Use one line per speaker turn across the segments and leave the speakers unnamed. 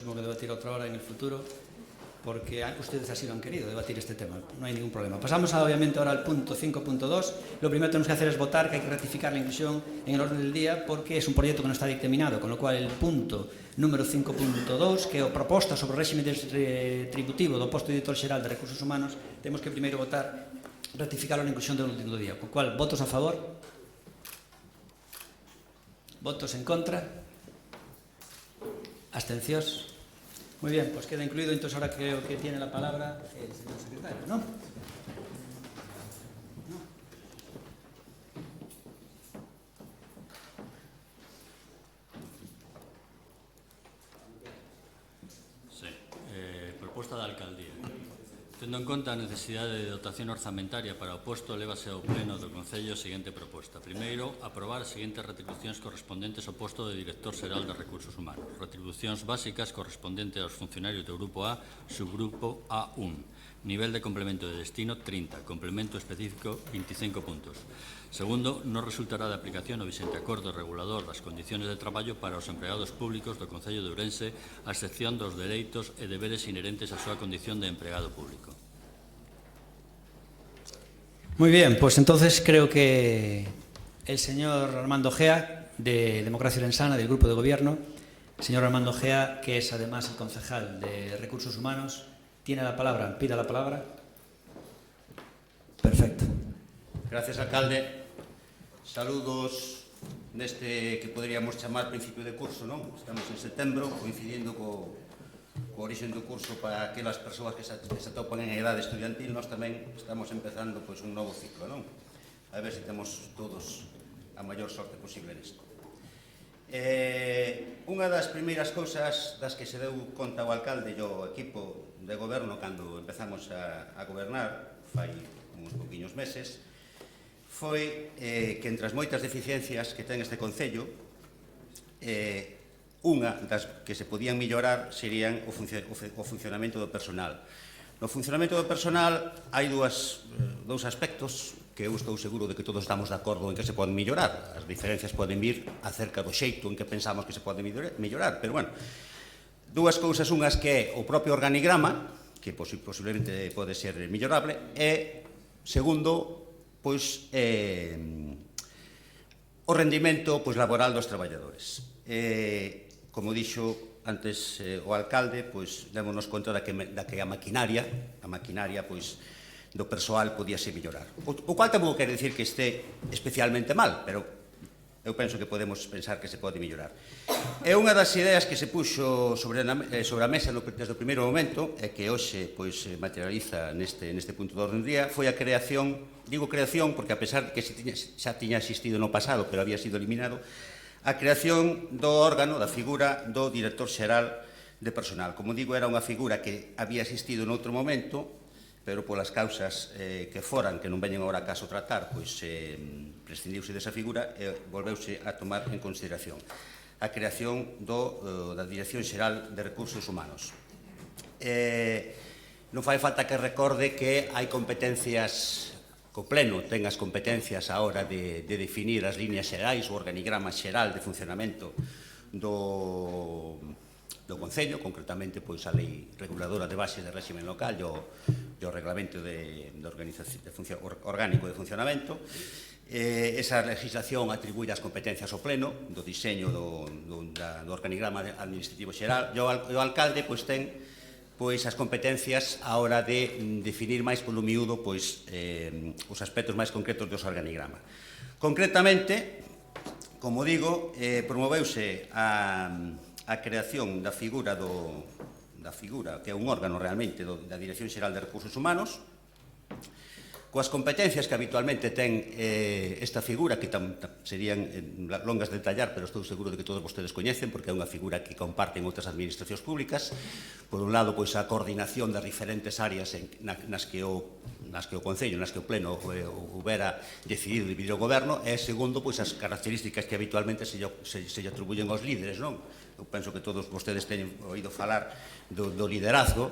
Tengo que debatir otra hora en el futuro, porque ustedes así lo han querido, debatir este tema. No hay ningún problema. Pasamos obviamente ahora al punto 5.2. Lo primero que tenemos que hacer es votar que hay que ratificar la inclusión en el orden del día porque es un proyecto que no está dictaminado, con lo cual el punto número 5.2, que é a proposta sobre o réxime retributivo do posto de director xeral de Recursos Humanos, temos que primeiro votar ratificar a inclusión do orden do día. Con cual, votos a favor? Votos en contra? Abstencións? Muy bien, pues queda incluido. Entonces ahora creo que tiene la palabra el señor secretario, ¿no?
Sí, proposta da alcaldía. Tendo en conta a necesidade de dotación orzamentaria para o posto, lévase ao pleno do Concello a seguinte proposta. Primeiro, aprobar as seguintes retribucións correspondentes ao posto de director xeral de Recursos Humanos. Retribucións básicas correspondentes aos funcionarios do Grupo A, subgrupo A1. Nivel de complemento de destino 30, complemento específico 25 puntos. Segundo, non resultará de aplicación o vixente acordo regulador das condiciones de traballo para os empregados públicos do Concello de Ourense, a excepción dos dereitos e deberes inherentes á súa condición de empregado público.
Muy bien, pues entonces creo que el señor Armando Gea, de Democracia Orensana, del Grupo de Gobierno, el señor Armando Gea, que es además el concejal de Recursos Humanos, tiene la palabra. Pida la palabra. Perfecto.
Gracias, alcalde. Saludos neste que poderíamos chamar principio de curso, non? Estamos en setembro, coincidindo co origen do curso para aquelas persoas que se atopan en idade estudiantil. Nós tamén estamos empezando un novo ciclo, non? A ver se temos todos a maior sorte posible nisto. Unha das primeiras cousas das que se deu conta o alcalde e o equipo de goberno cando empezamos a gobernar, fai uns poquinhos meses, foi que entre as moitas deficiencias que ten este Concello, unha das que se podían mellorar serían o funcionamento do personal. No funcionamento do personal hai dous aspectos que eu estou seguro de que todos estamos de acordo en que se poden mellorar. As diferencias poden vir acerca do xeito en que pensamos que se pode mellorar, pero, bueno, dúas cousas, unhas que é o propio organigrama, que posiblemente pode ser mellorable, e, segundo, o rendimento laboral dos traballadores. Como dixo antes o alcalde, démonos conta da que a maquinaria do persoal podíase mellorar. O cual tampouco quere dicir que este especialmente mal, pero eu penso que podemos pensar que se pode mellorar. E unha das ideas que se puxo sobre a mesa desde o primeiro momento, e que hoxe materializa neste punto do orden do día, foi a creación, digo creación porque a pesar de que xa tiña existido no pasado, pero había sido eliminado, a creación do órgano, da figura do director xeral de personal. Como digo, era unha figura que había existido noutro momento, pero polas causas que foran, que non veñen agora a caso tratar, prescindiuse desa figura e volveuse a tomar en consideración a creación da Dirección Xeral de Recursos Humanos. Non fai falta que recorde que hai competencias, que o Pleno ten as competencias a hora de definir as líneas xerais, o organigrama xeral de funcionamento do Concello, concretamente a Lei Reguladora de Base de Réximen Local e o Reglamento Orgánico de Funcionamento. Esa legislación atribuye as competencias ao Pleno do diseño do organigrama administrativo xeral, e o alcalde ten as competencias a hora de definir máis polo miúdo os aspectos máis concretos do organigrama. Concretamente, como digo, promoveuse a creación da figura que é un órgano realmente da Dirección Xeral de Recursos Humanos, coas competencias que habitualmente ten esta figura, que serían longas de detallar, pero estou seguro de que todos vostedes coñecen, porque é unha figura que comparten outras administracións públicas. Por un lado, a coordinación das diferentes áreas nas que o Concello, nas que o Pleno houbera decidido dividir o goberno, e, segundo, as características que habitualmente se lle atribuyen aos líderes, non? Eu penso que todos vostedes teñen oído falar do liderazgo,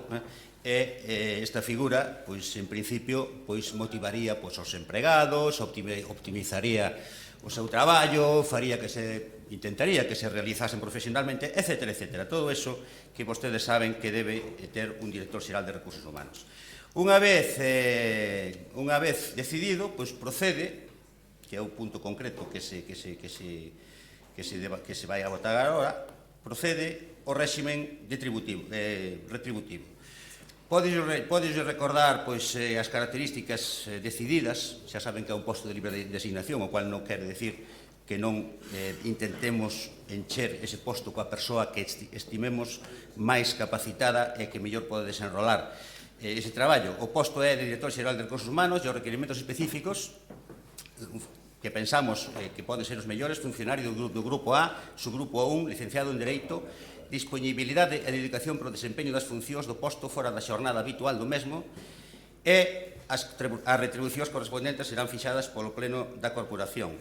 e esta figura, en principio, motivaría os empregados, optimizaría o seu traballo, faría que se intentaría que se realizasen profesionalmente, etcétera, etcétera. Todo eso que vostedes saben que debe ter un director xeral de Recursos Humanos. Unha vez decidido, pois procede, que é o punto concreto que se vai a votar agora, procede o réximen retributivo. Podes recordar as características decididas, xa saben que é un posto de libre designación, o cual non quere decir que non intentemos encher ese posto coa persoa que estimemos máis capacitada e que mellor pode desenrolar ese traballo. O posto é de Director Xeral de Recursos Humanos e os requerimentos específicos que pensamos que poden ser os mellores: funcionario do Grupo A, subgrupo 1, licenciado en Dereito, disponibilidade e dedicación para o desempeño das funcións do posto fora da xornada habitual do mesmo, e as retribucións correspondentes serán fixadas polo Pleno da Corporación.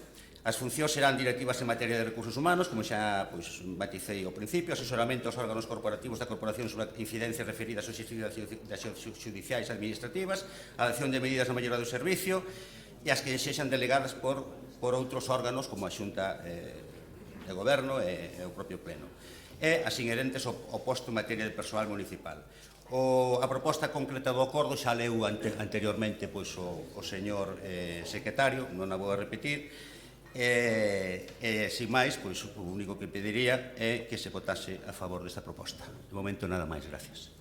As funcións serán directivas en materia de recursos humanos, como xa baticei ao principio, asesoramento aos órganos corporativos da Corporación sobre incidencias referidas aos xudiciais e administrativas, a adopción de medidas na mellora do servicio e as que sexan delegadas por outros órganos como a Xunta de Goberno e o propio Pleno, e as inherentes ao posto en materia de persoal municipal. A proposta concreta do acordo xa leu anteriormente o señor secretario, non a vou a repetir, e, sin máis, o único que pediría é que se votase a favor desta proposta. De momento, nada máis. Gracias.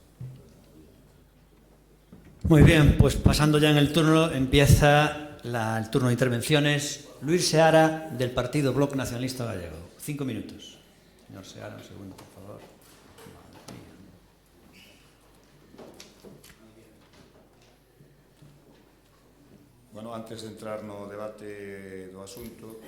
Muy bien, pues pasando ya en el turno, empieza el turno de intervenciones. Luis Seara, del Partido Bloque Nacionalista Gallego. 5 minutos. Señor Seara, un segundo, por favor.
Bueno, antes de entrar no debate do asunto,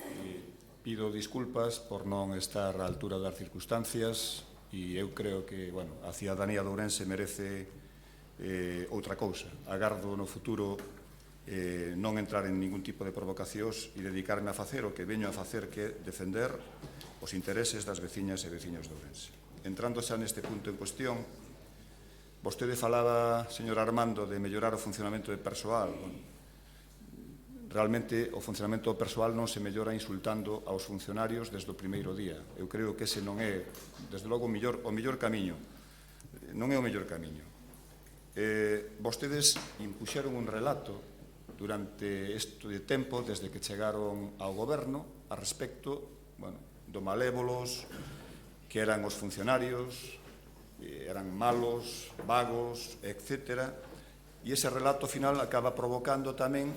pido disculpas por non estar á altura das circunstancias e eu creo que, bueno, a cidadanía de Ourense merece outra cousa. Agardo no futuro non entrar en ningún tipo de provocacións e dedicarme a facer o que veño a facer, que é defender os intereses das veciñas e veciños de Ourense. Entrando xa neste punto en cuestión, vostede falaba, señor Armando, de mellorar o funcionamento de persoal. Realmente o funcionamento do persoal non se mellora insultando aos funcionarios desde o primeiro día. Eu creo que ese non é, desde logo, o mellor camiño. Non é o mellor camiño. Vostedes impuxeron un relato durante este tempo, desde que chegaron ao goberno, a respecto do malévolos que eran os funcionarios, eran malos, vagos, etc. E ese relato final acaba provocando tamén,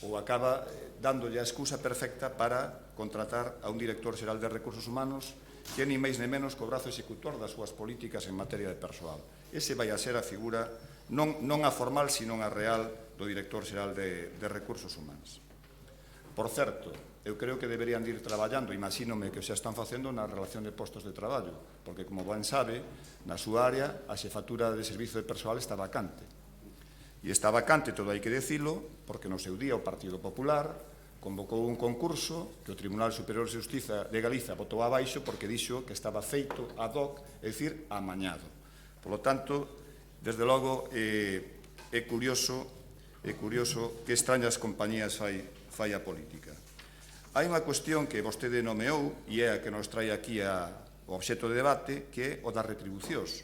ou acaba dándolle a excusa perfecta para contratar a un director xeral de Recursos Humanos que ni máis nem menos co brazo executor das súas políticas en materia de persoal. Ese vai a ser a figura, non a formal, sino a real, do director xeral de Recursos Humanos. Por certo, eu creo que deberían ir traballando, imagínome que xa están facendo na relación de postos de traballo, porque, como ben sabe, na súa área a xefatura de servizo de persoal está vacante. E está vacante, todo hai que dicilo, porque no seu día o Partido Popular convocou un concurso que o Tribunal Superior de Xustiza de Galiza votou abaixo porque dixo que estaba feito ad hoc, é dicir, amañado. Por lo tanto, desde logo, é curioso que extrañas compañías fai a política. Hai unha cuestión que vostede nomeou e é a que nos trae aquí o obxecto de debate, que é o das retribucións.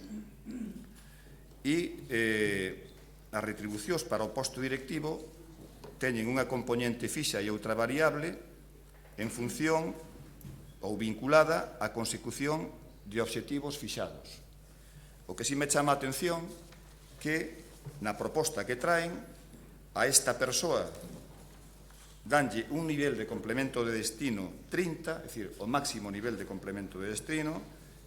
E as retribucións para o posto directivo teñen unha componente fixa e outra variable en función ou vinculada á consecución de obxectivos fixados. O que si me chama a atención que na proposta que traen a esta persoa danlle un nivel de complemento de destino 30, é dicir, o máximo nivel de complemento de destino.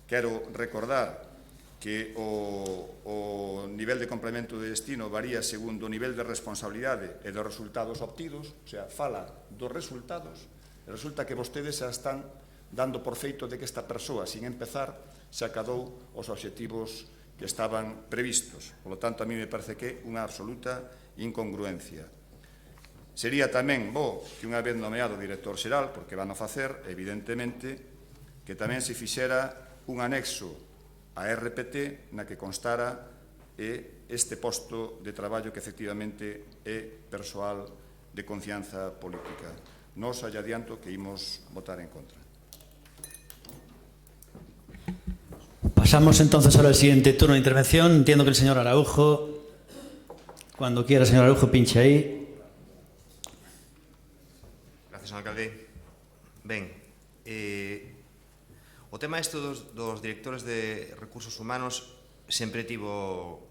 Quero recordar que o nivel de complemento de destino varía segundo o nivel de responsabilidade e dos resultados obtidos, o sea, fala dos resultados, e resulta que vostedes xa están dando por feito de que esta persoa, sin empezar, xa acadou os obxectivos que estaban previstos. Por lo tanto, a mí me parece que é unha absoluta incongruencia. Sería tamén bo que, unha vez nomeado director xeral, porque van a facer, evidentemente, que tamén se fixera un anexo a RPT na que constara este posto de traballo que efectivamente é persoal de confianza política. Nos, allá adianto, que imos votar en contra.
Pasamos entonces ahora al siguiente turno de intervención. Entiendo que el señor Araujo, cuando quiera, señor Araujo, pinche aí.
Gracias, señor alcalde. Ben, o tema este dos directores de recursos humanos sempre tivo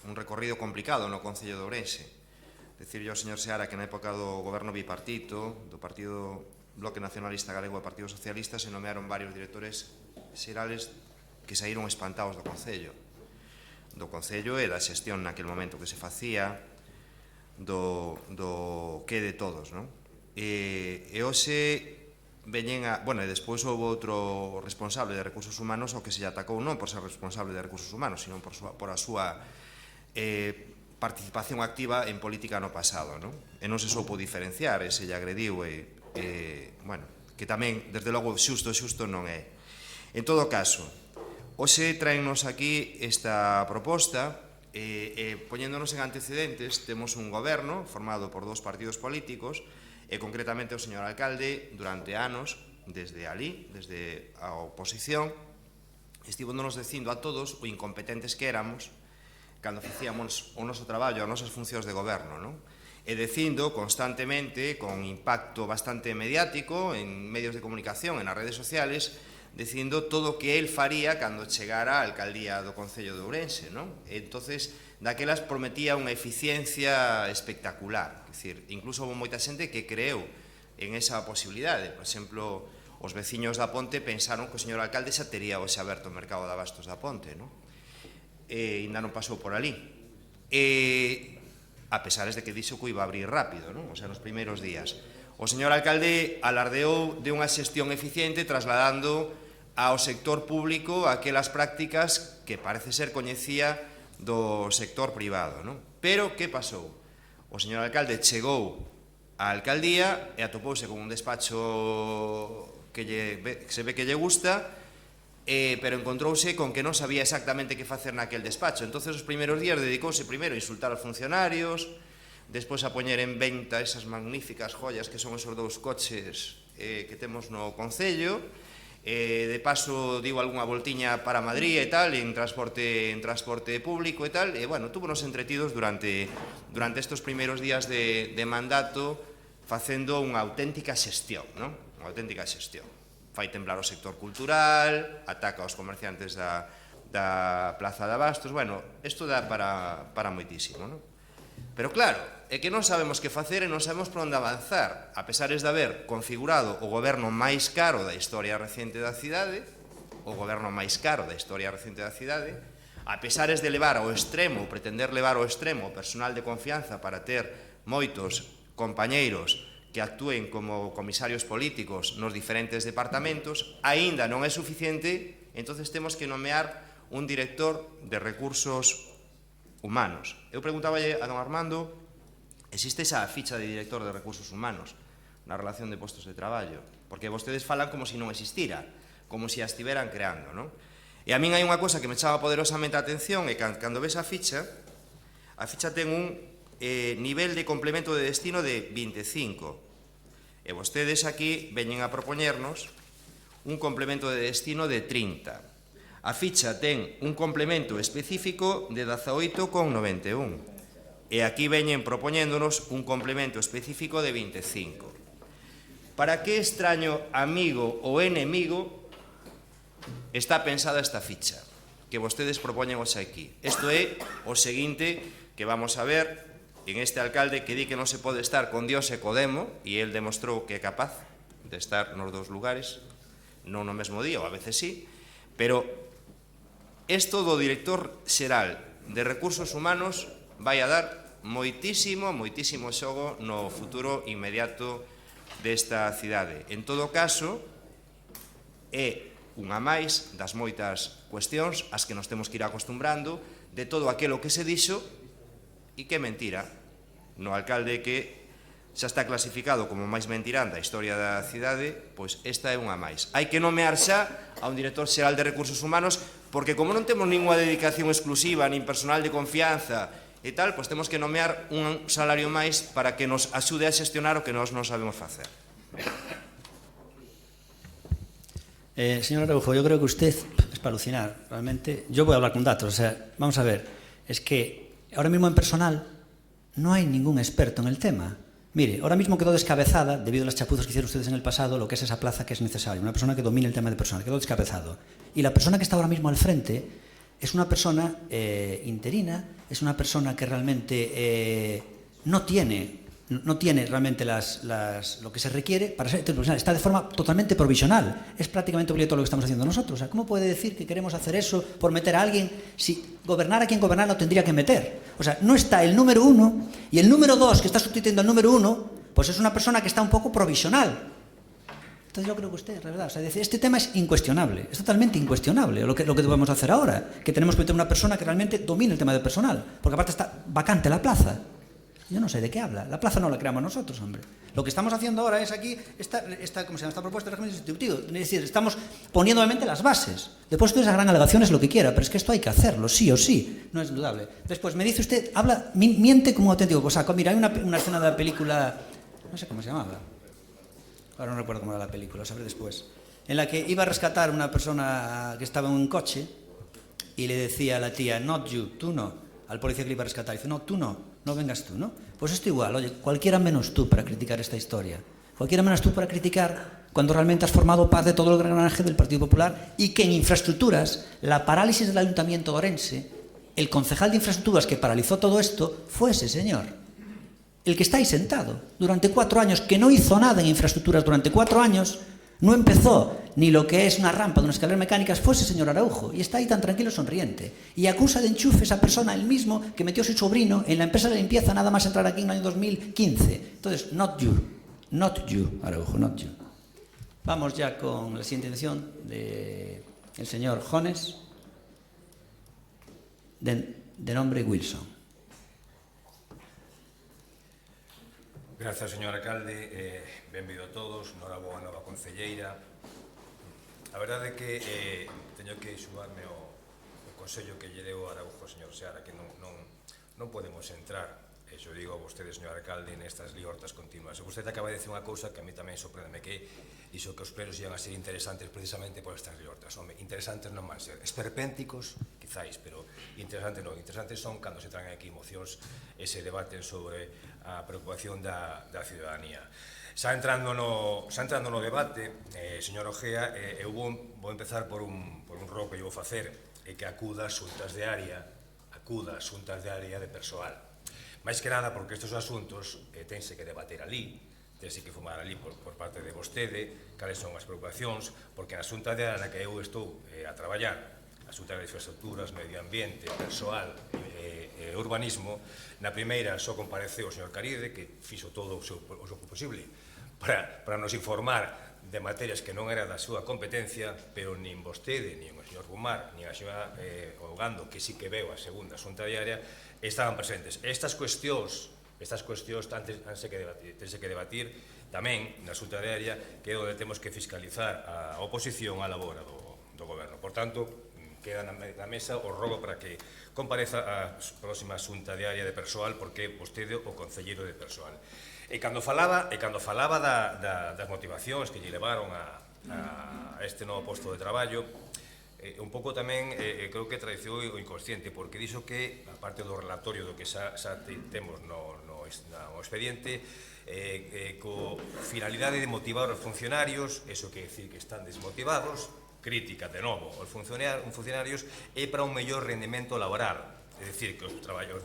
un recorrido complicado no Concello de Ourense. Decirlle ao señor Seara que na época do goberno bipartito, do Partido Bloque Nacionalista Galego e Partido Socialista, se nomearon varios directores xerales que saíron espantados do Concello e da xestión naquel momento que se facía, do que de todos, non? E hoxe veñen a... Bueno, e despois houve outro responsable de recursos humanos ao que se lle atacou non por ser responsable de recursos humanos, sino por a súa participación activa en política no pasado, non? E non se soupo diferenciar, e se lle agrediu bueno, que tamén, desde logo, xusto non é. En todo caso, hoxe traennos aquí esta proposta poñéndonos en antecedentes. Temos un goberno formado por dous partidos políticos e concretamente o señor alcalde durante anos, desde ali, desde a oposición, estívonos dicindo a todos o incompetentes que éramos cando facíamos o noso traballo, as nosas funcións de goberno, non? E dicindo constantemente, con impacto bastante mediático en medios de comunicación, en as redes sociales, dicindo todo o que el faría cando chegara á alcaldía do Concello de Ourense, non? E entonces, daquelas prometía unha eficiencia espectacular. É dicir, incluso houve moita xente que creeu en esa posibilidade. Por exemplo, os veciños da Ponte pensaron que o señor alcalde xa tería hoxe aberto o mercado de abastos da Ponte, non? E ainda non pasou por ali. A pesares de que dixo que iba a abrir rápido, non? O sea, nos primeiros días. O señor alcalde alardeou de unha xestión eficiente trasladando ao sector público aquelas prácticas que parece ser coñecía do sector privado, non? Pero, que pasou? O señor alcalde chegou á alcaldía e atopouse con un despacho que se ve que lle gusta, pero encontrouse con que non sabía exactamente que facer naquel despacho. Entonces, os primeiros días dedicouse primeiro a insultar aos funcionarios, despois a poñer en venta esas magníficas joyas que son esos dous coches que temos no Concello, de paso digo algunha voltiña para Madrid e tal, en transporte público e tal, e bueno, túvonos entretidos durante estes primeiros días de mandato facendo unha auténtica xestión, non? Unha auténtica xestión. Fai temblar o sector cultural, ataca aos comerciantes da Plaza de Abastos. Bueno, isto dá para moitísimo, non? Pero claro, é que non sabemos que facer e non sabemos por onde avanzar, a pesares de haber configurado o goberno máis caro da historia recente da cidade, a pesares de levar ao extremo, pretender levar ao extremo o personal de confianza para ter moitos compañeiros que actúen como comisarios políticos nos diferentes departamentos, aínda non é suficiente. Entonces temos que nomear un director de recursos humanos. Eu preguntaballe a don Armando, existe esa ficha de director de recursos humanos na relación de postos de traballo? Porque vostedes falan como se non existira, como se a estiveran creando, non? E a min hai unha cosa que me chama poderosamente a atención, e cando ves a ficha ten un nivel de complemento de destino de 25. E vostedes aquí veñen a propoñernos un complemento de destino de 30. A ficha ten un complemento específico de 18,91. E aquí veñen propoñéndonos un complemento específico de 25. Para que extraño amigo ou enemigo está pensada esta ficha que vostedes propoñen hoxe aquí? Isto é o seguinte que vamos a ver en este alcalde que di que non se pode estar con Dios e co demo, e el demostrou que é capaz de estar nos dous lugares, non no mesmo día, ou a veces sí, pero isto do director xeral de recursos humanos vai a dar moitísimo xogo no futuro inmediato desta cidade. En todo caso, é unha máis das moitas cuestións ás que nos temos que ir acostumbrando de todo aquilo que se dixo e que é mentira. No alcalde que xa está clasificado como máis mentirán da historia da cidade, pois esta é unha máis. Hai que nomear xa a un director xeral de recursos humanos, porque como non temos ninguna dedicación exclusiva, nin personal de confianza e tal, pois temos que nomear un salario máis para que nos axude a xestionar o que nós non sabemos facer.
Señor Araujo, yo creo que usted Es para alucinar, realmente. Yo voy a hablar con datos, o sea, vamos a ver, es que ahora mismo en personal no hay ningún experto en el tema. Mire, ahora mismo quedó descabezada, debido a las chapuzas que hicieron ustedes en el pasado, lo que es esa plaza que es necesaria. Una persona que domine el tema de personal, quedó descabezado. Y la persona que está ahora mismo al frente es una persona interina, es una persona que realmente no tiene realmente lo que se requiere para ser profesional. Está de forma totalmente provisional. Es prácticamente obligatorio lo que estamos haciendo nosotros. O sea, ¿cómo puede decir que queremos hacer eso por meter a alguien si gobernar a quien gobernar lo tendría que meter? O sea, no está el número 1 y el número 2 que está sustituyendo al número 1, pues es una persona que está un poco provisional. Entonces yo creo que usted, la verdad, o sea, este tema es incuestionable, es totalmente incuestionable lo que debemos hacer ahora, que tenemos que meter una persona que realmente domine el tema del personal, porque aparte está vacante la plaza. Yo no sé de qué habla. La plaza no la creamos nosotros, hombre. Lo que estamos haciendo ahora es aquí esta ¿cómo se llama? Esta propuesta de régimen sustitutivo. Es decir, estamos poniendo obviamente las bases. Después ustedes harán alegaciones lo que quiera, pero es que esto hay que hacerlo, sí o sí. No es dudable. Después me dice usted, miente como un auténtico cosaco. Mira, hay una escena de la película, no sé cómo se llamaba. Ahora no recuerdo cómo era la película, lo sabré después. En la que iba a rescatar a una persona que estaba en un coche y le decía a la tía, not you, tú no. Al policía que le iba a rescatar, dice, no, tú no vengas tú, ¿no? Pues esto igual, oye, cualquiera menos tú para criticar esta historia. Cualquiera menos tú para criticar cuando realmente has formado parte de todo el granaje del Partido Popular y que en infraestructuras, la parálisis del Ayuntamiento de Orense, el concejal de infraestructuras que paralizó todo esto fue ese señor. El que está ahí sentado durante 4 años, que no hizo nada en infraestructuras durante 4 años, no empezó ni lo que es una rampa de unas escaleras mecánicas, fue ese señor Araujo, y está ahí tan tranquilo, sonriente. Y acusa de enchufe a esa persona, el mismo que metió a su sobrino en la empresa de limpieza nada más entrar aquí en el año 2015. Entonces, not you, Araujo, not you. Vamos ya con la siguiente intervención del señor Jones, de nombre Wilson.
Grazas, señor alcalde, benvido a todos, noraboa nova concelleira. A verdade é que teño que sumarme ao consello que lle deu Araujo, señor Seara, que non podemos entrar, e xo digo a vostede, señor alcalde, nestas liortas continuas. E vostede acaba de decir unha cousa que a mí tamén sorprendeme, que iso que os plenos iban a ser interesantes precisamente por estas liortas. Home, interesantes non van ser esperpénticos, quizáis, pero interesantes non. Interesantes son cando se traen aquí mocións e se debaten sobre a preocupación da ciudadanía. Xa entrando no debate, señor Ojea, eu vou empezar por un rogo que eu vou facer, e que acuda a xuntas de área de persoal. Mais que nada porque estes asuntos tense que debater ali, tense que fumar ali por parte de vostede, cales son as preocupacións, porque na xunta de área na que eu estou a traballar, a xunta de infraestructuras, medio ambiente, persoal e urbanismo, na primeira só compareceu o señor Caride, que fixo todo o seu posible para nos informar de materias que non era da súa competencia, pero nin vostede, nin o señor Gumar, nin a señora Ogando, que sí que veo a segunda xunta diaria, estaban presentes. Estas cuestións tense que debatir tamén na xunta diaria, que é onde temos que fiscalizar a oposición á labora do goberno. Por tanto, queda na mesa o rogo para que compareza a próxima xunta diaria de persoal, porque vostede o concelleiro de persoal. E cando falaba das motivacións que lle levaron a este novo posto de traballo, un pouco tamén creo que traicionou o inconsciente, porque dixo que, a parte do relatorio do que xa temos no expediente, co finalidade de motivar os funcionarios, eso que decir que están desmotivados, crítica de novo aos funcionarios, e para un mellor rendemento laboral. É dicir, que os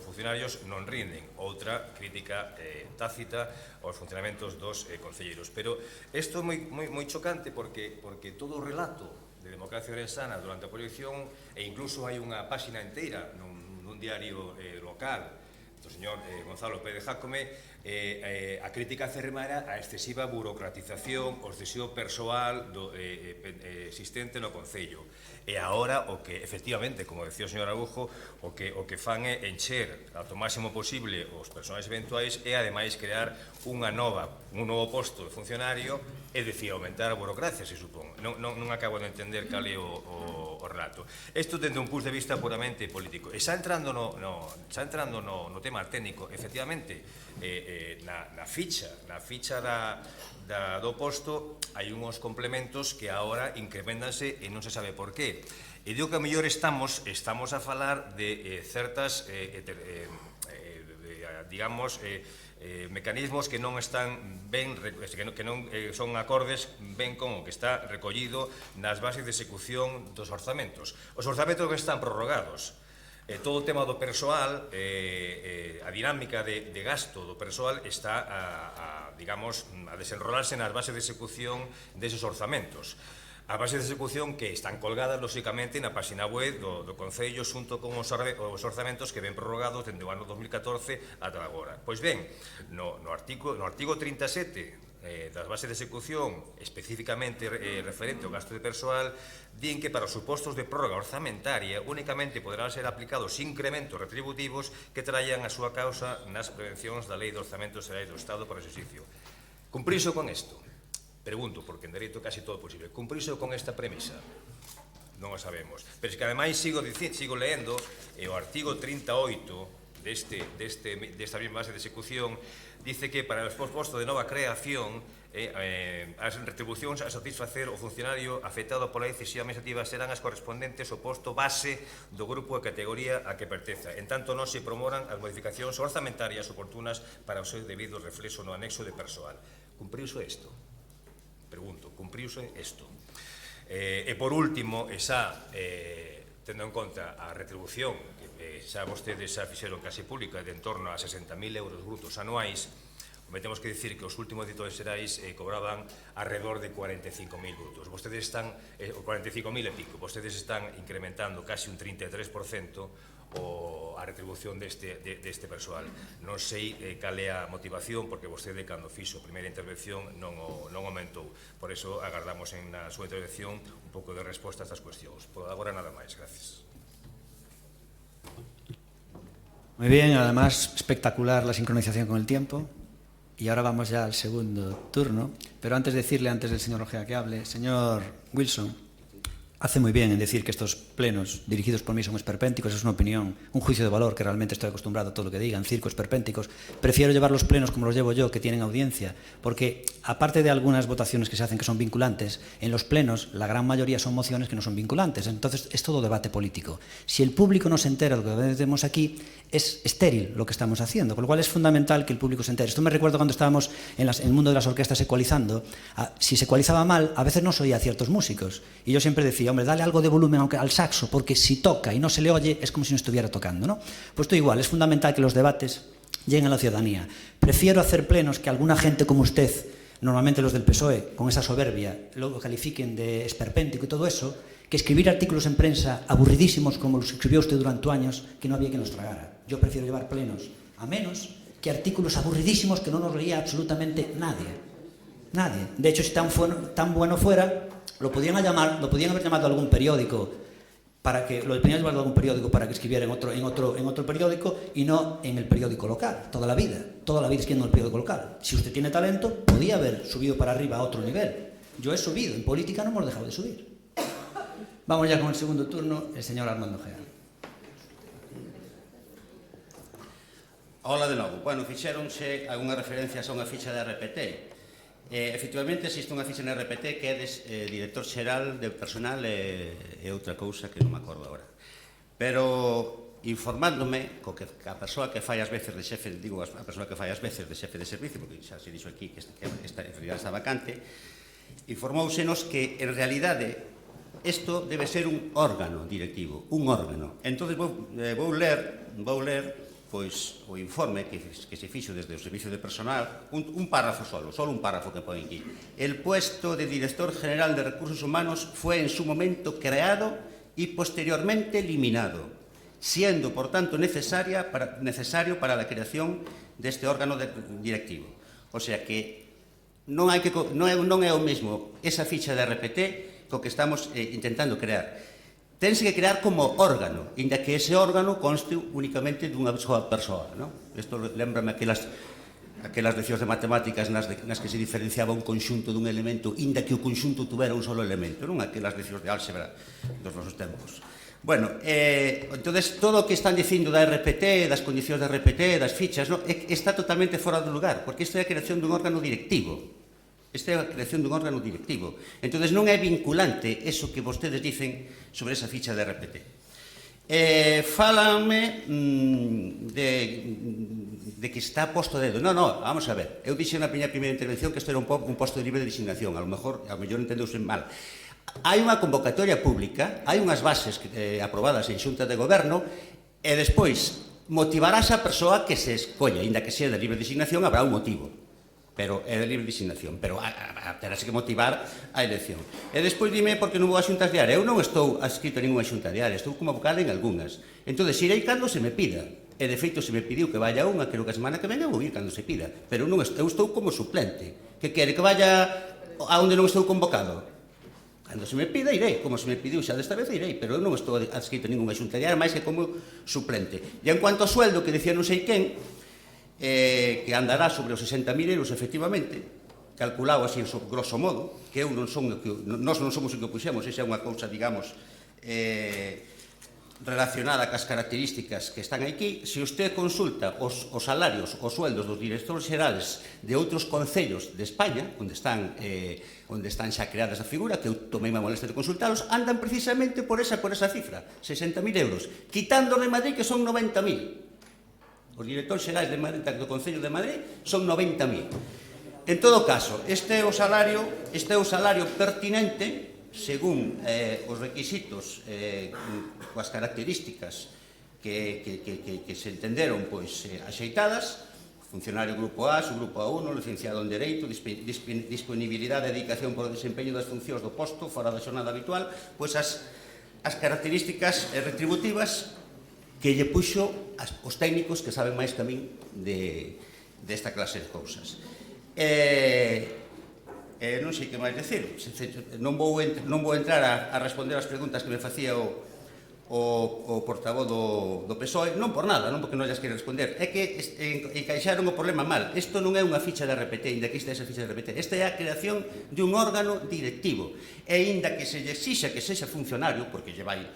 funcionarios non rinden. Outra crítica tácita aos funcionamentos dos concelleiros. Pero isto é moi chocante porque todo o relato de democracia orensana durante a proyección, e incluso hai unha páxina inteira nun diario local do señor Gonzalo Pérez Jácome, a crítica acérrima era a excesiva burocratización, o excesivo persoal existente no Concello. E agora o que, efectivamente, como decía o señor Araujo, o que fan é encher ao máximo posible os personaxes eventuais e, ademais, crear un novo posto de funcionario, é dicir, aumentar a burocracia, se supón. Non acabo de entender cal é o relato. Isto dende un punto de vista puramente político. E xa entrando no tema técnico, efectivamente, na ficha do posto hai unhos complementos que agora incrementanse e non se sabe por qué. E digo que a mellor estamos a falar de certas, digamos, mecanismos que non están ben, que non son acordes ben con o que está recollido nas bases de execución dos orzamentos. Os orzamentos que están prorrogados, todo o tema do persoal, a dinámica de gasto do persoal está digamos, a desenrolarse nas bases de execución deses orzamentos. As bases de execución que están colgadas, lóxicamente, na página web do Concello xunto con os orzamentos que ven prorrogados dende o ano 2014 ata agora. Pois ben, no artigo 37 das bases de execución, especificamente referente ao gasto de persoal, din que para os supostos de prórroga orzamentaria únicamente poderán ser aplicados incrementos retributivos que traian a súa causa nas prevencións da Lei de Orzamentos Xerais do Estado por exercicio. Cumprirse con isto? Pregunto, porque en dereito casi todo posible. Cumprirse con esta premisa? Non o sabemos. Pero es que ademais sigo lendo o artigo 38 desta mesma base de execución dice que para os postos de nova creación as retribucións a satisfacer o funcionario afectado pola decisión administrativa serán as correspondentes ao posto base do grupo de categoría a que perteza. En tanto, non se promoran as modificacións orzamentarias oportunas para o seu debido reflexo no anexo de persoal. Cumpriuse isto? Pregunto, cumpriuse isto? E por último, tendo en conta a retribución que xa vostedes xa fixeron case pública de en torno a 60.000 euros brutos anuais, temos que dicir que os últimos editores xerais cobraban alrededor de 45.000 brutos. Vostedes están, 45.000 e pico, vostedes están incrementando casi un 33% a retribución deste persoal. Non sei cal é a motivación, porque vostede, cando fixo a primeira intervención, non aumentou. Por iso, agardamos na súa intervención un pouco de resposta a estas cuestións. Por agora, nada máis. Gracias.
Muy bien, además, espectacular la sincronización con el tiempo. Y ahora vamos ya al segundo turno. Pero antes de decirle, antes del señor Ojea que hable, señor Wilson, hace muy bien en decir que estos plenos dirigidos por mí son esperpénticos. Es una opinión, un juicio de valor, que realmente estoy acostumbrado a todo lo que digan, circos esperpénticos. Prefiero llevar los plenos como los llevo yo, que tienen audiencia, porque aparte de algunas votaciones que se hacen que son vinculantes, en los plenos la gran mayoría son mociones que no son vinculantes. Entonces es todo debate político. Si el público no se entera de lo que vemos aquí, es estéril lo que estamos haciendo, con lo cual es fundamental que el público se entere. Esto me recuerdo cuando estábamos en el mundo de las orquestas ecualizando. Si se ecualizaba mal, a veces no se oía a ciertos músicos. Y yo siempre decía, hombre, dale algo de volumen al saxo, porque si toca y no se le oye, es como si no estuviera tocando, ¿no? Pues esto igual, es fundamental que los debates lleguen a la ciudadanía. Prefiero hacer plenos que alguna gente como usted, normalmente los del PSOE, con esa soberbia, lo califiquen de esperpéntico y todo eso, que escribir artículos en prensa aburridísimos como los escribió usted durante años, que no había quien los tragara. Yo prefiero llevar plenos a menos que artículos aburridísimos que no nos leía absolutamente nadie. Nadie. De hecho, si tan bueno fuera, lo podían haber llamado a algún periódico para que escribiera en otro periódico y no en el periódico local, toda la vida escribiendo en el periódico local. Si usted tiene talento, podía haber subido para arriba a otro nivel. Yo he subido, en política no hemos dejado de subir. Vamos ya con el segundo turno, el señor Armando Ojea.
Hola de novo. Bueno, fixéronse algunhas referencias a unha ficha de RPT. Efectivamente, existe unha ficha na RPT que é director xeral de personal e outra cousa que non me acordo agora. Pero informándome que a persoa que fai as veces de xefe, digo a persoa que fai as veces de xefe de servicio, porque xa se dixo aquí que esta está vacante, informousenos que en realidade isto debe ser un órgano directivo, un órgano. Entón vou ler pois o informe que se fixo desde o Servicio de Personal, un párrafo só un párrafo que pone aquí. El puesto de Director General de Recursos Humanos fue en su momento creado y posteriormente eliminado, siendo por tanto necesario para la creación deste órgano directivo. O sea que non é o mesmo esa ficha de RPT co que estamos intentando crear. Tense que crear como órgano, inda que ese órgano conste únicamente dunha soa persoa. Isto lembrame aquelas leccións de matemáticas nas que se diferenciaba un conxunto dun elemento, inda que o conxunto tuvera un solo elemento, non aquelas leccións de álgebra dos nosos tempos. Bueno, entonces todo o que están dicindo da RPT, das condicións da RPT, das fichas, está totalmente fora do lugar, porque isto é a creación dun órgano directivo. Esta é a creación dun órgano directivo. Entón, non é vinculante eso que vostedes dicen sobre esa ficha de RPT. Fálame de que está posto dedo. Non, vamos a ver. Eu dixen na primeira intervención que isto era un posto de libre designación. A lo mellor entendeuse mal. Hai unha convocatoria pública, hai unhas bases aprobadas en Xunta de Goberno e despois motivarás a persoa que se escolla, inda que sea de libre designación, habrá un motivo, pero é de libre designación, pero terás que motivar a elección. E despois dime por que non vou a xuntas diarias. Eu non estou adscrito a ninguna xunta diaria, estou como vocal en algunhas. Entón, irei cando se me pida. E, de feito, se me pediu que vaya unha, creo que a semana que venga vou ir cando se pida. Pero eu estou como suplente. Que quere que vaya a onde non estou convocado? Cando se me pida, irei, como se me pediu xa desta vez, irei, pero eu non estou adscrito a ninguna xunta diaria, máis que como suplente. E en cuanto ao sueldo, que decía non sei quen, que andará sobre os 60.000 euros, efectivamente, calculado así, grosso modo, que eu non son, nós non somos o que puxemos, esa é unha cousa, digamos, relacionada cas características que están aquí. Se usted consulta os salarios, os sueldos dos directores xerales de outros concellos de España, onde están xa creadas a figura, que eu tomei má molestia de consultalos, andan precisamente por esa cifra, 60.000 euros, quitando de Madrid, que son 90.000. Os directores xerais do Concello de Madrid son 90.000. En todo caso, este é o salario pertinente según os requisitos coas características que se entenderon axeitadas: funcionario grupo A, subgrupo A1, licenciado en Dereito, disponibilidade e dedicación por o desempeño das funcións do posto fora da xornada habitual, pois as características retributivas que lle puxo os técnicos que saben máis que a min desta clase de cousas. Non sei que máis decir. Non vou entrar a responder as preguntas que me facía o portavoz do PSOE, non por nada, non porque non llas quere responder, é que encaixaron o problema mal. Isto non é unha ficha de RPT, inda que esta é esa ficha de RPT. Esta é a creación dun órgano directivo. E inda que se lle exixa que sexa funcionario, porque lle vai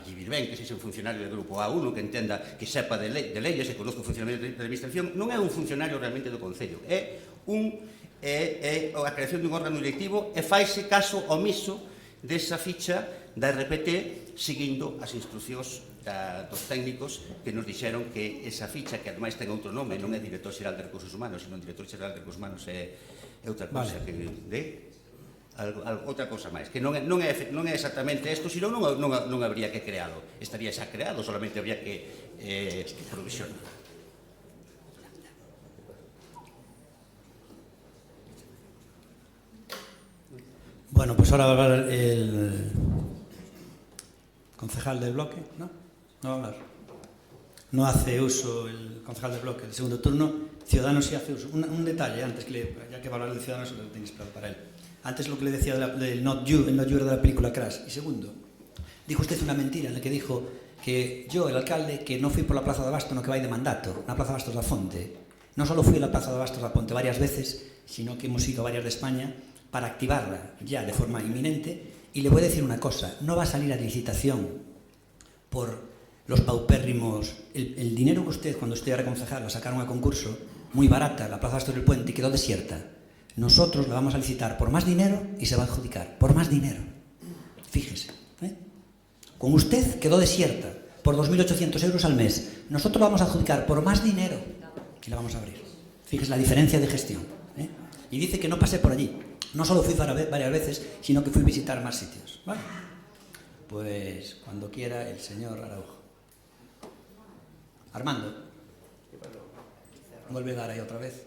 vivir ben que sexa un funcionario do grupo A1, que entenda, que sepa de leyes, que conozca o funcionamento da administración, non é un funcionario realmente do Concello, é a creación dun órgano directivo, e faise caso omiso desa ficha da RPT, seguindo as instruccións dos técnicos que nos dixeron que esa ficha, que ademais ten outro nome, non é Director Xeral de Recursos Humanos, sino Director Xeral de Recursos Humanos é outra cousa, outra cousa máis, que non é exactamente isto, senón non habría que crealo, estaría xa creado, solamente habría que provisionar.
Bueno, pues ahora va a hablar el concejal del bloque, ¿no? No va a hablar. No hace uso el concejal del bloque del segundo turno. Ciudadanos sí hace uso. Un detalle antes, ya que va a hablar de Ciudadanos, lo tenéis para él. Antes lo que le decía del Not You, el Not You era de la película Crash. Y segundo, dijo usted una mentira en la que dijo que yo, el alcalde, que no fui por la Plaza de Abasto, no que vai de mandato, na Plaza de Bastos da Fonte. No solo fui a la Plaza de Bastos da Fonte varias veces, sino que hemos ido a varias de España para activarla ya de forma inminente. Y le voy a decir una cosa, no va a salir a licitación por los paupérrimos. El dinero que usted, cuando usted era concejal, la sacaron a concurso, muy barata, la Plaza Bastos del Puente, y quedó desierta. Nosotros la vamos a licitar por más dinero y se va a adjudicar, por más dinero. Fíjese. Con usted quedó desierta por 2.800 euros al mes. Nosotros la vamos a adjudicar por más dinero y la vamos a abrir. Fíjese la diferencia de gestión. Y dice que no pasé por allí. No solo fui varias veces, sino que fui a visitar más sitios. ¿Vale? Pues cuando quiera el señor Araujo. Armando. Vuelve a dar ahí otra vez.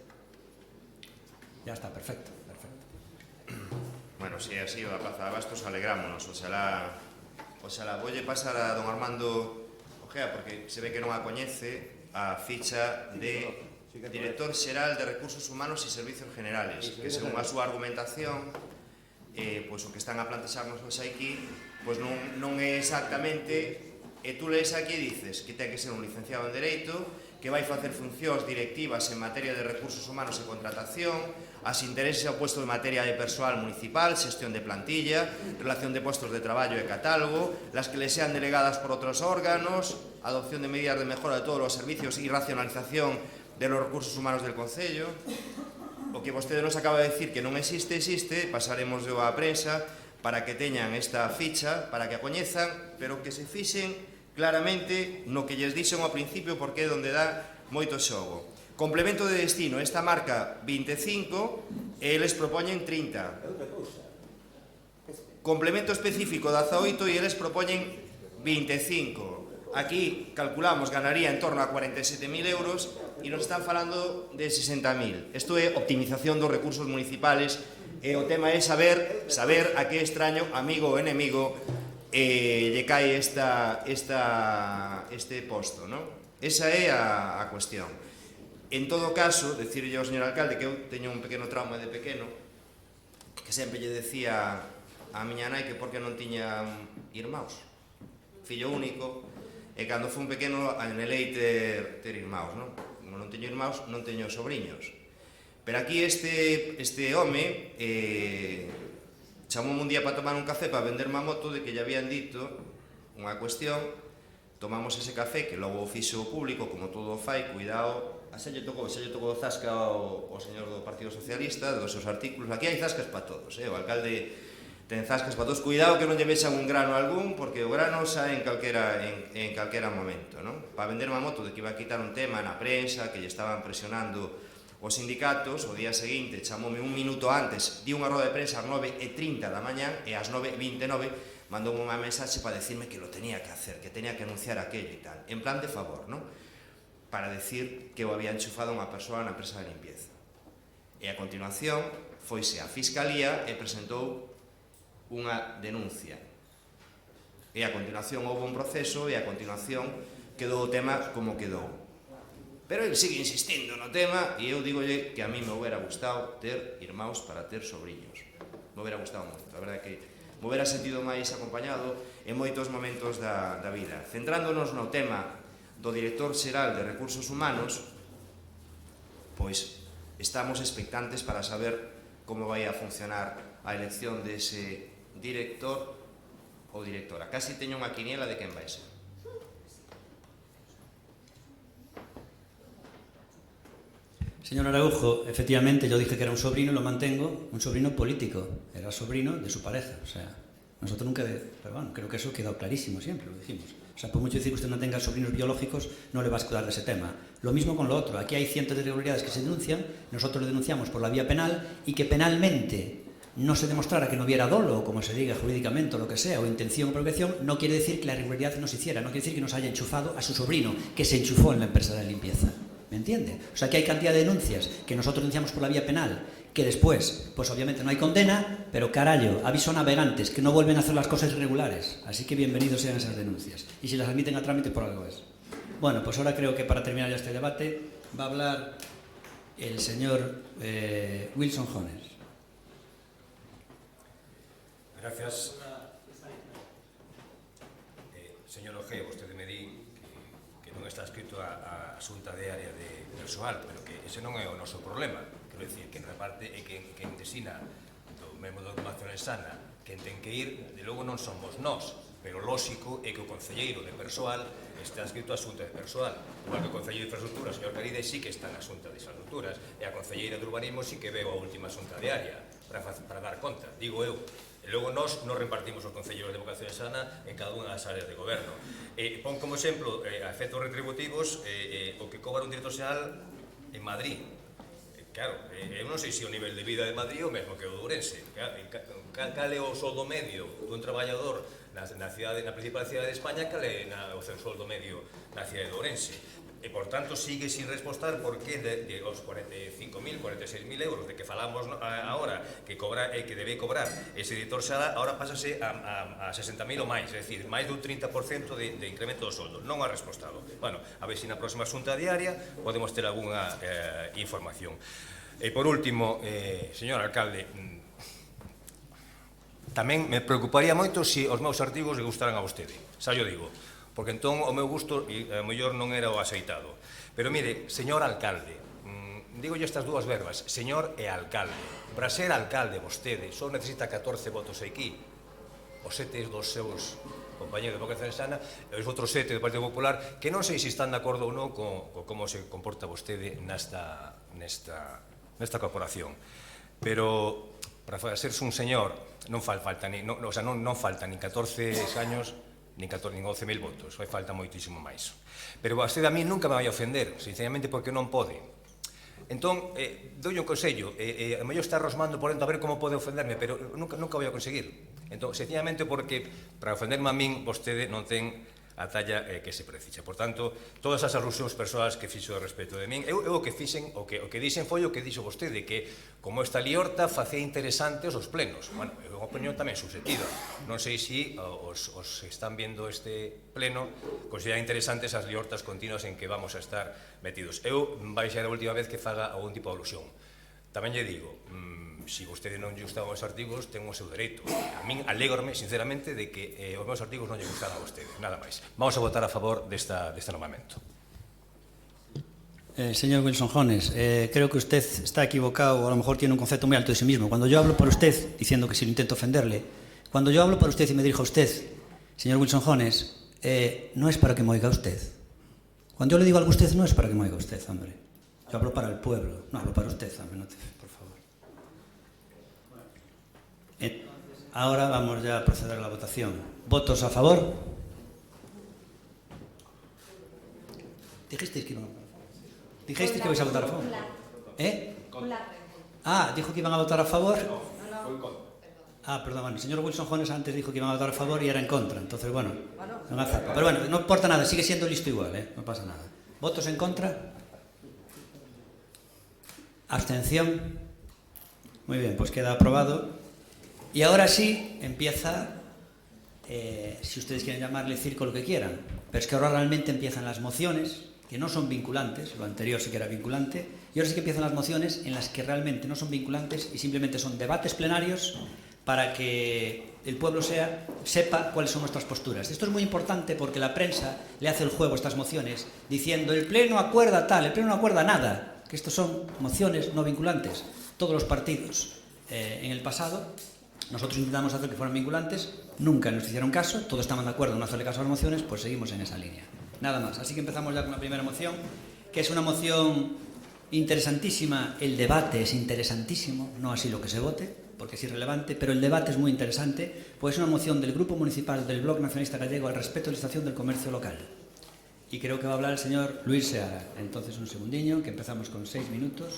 Ya está, perfecto.
Bueno, si así a Plaza de Bastos alegrámonos. Oxalá voulle pasar a don Armando Ojea, porque se ve que non a coñece, a ficha de Director Xeral de Recursos Humanos e Servicios Generales, que según a súa argumentación, pois o que están a plantexarnos aquí, pois non é exactamente, e tú lees aquí e dices que ten que ser un licenciado en Dereito, que vai facer funcións directivas en materia de recursos humanos e contratación, as intereses ao puesto de materia de persoal municipal, xestión de plantilla, relación de puestos de traballo e catálogo, las que le sean delegadas por outros órganos, adopción de medidas de mejora de todos os servicios e racionalización de los recursos humanos del Concello. O que vostede nos acaba de decir que non existe, pasaremos yo á prensa para que teñan esta ficha, para que a coñezan, pero que se fixen claramente no que lles dixen ao principio, porque é onde dá moito xogo. Complemento de destino, esta marca 25 e eles propoñen 30. Complemento específico 18 e eles propoñen 25. Aquí calculamos ganaría en torno a 47.000 euros e nos están falando de 60.000. Isto é optimización dos recursos municipales e o tema é saber a que extraño, amigo ou enemigo, lle cae este posto, non? Esa é a cuestión. En todo caso, decirlle ao señor alcalde que eu teño un pequeno trauma de pequeno, que sempre lle decía a miña nai que por que non tiña irmãos, fillo único, e cando fui un pequeno anhelei ter irmãos, non? Como non teño irmãos, non teño sobriños. Pero aquí este home chamoume un día para tomar un café para venderme a moto de que lle habían dito unha cuestión, tomamos ese café que logo o fixo público, como todo o fai, cuidado, xa lle tocou zasca ao señor do Partido Socialista, dos seus artículos, aquí hai zascas para todos, o alcalde ten zascas para todos, cuidado que non lle vexan un grano algún, porque o grano sae en calquera momento, non? Para venderme a moto de que iba a quitar un tema na prensa, que lle estaban presionando os sindicatos, o día seguinte chamoume un minuto antes, di unha roda de prensa ás 9:30 da mañán e ás 9:29 mandoume unha mensaxe para decirme que lo tenía que hacer, que tenía que anunciar aquello e tal, en plan de favor, non? Para decir que eu había enchufado a unha persoa na empresa de limpieza. E a continuación foise á Fiscalía e presentou unha denuncia. E a continuación houve un proceso e a continuación quedou o tema como quedou. Pero ele sigue insistindo no tema e eu digolle que a mí me hubiera gustado ter irmãos para ter sobrinhos. Me hubiera gustado moito. A verdade que me hubiera sentido máis acompañado en moitos momentos da vida. Centrándonos no tema do director xeral de Recursos Humanos, pois estamos expectantes para saber como vai a funcionar a elección dese director ou directora. Casi teño unha quiniela de quen vai ser.
Señor Araujo, efectivamente, yo dije que era un sobrino, lo mantengo, un sobrino político, era sobrino de su pareja, o sea, nosotros nunca, pero bueno, creo que eso quedó clarísimo siempre, lo dijimos. O sea, por mucho decir que usted no tenga sobrinos biológicos, no le va a escudar de ese tema. Lo mismo con lo otro, aquí hay cientos de irregularidades que se denuncian, nosotros lo denunciamos por la vía penal y que penalmente no se demostrara que no hubiera dolo, o como se diga jurídicamente o lo que sea, o intención o provocación, no quiere decir que la irregularidad no se hiciera, no quiere decir que nos haya enchufado a su sobrino, que se enchufó en la empresa de limpieza. ¿Me entiende? O sea, que hay cantidad de denuncias que nosotros denunciamos por la vía penal, que después, pues obviamente no hay condena, pero carallo, aviso a navegantes que no vuelven a hacer las cosas irregulares. Así que bienvenidos sean esas denuncias. Y si las admiten a trámite, por algo es. Bueno, pues ahora creo que para terminar ya este debate va a hablar el señor Wilson Jones.
Gracias. Señor Ojea, vostede me di que non está escrito a xunta de área de persoal, pero que ese non é o noso problema. Quero dicir, quen reparte e quen desina do mesmo da formación sana, quen ten que ir, de logo non somos nós, pero lóxico é que o concelleiro de persoal está escrito a xunta de persoal. Igual que o concelleiro de infraestructuras, señor Caride, sí que está na xunta de infraestructuras, e a concelleira de urbanismo sí que veo a última xunta de área para dar conta, digo eu. E logo nós non repartimos os concelleiros de vocación sana en cada unha das áreas de goberno. Pon como exemplo, a efectos retributivos, o que cobra un director xeral en Madrid. Claro, eu non sei se o nivel de vida de Madrid é o mesmo que o de Ourense. Cal é o soldo medio dun traballador na principal cidade de España, cal é o seu soldo medio na cidade de Ourense. E, por tanto, sigue sin respostar por que de os 45.000, 46.000 euros de que falamos agora que debe cobrar ese director xeral, agora pásase a 60.000 ou máis, é dicir, máis dun 30% de incremento do soldo. Non ha respostado. Bueno, a ver se na próxima xunta diaria podemos ter algunha información. E, por último, señor alcalde, tamén me preocuparía moito se os meus artigos lle gustaran a vostede, xa yo digo, porque entón o meu gusto a mellor non era o aceitado. Pero mire, señor alcalde, digo estas dúas verbas, señor e alcalde. Para ser alcalde vostede só necesita 14 votos aquí, os 7 dos seus compañeros de vocación sana e os outros 7 do Partido Popular, que non sei se están de acordo ou non con como se comporta vostede nesta nesta corporación. Pero para serse un señor non falta nin 14 años nin 12.000 votos, fai falta moitísimo máis. Pero a mí nunca me vai a ofender, sinceramente, porque non pode. Entón, doulle un consello, a mellor está rosmando por dentro a ver como pode ofenderme, pero nunca vai a conseguir. Entón, sencillamente porque, para ofenderme a min, vostede non ten a talla que se precisa. Por tanto, todas as alusións persoas que fixo respecto de min, eu o que fixen, o que dixen foi o que dixo vostede, que como esta liorta facía interesantes os plenos. Bueno, é unha opinión tamén subjetiva. Non sei se os están viendo este pleno consideran interesantes as liortas continuas en que vamos a estar metidos. Eu vai ser a última vez que faga algún tipo de alusión. Tamén lle digo, se vostede non lle gustaban os artigos, ten o seu dereito. A min alégrome, sinceramente, de que os meus artigos non lle gustaran a vostede, nada máis. Vamos a votar a favor deste nomamento.
Señor Wilson Jones, creo que usted está equivocado, o a lo mejor tiene un concepto muy alto de sí mismo. Cuando yo hablo para usted, diciendo que si lo intento ofenderle, cuando yo hablo para usted y me dirijo a usted, señor Wilson Jones, no es para que me oiga usted. Cuando yo le digo algo a usted, no es para que me oiga usted, hombre. Yo hablo para el pueblo, no hablo para usted, hombre, por favor. Ahora vamos ya a proceder a la votación. ¿Votos a favor? ¿Dijisteis que iban a votar a favor? ¿Dijisteis que vais a votar a favor? Dijo que iban a votar a favor. Perdón, bueno, el señor Wilson Jones antes dijo que iban a votar a favor y era en contra. Entonces, bueno, no hace falta. Pero bueno, no importa nada, sigue siendo listo igual, no pasa nada. ¿Votos en contra? ¿Abstención? Muy bien, pues queda aprobado. Y ahora sí empieza, si ustedes quieren llamarle circo lo que quieran, pero es que ahora realmente empiezan las mociones, que no son vinculantes, lo anterior sí que era vinculante, y ahora sí que empiezan las mociones en las que realmente no son vinculantes y simplemente son debates plenarios para que el pueblo sepa cuáles son nuestras posturas. Esto es muy importante porque la prensa le hace el juego a estas mociones diciendo el Pleno acuerda tal, el Pleno no acuerda nada, que estos son mociones no vinculantes. Todos los partidos en el pasado, nosotros intentamos hacer que fueran vinculantes, nunca nos hicieron caso, todos estaban de acuerdo en no hacerle caso a las mociones, pues seguimos en esa línea. Nada más. Así que empezamos ya con la primera moción, que es una moción interesantísima. El debate es interesantísimo, no así lo que se vote, porque es irrelevante, pero el debate es muy interesante, pues es una moción del Grupo Municipal del Bloc Nacionalista Gallego al respecto de la situación del comercio local. Y creo que va a hablar el señor Luis Seara. Entonces, un segundinho, que empezamos con 6 minutos.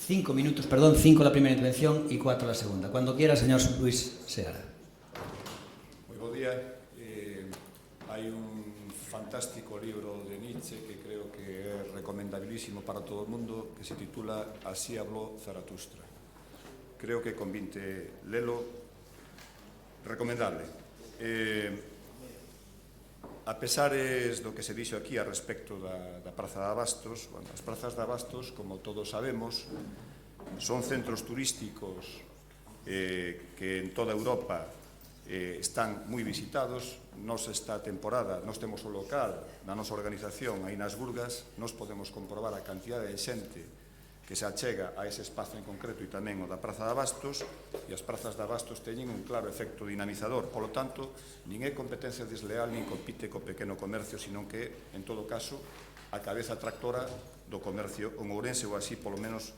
5 minutos, perdón, 5 la primera intervención y 4 la segunda. Cuando quiera, señor Luis Seara.
Moi bo día. Hai un fantástico libro de Nietzsche que creo que é recomendabilísimo para todo o mundo, que se titula Así habló Zaratustra. Creo que convinte lelo, recomendable. A pesares do que se dixo aquí a respecto da Praza de Abastos, bueno, as prazas de Abastos, como todos sabemos, son centros turísticos que en toda Europa están moi visitados. Nos esta temporada, nos temos o local na nosa organización aí nas Burgas, nos podemos comprobar a cantidade de xente que se achega a ese espazo en concreto e tamén o da Praza de Abastos, e as prazas de Abastos teñen un claro efecto dinamizador. Polo tanto, nin é competencia desleal nin compite co pequeno comercio, sino que, en todo caso, a cabeza tractora do comercio en Ourense, ou así, polo menos,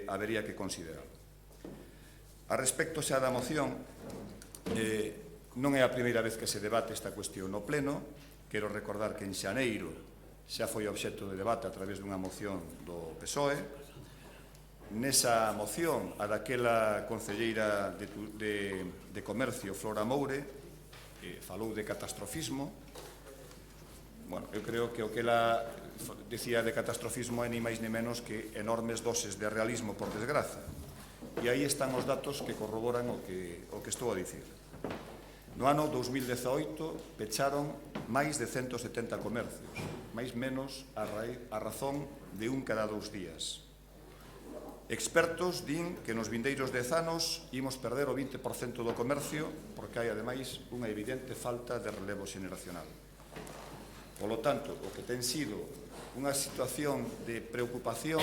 habería que considerarlo. A respecto xa da moción, non é a primeira vez que se debate esta cuestión no Pleno. Quero recordar que en xaneiro xa foi obxecto de debate a través dunha moción do PSOE. Nesa moción, a daquela concelleira de Comercio, Flora Moure, falou de catastrofismo. Bueno, eu creo que o que ela decía de catastrofismo é ni máis ni menos que enormes doses de realismo, por desgraza. E aí están os datos que corroboran o que estou a dicir. No ano 2018 pecharon máis de 170 comercios, máis menos a razón de un cada 2 días. Expertos din que nos vindeiros 10 anos imos perder o 20% do comercio porque hai, ademais, unha evidente falta de relevo xeneracional. Polo tanto, o que ten sido unha situación de preocupación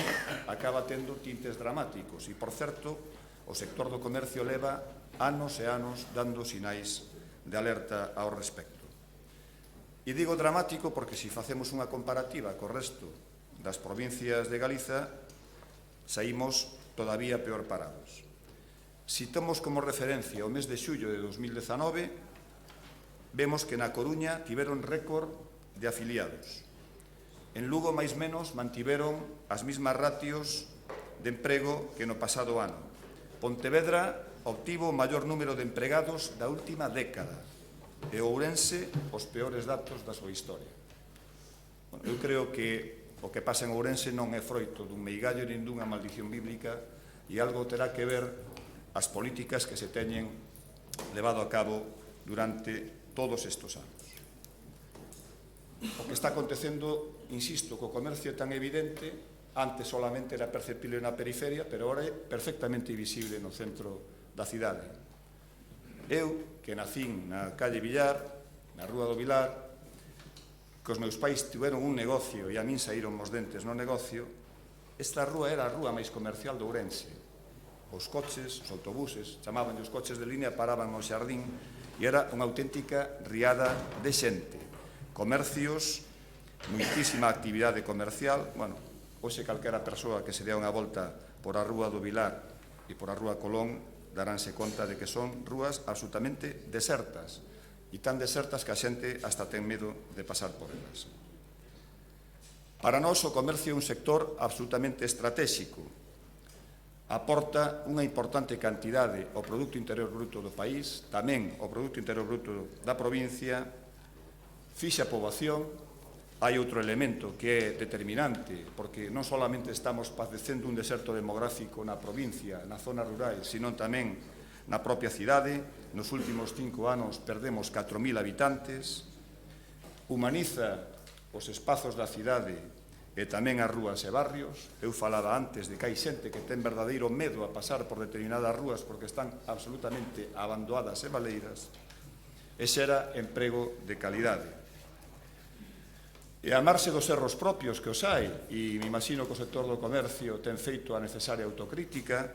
acaba tendo tintes dramáticos e, por certo, o sector do comercio leva anos e anos dando sinais de alerta ao respecto. E digo dramático porque se facemos unha comparativa co resto das provincias de Galiza, saímos todavía peor parados. Si temos como referencia o mes de xullo de 2019, vemos que na Coruña tiveron récord de afiliados. En Lugo, máis menos, mantiveron as mismas ratios de emprego que no pasado ano. Pontevedra obtivo o maior número de empregados da última década e Ourense os peores datos da súa historia. Bueno, eu creo que o que pasa en Ourense non é froito dun meigallo nin dunha maldición bíblica e algo terá que ver as políticas que se teñen levado a cabo durante todos estes anos. O que está acontecendo, insisto, co comercio é tan evidente, antes solamente era perceptible na periferia, pero agora é perfectamente visible no centro da cidade. Eu, que nacín na calle Villar, na Rúa do Vilar, que os meus pais tiveron un negocio e a min saíron os dentes no negocio, esta rúa era a rúa máis comercial de Ourense. Os coches, os autobuses, chamaban os coches de línea, paraban no xardín e era unha auténtica riada de xente. Comercios, moitísima actividade comercial. Bueno, hoxe calquera persoa que se dea unha volta por a Rúa do Vilar e por a Rúa Colón daránse conta de que son rúas absolutamente desertas e tan desertas que a xente hasta ten medo de pasar por elas. Para nós o comercio é un sector absolutamente estratégico. Aporta unha importante cantidade ao Produto Interior Bruto do país, tamén ao Produto Interior Bruto da provincia, fixa poboación. Hai outro elemento que é determinante, porque non solamente estamos padecendo un deserto demográfico na provincia, na zona rural, sino tamén na propia cidade. Nos últimos 5 anos perdemos 4.000 habitantes, humaniza os espazos da cidade e tamén as rúas e barrios. Eu falaba antes de que hai xente que ten verdadeiro medo a pasar por determinadas rúas porque están absolutamente abandonadas e baleiras, e xera emprego de calidade. E a marxe dos erros propios que os hai, e me imagino que o sector do comercio ten feito a necesaria autocrítica,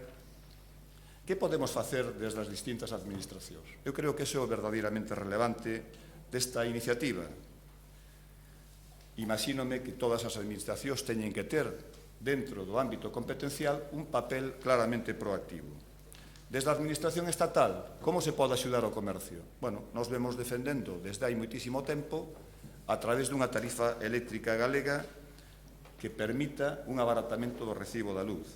que podemos facer desde as distintas administracións? Eu creo que iso é verdadeiramente relevante desta iniciativa. Imagínome que todas as administracións teñen que ter, dentro do ámbito competencial, un papel claramente proactivo. Desde a administración estatal, como se pode axudar ao comercio? Bueno, nos vemos defendendo desde hai moitísimo tempo a través dunha tarifa eléctrica galega que permita un abaratamento do recibo da luz.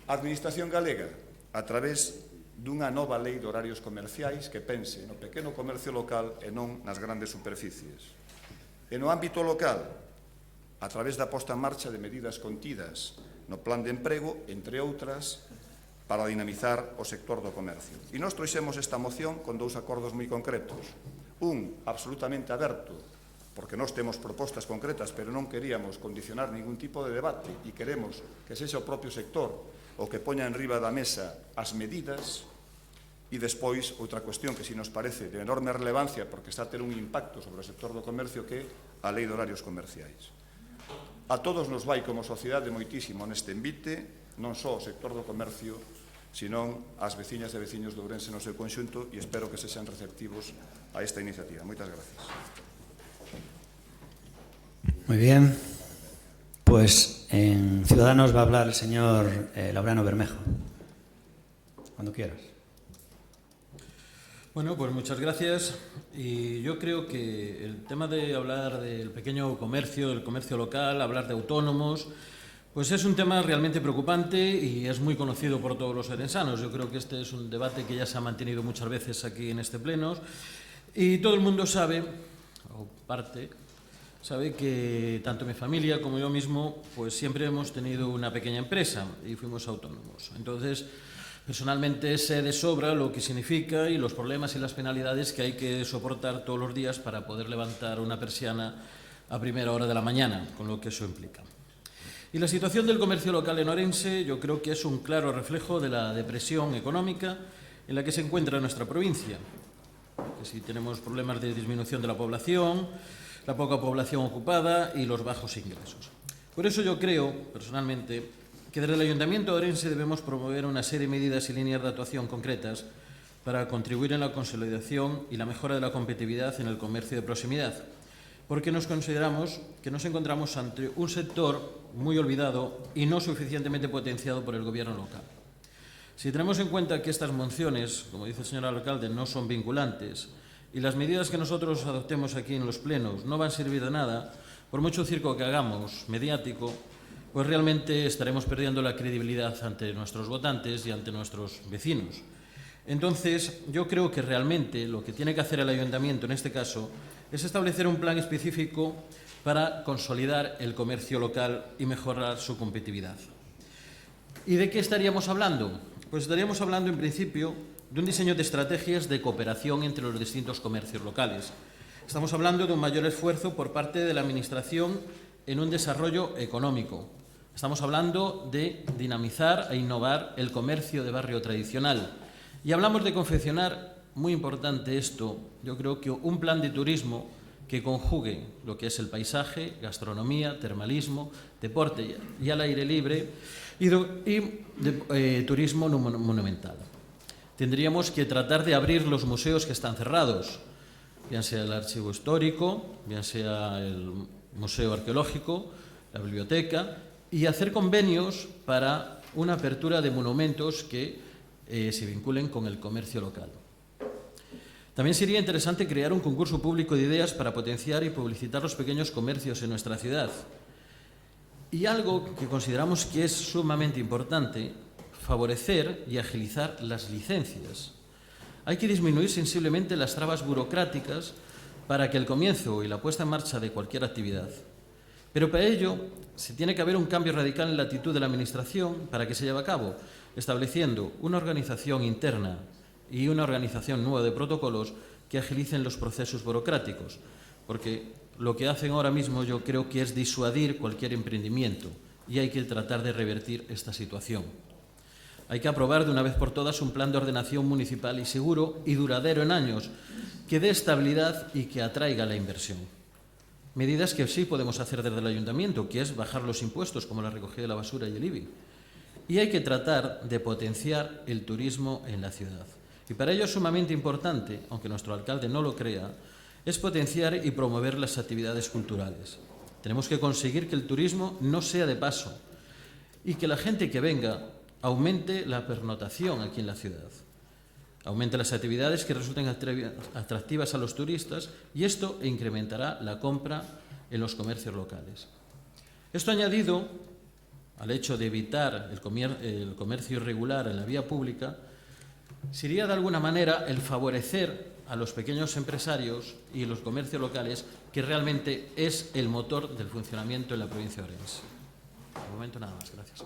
A administración galega, a través dunha nova lei de horarios comerciais que pense no pequeno comercio local e non nas grandes superficies. E no ámbito local, a través da posta en marcha de medidas contidas no plan de emprego, entre outras, para dinamizar o sector do comercio. E nós trouxemos esta moción con 2 acordos moi concretos. Un, absolutamente aberto, porque nós temos propostas concretas, pero non queríamos condicionar ningún tipo de debate e queremos que sexa o propio sector o que poña en riba da mesa as medidas. E despois, outra cuestión que si nos parece de enorme relevancia porque está a ter un impacto sobre o sector do comercio, que é a lei de horarios comerciais. A todos nos vai como sociedade moitísimo neste envite, non só o sector do comercio, senón as veciñas e veciños de Ourense no seu conxunto, e espero que sexan receptivos a esta iniciativa. Moitas gracias.
Muy bien. Pues en Ciudadanos va a hablar el señor Laureano Bermejo. Cuando quieras.
Bueno, pues muchas gracias. Y yo creo que el tema de hablar del pequeño comercio, del comercio local, hablar de autónomos, pues es un tema realmente preocupante y es muy conocido por todos los orensanos. Yo creo que este es un debate que ya se ha mantenido muchas veces aquí en este pleno y todo el mundo sabe, o parte, sabe que tanto mi familia como yo mismo pues siempre hemos tenido una pequeña empresa y fuimos autónomos. Entonces, personalmente sé de sobra lo que significa y los problemas y las penalidades que hay que soportar todos los días para poder levantar una persiana a primera hora de la mañana, con lo que eso implica. Y la situación del comercio local en Orense yo creo que es un claro reflejo de la depresión económica en la que se encuentra nuestra provincia. Que si tenemos problemas de disminución de la población, la poca población ocupada y los bajos ingresos. Por eso yo creo, personalmente, que desde el Ayuntamiento de Orense debemos promover una serie de medidas y líneas de actuación concretas para contribuir en la consolidación y la mejora de la competitividad en el comercio de proximidad. porque nos consideramos que nos encontramos ante un sector muy olvidado y no suficientemente potenciado por el gobierno local. Si tenemos en cuenta que estas mociones, como dice el señor alcalde, no son vinculantes y las medidas que nosotros adoptemos aquí en los plenos no van a servir de nada, por mucho circo que hagamos mediático, pues realmente estaremos perdiendo la credibilidad ante nuestros votantes y ante nuestros vecinos. Entonces, yo creo que realmente lo que tiene que hacer el ayuntamiento en este caso es establecer un plan específico para consolidar el comercio local y mejorar su competitividad. ¿Y de qué estaríamos hablando? Pues estaríamos hablando, en principio, de un diseño de estrategias de cooperación entre los distintos comercios locales. Estamos hablando de un mayor esfuerzo por parte de la Administración en un desarrollo económico. Estamos hablando de dinamizar e innovar el comercio de barrio tradicional. Y hablamos de confeccionar, muy importante esto, yo creo que un plan de turismo que conjugue lo que es el paisaje, gastronomía, termalismo, deporte y al aire libre y turismo monumental. Tendríamos que tratar de abrir los museos que están cerrados, bien sea el archivo histórico, bien sea el museo arqueológico, la biblioteca, y hacer convenios para una apertura de monumentos que se vinculen con el comercio local. También sería interesante crear un concurso público de ideas para potenciar y publicitar los pequeños comercios en nuestra ciudad. Y algo que consideramos que es sumamente importante, favorecer y agilizar las licencias. Hay que disminuir sensiblemente las trabas burocráticas para que el comienzo y la puesta en marcha de cualquier actividad. Pero para ello se tiene que haber un cambio radical en la actitud de la Administración para que se lleve a cabo, estableciendo una organización interna y una organización nueva de protocolos que agilicen los procesos burocráticos, porque lo que hacen ahora mismo yo creo que es disuadir cualquier emprendimiento y hay que tratar de revertir esta situación. Hay que aprobar de una vez por todas un plan de ordenación municipal y seguro y duradero en años, que dé estabilidad y que atraiga la inversión. Medidas que sí podemos hacer desde el ayuntamiento, que es bajar los impuestos como la recogida de la basura y el IBI. Y hay que tratar de potenciar el turismo en la ciudad. Y para ello es sumamente importante, aunque nuestro alcalde no lo crea, es potenciar y promover las actividades culturales. Tenemos que conseguir que el turismo no sea de paso y que la gente que venga aumente la pernotación aquí en la ciudad, aumente las actividades que resulten atractivas a los turistas y esto incrementará la compra en los comercios locales. Esto añadido al hecho de evitar el comercio irregular en la vía pública, sería de alguna manera el favorecer a los pequeños empresarios y los comercios locales, que realmente es el motor del funcionamiento en la provincia de Orense. De momento nada más, gracias.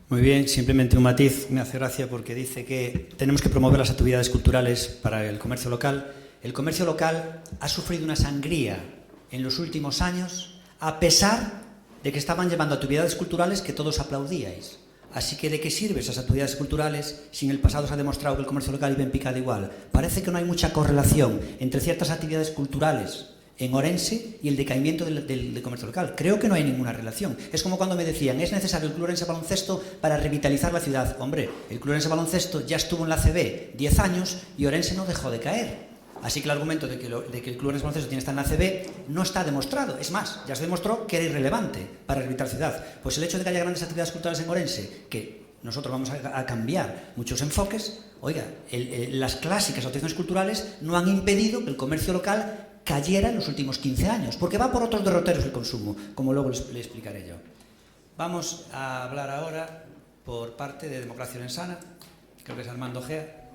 Muy bien, simplemente un matiz, me hace gracia porque dice que tenemos que promover las actividades culturales para el comercio local. El comercio local ha sufrido una sangría en los últimos años, a pesar de que estaban llevando actividades culturales que todos aplaudíais. Así que, ¿de qué sirven esas actividades culturales si en el pasado se ha demostrado que el comercio local iba en picada igual? Parece que no hay mucha correlación entre ciertas actividades culturales en Orense y el decaimiento del comercio local. Creo que no hay ninguna relación. Es como cuando me decían, es necesario el Club Orense Baloncesto para revitalizar la ciudad. Hombre, el Club Orense Baloncesto ya estuvo en la CB 10 años y Orense no dejó de caer. Así que el argumento de que el Club Orense Baloncesto tiene que estar en la CB no está demostrado. Es más, ya se demostró que era irrelevante para revitalizar la ciudad. Pues el hecho de que haya grandes actividades culturales en Orense, que nosotros vamos a cambiar muchos enfoques, oiga, las clásicas asociaciones culturales no han impedido que el comercio local cayera en los últimos 15 años, porque va por otros derroteros el consumo, como luego le explicaré yo. Vamos a hablar ahora por parte de Democracia Orensana, creo que es Armando Gea.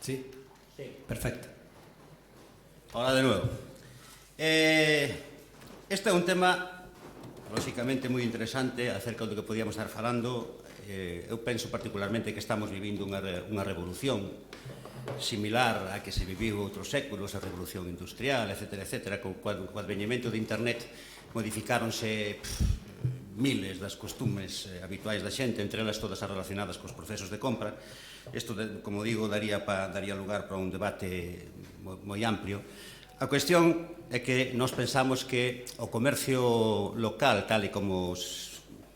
¿Sí? Sí. Perfecto.
Ahora de nuevo. Este é un tema, lógicamente, moi interesante acerca do que podíamos estar falando. Eu penso particularmente que estamos vivindo unha revolución similar a que se viviu outros séculos, a revolución industrial, etc., co adveñemento de internet modificáronse miles das costumes habituais da xente, entre elas todas as relacionadas cos procesos de compra. Isto, como digo, daría lugar para un debate moi amplio. A cuestión é que nós pensamos que o comercio local, tal e como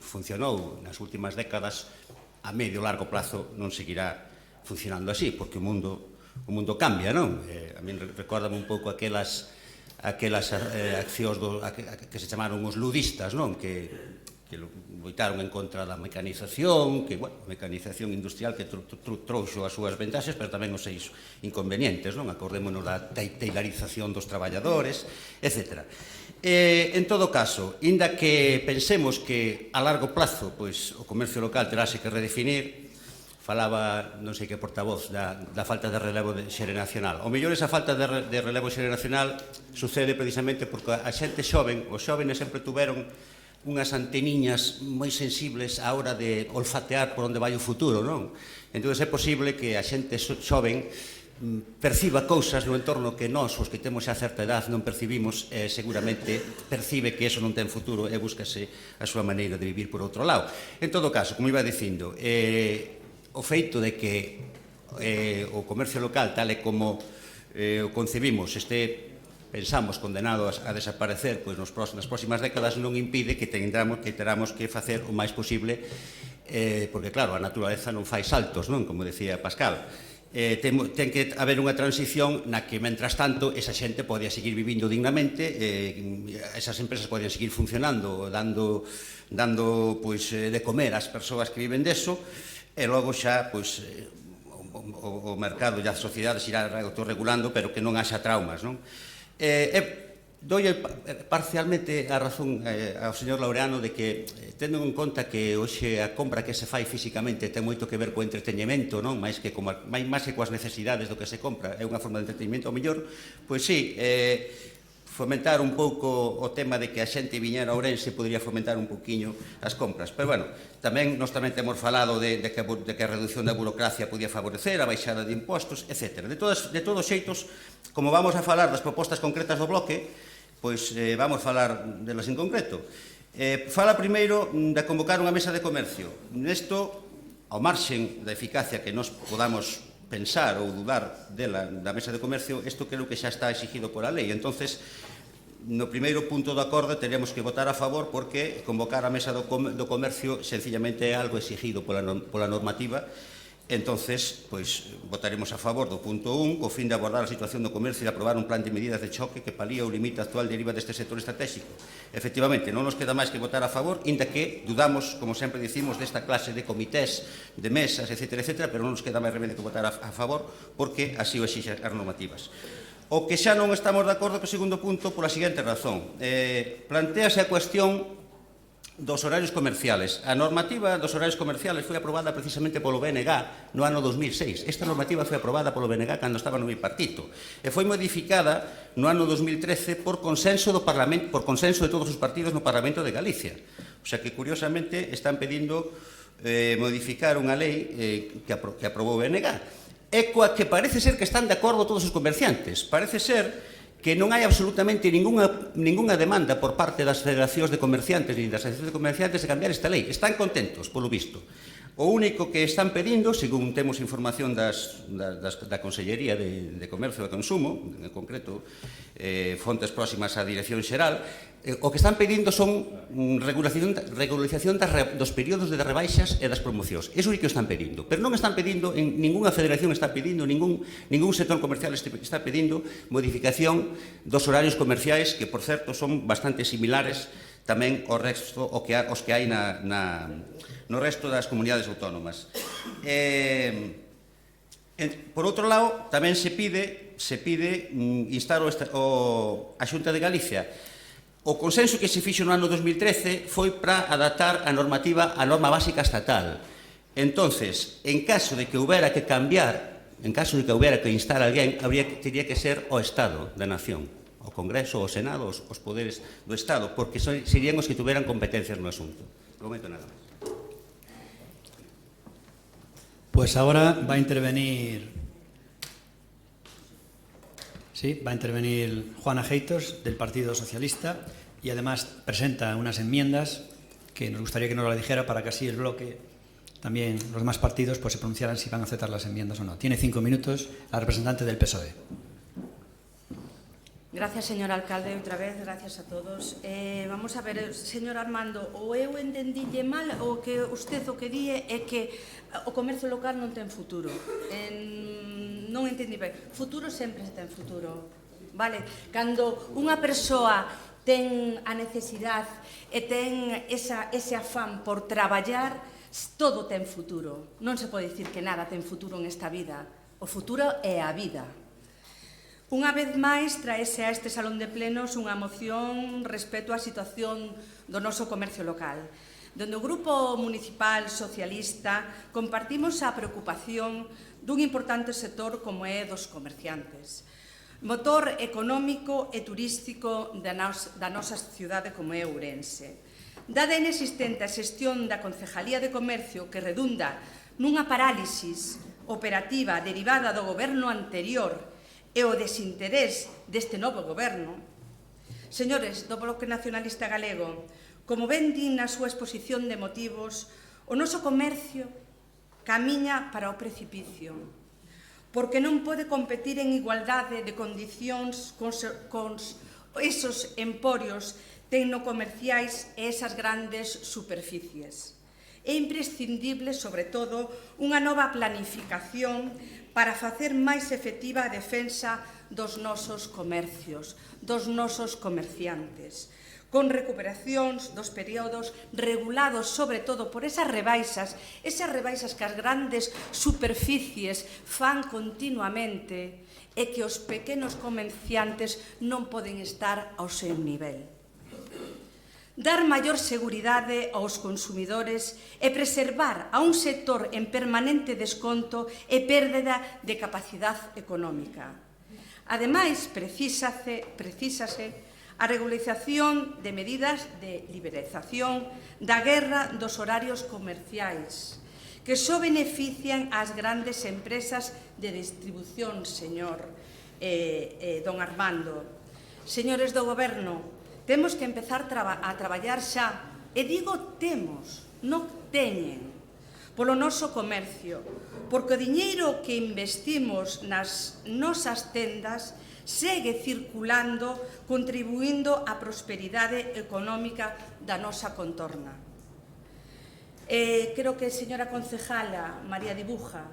funcionou nas últimas décadas, a medio e largo plazo non seguirá funcionando así, porque o mundo cambia, non? A mí recórdame un pouco aquelas accións que se chamaron os ludistas, non? Que loitaron en contra da mecanización, que, bueno, a mecanización industrial que trouxo as súas ventaxes, pero tamén os seus inconvenientes, non? Acordémonos da teilarización dos traballadores, etc. En todo caso, inda que pensemos que a largo plazo pois, o comercio local terase que redefinir, falaba, non sei que portavoz, da falta de relevo xeracional. O mellor esa falta de relevo xeracional sucede precisamente porque a xente xoven, os xóvenes sempre tuveron unhas anteniñas moi sensibles á hora de olfatear por onde vai o futuro, non? Entón é posible que a xente xoven perciba cousas no entorno que nós, os que temos xa certa edad, non percibimos, seguramente percibe que eso non ten futuro e búscase a súa maneira de vivir por outro lado. En todo caso, como iba dicindo, o feito de que o comercio local, tal e como o concebimos, pensamos condenados a desaparecer pois nas próximas décadas, non impide que teramos que facer o máis posible, porque claro, a naturaleza non fai saltos, non? Como decía Pascal. Ten que haber unha transición na que, mentras tanto, esa xente pode seguir vivindo dignamente, esas empresas poden seguir funcionando, dando pois, de comer ás persoas que viven deso, e logo xa pois, o mercado e a sociedade se irá autorregulando, pero que non haxa traumas, non? Doi parcialmente a razón ao señor Laureano de que, tendo en conta que hoxe a compra que se fai físicamente ten moito que ver co entreteñemento, non? máis que coas necesidades do que se compra, é unha forma de entreteñemento, ao mellor, pois sí, fomentar un pouco o tema de que a xente viñera a Ourense podría fomentar un pouquiño as compras. Pero, bueno, nós tamén temos falado de que a reducción da burocracia podía favorecer, a baixada de impostos, etc. De todos xeitos, como vamos a falar das propostas concretas do bloque, pois vamos falar delas en concreto. Fala primeiro de convocar unha mesa de comercio. Nesto, ao marxen da eficacia que nos podamos pensar ou dudar da mesa de comercio, isto creo que xa está exigido por a lei. Entonces, no primeiro punto do acordo teremos que votar a favor porque convocar a mesa do comercio sencillamente é algo exigido pola normativa. Entonces, pois, votaremos a favor do punto 1 co fin de abordar a situación do comercio e de aprobar un plan de medidas de choque que palía ou limita a actual deriva deste sector estratégico. Efectivamente, non nos queda máis que votar a favor, inda que dudamos, como sempre dicimos, desta clase de comités, de mesas, etc., pero non nos queda máis remedio que votar a favor porque así o exixen as normativas. O que xa non estamos de acordo co segundo punto pola seguinte razón. Plantéase a cuestión dos horarios comerciales. A normativa dos horarios comerciales foi aprobada precisamente polo BNG no ano 2006. Esta normativa foi aprobada polo BNG cando estaba no bipartito e foi modificada no ano 2013 por consenso de todos os partidos no Parlamento de Galicia. O sea que, curiosamente, están pedindo modificar unha lei que aprobou o BNG e coa que parece ser que están de acordo todos os comerciantes. Parece ser que non hai absolutamente ninguna demanda por parte das federacións de comerciantes ni das asociacións de comerciantes de cambiar esta lei. Están contentos, polo visto. O único que están pedindo, según temos información da Consellería de Comercio e Consumo, en concreto fontes próximas á Dirección Xeral, o que están pedindo son regularización dos períodos de rebaixas e das promocións. Eso é o que están pedindo. Pero non están pedindo, ninguna federación está pedindo, ningún sector comercial está pedindo modificación dos horarios comerciais, que, por certo, son bastante similares tamén ao resto, os que hai no resto das comunidades autónomas. Por outro lado, tamén se pide instar a Xunta de Galicia. O consenso que se fixo no ano 2013 foi para adaptar a norma básica estatal. Entonces, en caso de que houbera que cambiar, en caso de que houbera que instar a alguén, teria que ser o Estado da Nación, o Congreso, o Senado, os poderes do Estado, porque serían os que tuveran competencias no asunto. Prometo nada máis.
Pues ahora va a intervenir Juana Geitos, del Partido Socialista, y además presenta unas enmiendas que nos gustaría que nos lo dijera para que así el bloque, también los demás partidos, pues se pronunciaran si van a aceptar las enmiendas o no. Tiene 5 minutos la representante del PSOE.
Gracias, señor alcalde, outra vez, gracias a todos. Vamos a ver, señor Armando, ou eu entendílle mal ou que usted o que di é que o comercio local non ten futuro. Non entendi ben. Futuro sempre se ten futuro. Vale? Cando unha persoa ten a necesidade e ten ese afán por traballar, todo ten futuro. Non se pode dicir que nada ten futuro en esta vida. O futuro é a vida. Unha vez máis traese a este salón de plenos unha moción respecto á situación do noso comercio local, donde o Grupo Municipal Socialista compartimos a preocupación dun importante sector como é dos comerciantes, motor económico e turístico da nosa cidade como é Ourense. Dada a inexistente a xestión da Concejalía de Comercio que redunda nunha parálisis operativa derivada do goberno anterior e o desinterés deste novo goberno, señores do Bloque Nacionalista Galego, como ben din na súa exposición de motivos, o noso comercio camiña para o precipicio, porque non pode competir en igualdade de condicións con esos emporios tecnocomerciais e esas grandes superficies. É imprescindible, sobre todo, unha nova planificación para facer máis efectiva a defensa dos nosos comercios, dos nosos comerciantes, con recuperacións dos períodos regulados, sobre todo, por esas rebaixas que as grandes superficies fan continuamente e que os pequenos comerciantes non poden estar ao seu nivel. Dar maior seguridade aos consumidores e preservar a un sector en permanente desconto e pérdida de capacidade económica. Ademais, precisase a regularización de medidas de liberalización da guerra dos horarios comerciais, que só benefician ás grandes empresas de distribución, señor don Armando. Señores do Goberno, temos que empezar a traballar xa, e digo temos, non teñen, polo noso comercio, porque o diñeiro que investimos nas nosas tendas segue circulando, contribuindo á prosperidade económica da nosa contorna. Creo que, señora concejala María Dibuja,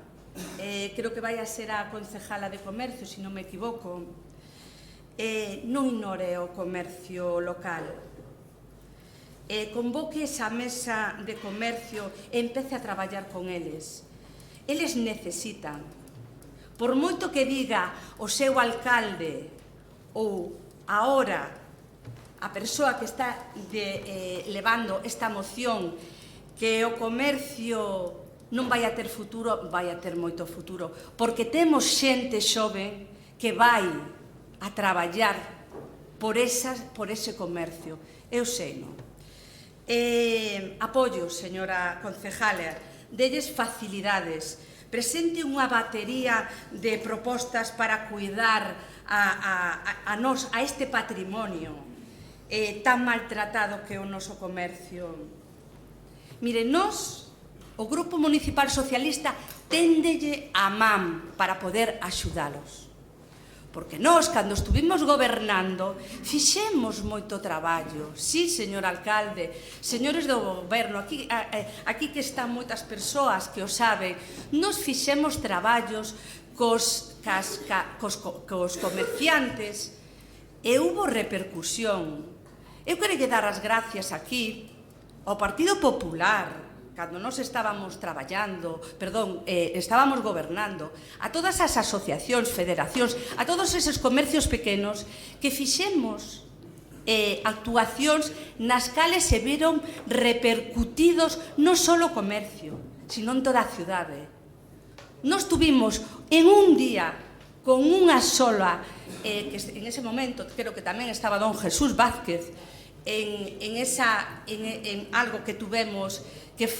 creo que vai a ser a concejala de Comercio, se non me equivoco, non ignore o comercio local. Convoque esa mesa de comercio e empece a traballar con eles. Eles necesitan, por moito que diga o seu alcalde ou agora a persoa que está levando esta moción, que o comercio non vai a ter futuro, vai a ter moito futuro, porque temos xente xove que vai a traballar por ese comercio. Eu sei, non? Apoio, señora concejala, delles facilidades, presente unha batería de propostas para cuidar a este patrimonio tan maltratado que é o noso comercio. Mire, nós, o Grupo Municipal Socialista, téndelle a man para poder axudalos. Porque nós, cando estuvimos gobernando, fixemos moito traballo. Sí, señor alcalde, señores do goberno, aquí que están moitas persoas que o saben, nos fixemos traballos cos comerciantes e hubo repercusión. Eu quero dar as gracias aquí ao Partido Popular, cando nos estábamos estábamos gobernando, a todas as asociacións, federacións, a todos eses comercios pequenos que fixemos actuacións nas cales se viron repercutidos non só o comercio, sino en toda a cidade. Nos tuvimos en un día con unha sola, que en ese momento creo que tamén estaba don Jesús Vázquez, en algo que tuvemos que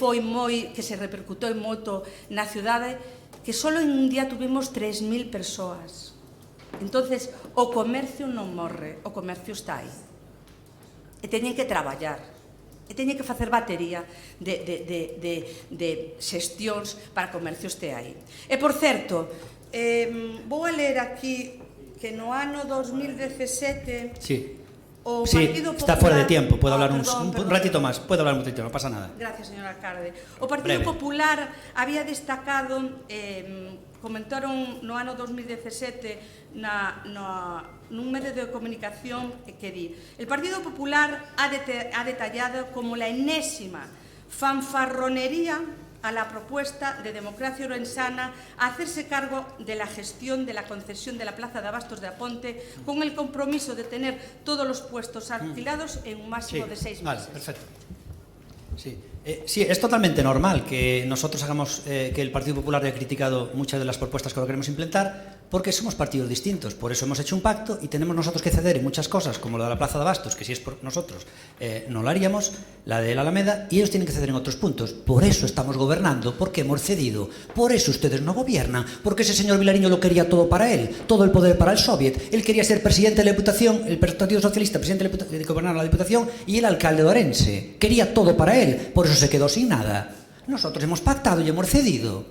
se repercutou moito na cidade, que só en un día tuvimos 3.000 persoas. Entonces, o comercio non morre, o comercio está aí. E teñen que traballar, e teñen que facer batería de xestións para que o comercio este aí. E, por certo, vou a ler aquí que no ano 2017
Sí.
o
Sí,
Partido
está
Popular...
fuera de tiempo, puedo hablar un
perdón.
ratito más, puedo hablar un ratito, no pasa nada.
Gracias, señor alcalde. O Partido
Breve.
Popular había destacado, comentaron no ano 2017 nun medio de comunicación que di: el Partido Popular ha detallado como la enésima fanfarronería a la propuesta de Democracia Orensana a hacerse cargo de la gestión de la concesión de la Plaza de Abastos de Aponte con el compromiso de tener todos los puestos alquilados en un máximo de 6 meses.
Vale, perfecto. Sí. Sí, es totalmente normal que nosotros hagamos que el Partido Popular haya criticado muchas de las propuestas que lo queremos implementar, porque somos partidos distintos. Por eso hemos hecho un pacto y tenemos nosotros que ceder en muchas cosas, como lo de la Plaza de Abastos, que si es por nosotros no lo haríamos, la de la Alameda, y ellos tienen que ceder en otros puntos. Por eso estamos gobernando, porque hemos cedido. Por eso ustedes no gobiernan, porque ese señor Vilariño lo quería todo para él, todo el poder para el Soviet. Él quería ser presidente de la Diputación, el Partido Socialista, presidente de gobernar la Diputación, y el alcalde de Orense. Quería todo para él, por eso se quedó sin nada. Nosotros hemos pactado y hemos cedido.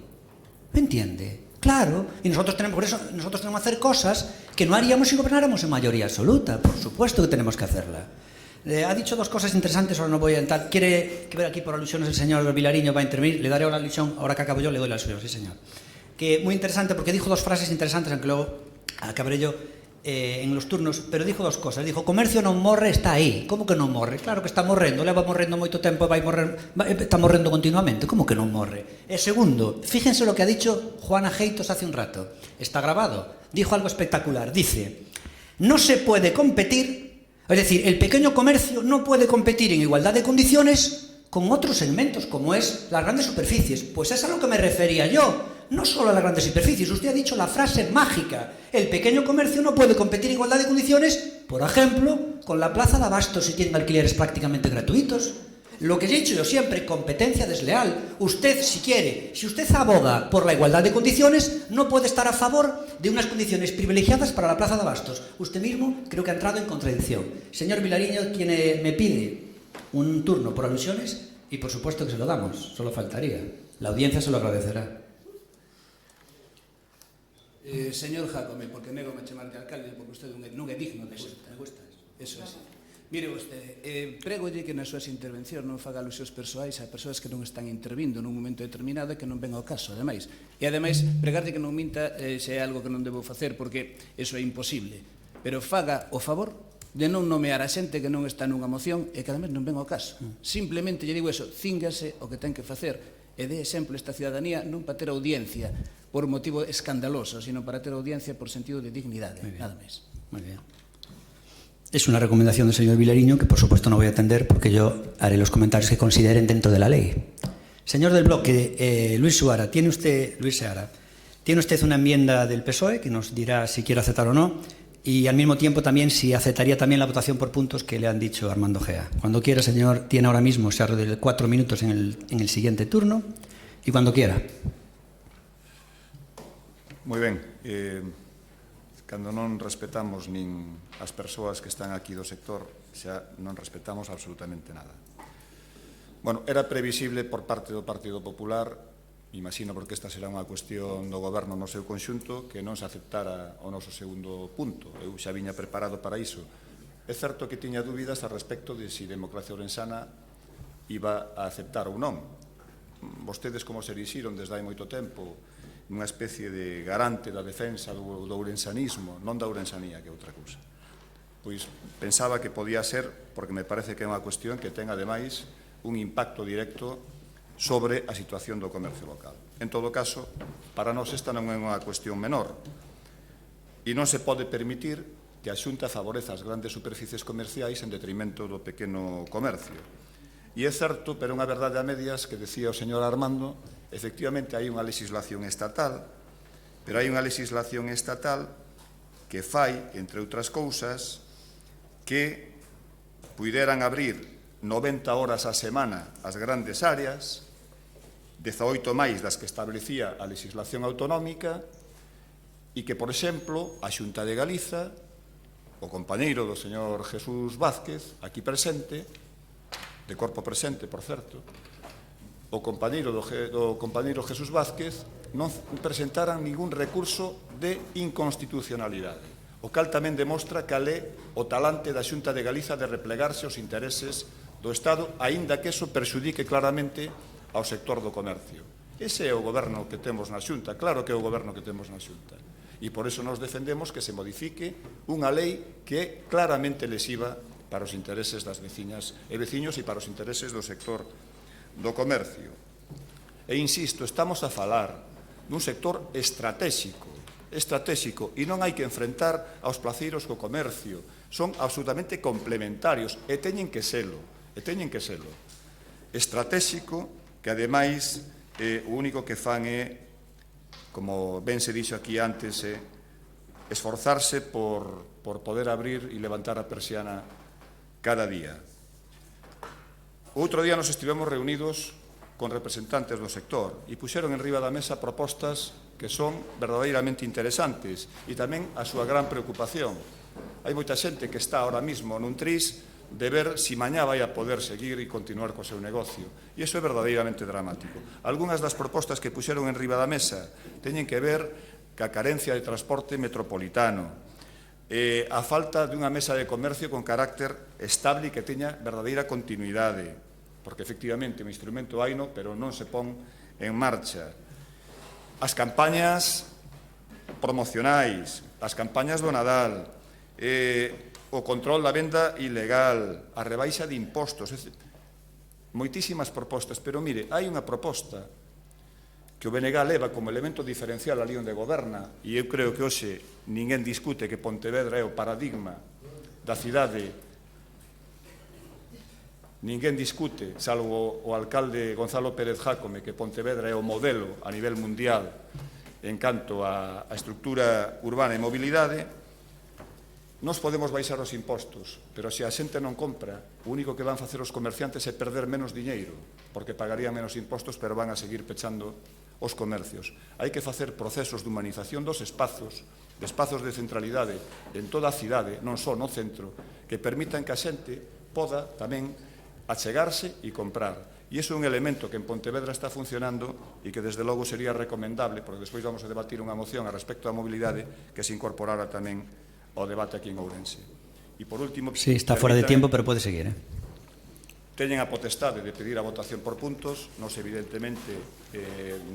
¿Me entiende? Claro, y nosotros tenemos, por eso nosotros tenemos que hacer cosas que no haríamos si gobernáramos en mayoría absoluta. Por supuesto que tenemos que hacerla. Ha dicho dos cosas interesantes, ahora no voy a entrar. Quiere que ver aquí por alusiones el señor Vilariño va a intervenir. Le daré ahora la alusión, ahora que acabo yo le doy la alusión, sí señor. Que muy interesante porque dijo dos frases interesantes, aunque luego acabaré yo en los turnos, pero dijo dos cosas. Dijo: comercio non morre, está aí. Como que non morre? Claro que está morrendo, leva morrendo moito tempo, está morrendo continuamente. Como que non morre? E segundo, fíjense lo que ha dicho Juana Geitos hace un rato. Está grabado. Dijo algo espectacular. Dice: no se puede competir, es decir, el pequeño comercio no puede competir en igualdad de condiciones con otros segmentos, como es las grandes superficies. Pues es a lo que me refería yo. No solo a las grandes superficies, usted ha dicho la frase mágica: el pequeño comercio no puede competir en igualdad de condiciones, por ejemplo, con la Plaza de Abastos si tienen alquileres prácticamente gratuitos. Lo que he dicho yo siempre, competencia desleal. Usted, si quiere, si usted aboga por la igualdad de condiciones, no puede estar a favor de unas condiciones privilegiadas para la Plaza de Abastos. Usted mismo creo que ha entrado en contradicción. Señor Vilariño, quien me pide un turno por alusiones, y por supuesto que se lo damos, solo faltaría. La audiencia se lo agradecerá.
Señor Jácome, porque nego me chamar de alcalde, porque usted non é digno de ser. Me gusta. Eso é así. Mire vostede, prégolle que nas súas intervencións non faga alusións persoais a persoas que non están intervindo nun momento determinado e que non ven ao caso, ademais. E ademais, pregarlle que non minta se é algo que non debo facer, porque eso é imposible. Pero faga o favor de non nomear a xente que non está nunha moción e que ademais non ven ao caso. Simplemente lle digo eso, cíngase o que ten que facer e dé exemplo esta ciudadanía non para ter audiencia por motivo escandaloso, sino para ter audiencia por sentido de dignidade, nada máis.
Muy bien. Es una recomendación del señor Vilariño que por supuesto no voy a atender porque yo haré los comentarios que consideren dentro de la ley. Señor del bloque, Luis Seara, ¿tiene usted una enmienda del PSOE que nos dirá si quiere aceptar o no? Y al mismo tiempo también si aceptaría también la votación por puntos que le han dicho Armando Gea. Cuando quiera, señor, tiene ahora mismo, se de 4 minutos en el siguiente turno, y cuando quiera.
Moi ben. Cando non respetamos nin as persoas que están aquí do sector, xa non respetamos absolutamente nada. Bueno, era previsible por parte do Partido Popular, imagino porque esta será unha cuestión do goberno no seu conxunto, que non se aceptara o noso segundo punto. Eu xa viña preparado para iso. É certo que tiña dúbidas a respecto de si Democracia Orensana iba a aceptar ou non. Vostedes como se erixiron desde hai moito tempo nunha especie de garante da defensa do ourensanismo, non da ourensanía, que é outra cousa. Pois pensaba que podía ser, porque me parece que é unha cuestión que ten ademais un impacto directo sobre a situación do comercio local. En todo caso, para nós esta non é unha cuestión menor e non se pode permitir que a Xunta favoreza as grandes superficies comerciais en detrimento do pequeno comercio. E é certo, pero unha verdade a medias, que decía o señor Armando, efectivamente hai unha legislación estatal, pero hai unha legislación estatal que fai, entre outras cousas, que puideran abrir 90 horas a semana as grandes áreas, 18 máis das que establecía a legislación autonómica, e que, por exemplo, a Xunta de Galiza, o compañeiro do señor Jesús Vázquez, aquí presente, de corpo presente, por certo, o compañeiro Jesús Vázquez non presentaran ningún recurso de inconstitucionalidade. o cal tamén demostra cal é o talante da Xunta de Galiza de replegarse aos intereses do Estado, aínda que eso perxudique claramente ao sector do comercio. Ese é o goberno que temos na Xunta, claro que é o goberno que temos na Xunta. E por eso nos defendemos que se modifique unha lei que é claramente lesiva para os intereses das veciñas e veciños e para os intereses do sector do comercio. E insisto, estamos a falar dun sector estratégico, e non hai que enfrentar aos placeiros co comercio, son absolutamente complementarios e teñen que selo, estratégico, que ademais o único que fan é, como ben se dixo aquí antes, esforzarse por poder abrir e levantar a persiana cada día. Outro día nos estivemos reunidos con representantes do sector e puxeron en riba da mesa propostas que son verdadeiramente interesantes e tamén a súa gran preocupación. Hai moita xente que está ahora mismo nun tris de ver si mañá vai a poder seguir e continuar co seu negocio. E iso é verdadeiramente dramático. Algúnas das propostas que puxeron en riba da mesa teñen que ver ca carencia de transporte metropolitano, a falta dunha mesa de comercio con carácter estable e que teña verdadeira continuidade, porque efectivamente o instrumento haino, pero non se pon en marcha. As campañas promocionais, as campañas do Nadal, o control da venda ilegal, a rebaixa de impostos, moitísimas propostas, pero mire, hai unha proposta que o BNG leva como elemento diferencial ali onde goberna, e eu creo que hoxe ninguén discute que Pontevedra é o paradigma da cidade, ninguén discute, salvo o alcalde Gonzalo Pérez Jácome, que Pontevedra é o modelo a nivel mundial en canto a estructura urbana e mobilidade. Nos podemos baixar os impostos, pero se a xente non compra, o único que van facer os comerciantes é perder menos diñeiro, porque pagarían menos impostos, pero van a seguir pechando os comercios. Hai que facer procesos de humanización dos espazos de centralidade en toda a cidade, non só no centro, que permitan que a xente poda tamén achegarse e comprar. E iso é un elemento que en Pontevedra está funcionando e que desde logo sería recomendable, porque despois vamos a debatir unha moción a respecto da mobilidade, que se incorporara tamén ao debate aquí en Ourense. E por último...
Sí, está fora de tiempo, pero pode seguir.
Teñen a potestade de pedir a votación por puntos, nos evidentemente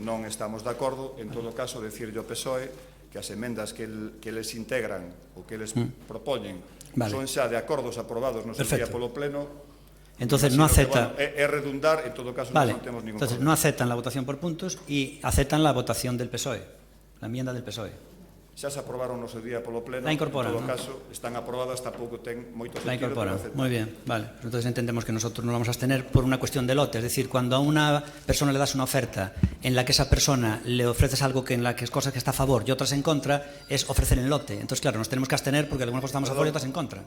non estamos de acordo, en todo caso, decirlle ao PSOE que as emendas que les integran ou que les propoñen son xa de acordos aprobados no seu día polo Pleno.
Entonces non acepta...
É redundar, en todo caso, non temos ningún problema.
Entonces non aceptan la votación por puntos e aceptan la votación del PSOE, la enmienda del PSOE.
Xa se aprobaron no seu día polo Pleno,
la incorporan,
en todo caso, están aprobadas, tampouco ten moito sentido.
La incorporan, moi bien, vale. Entonces entendemos que nosotros nos vamos a abstener por una cuestión de lote, es decir, cuando a una persona le das una oferta en la que esa persona le ofreces algo que en la que es cosas que está a favor y otras en contra, es ofrecer en lote. Entonces, claro, nos tenemos que abstener porque algunas cosas estamos a favor y otras en contra.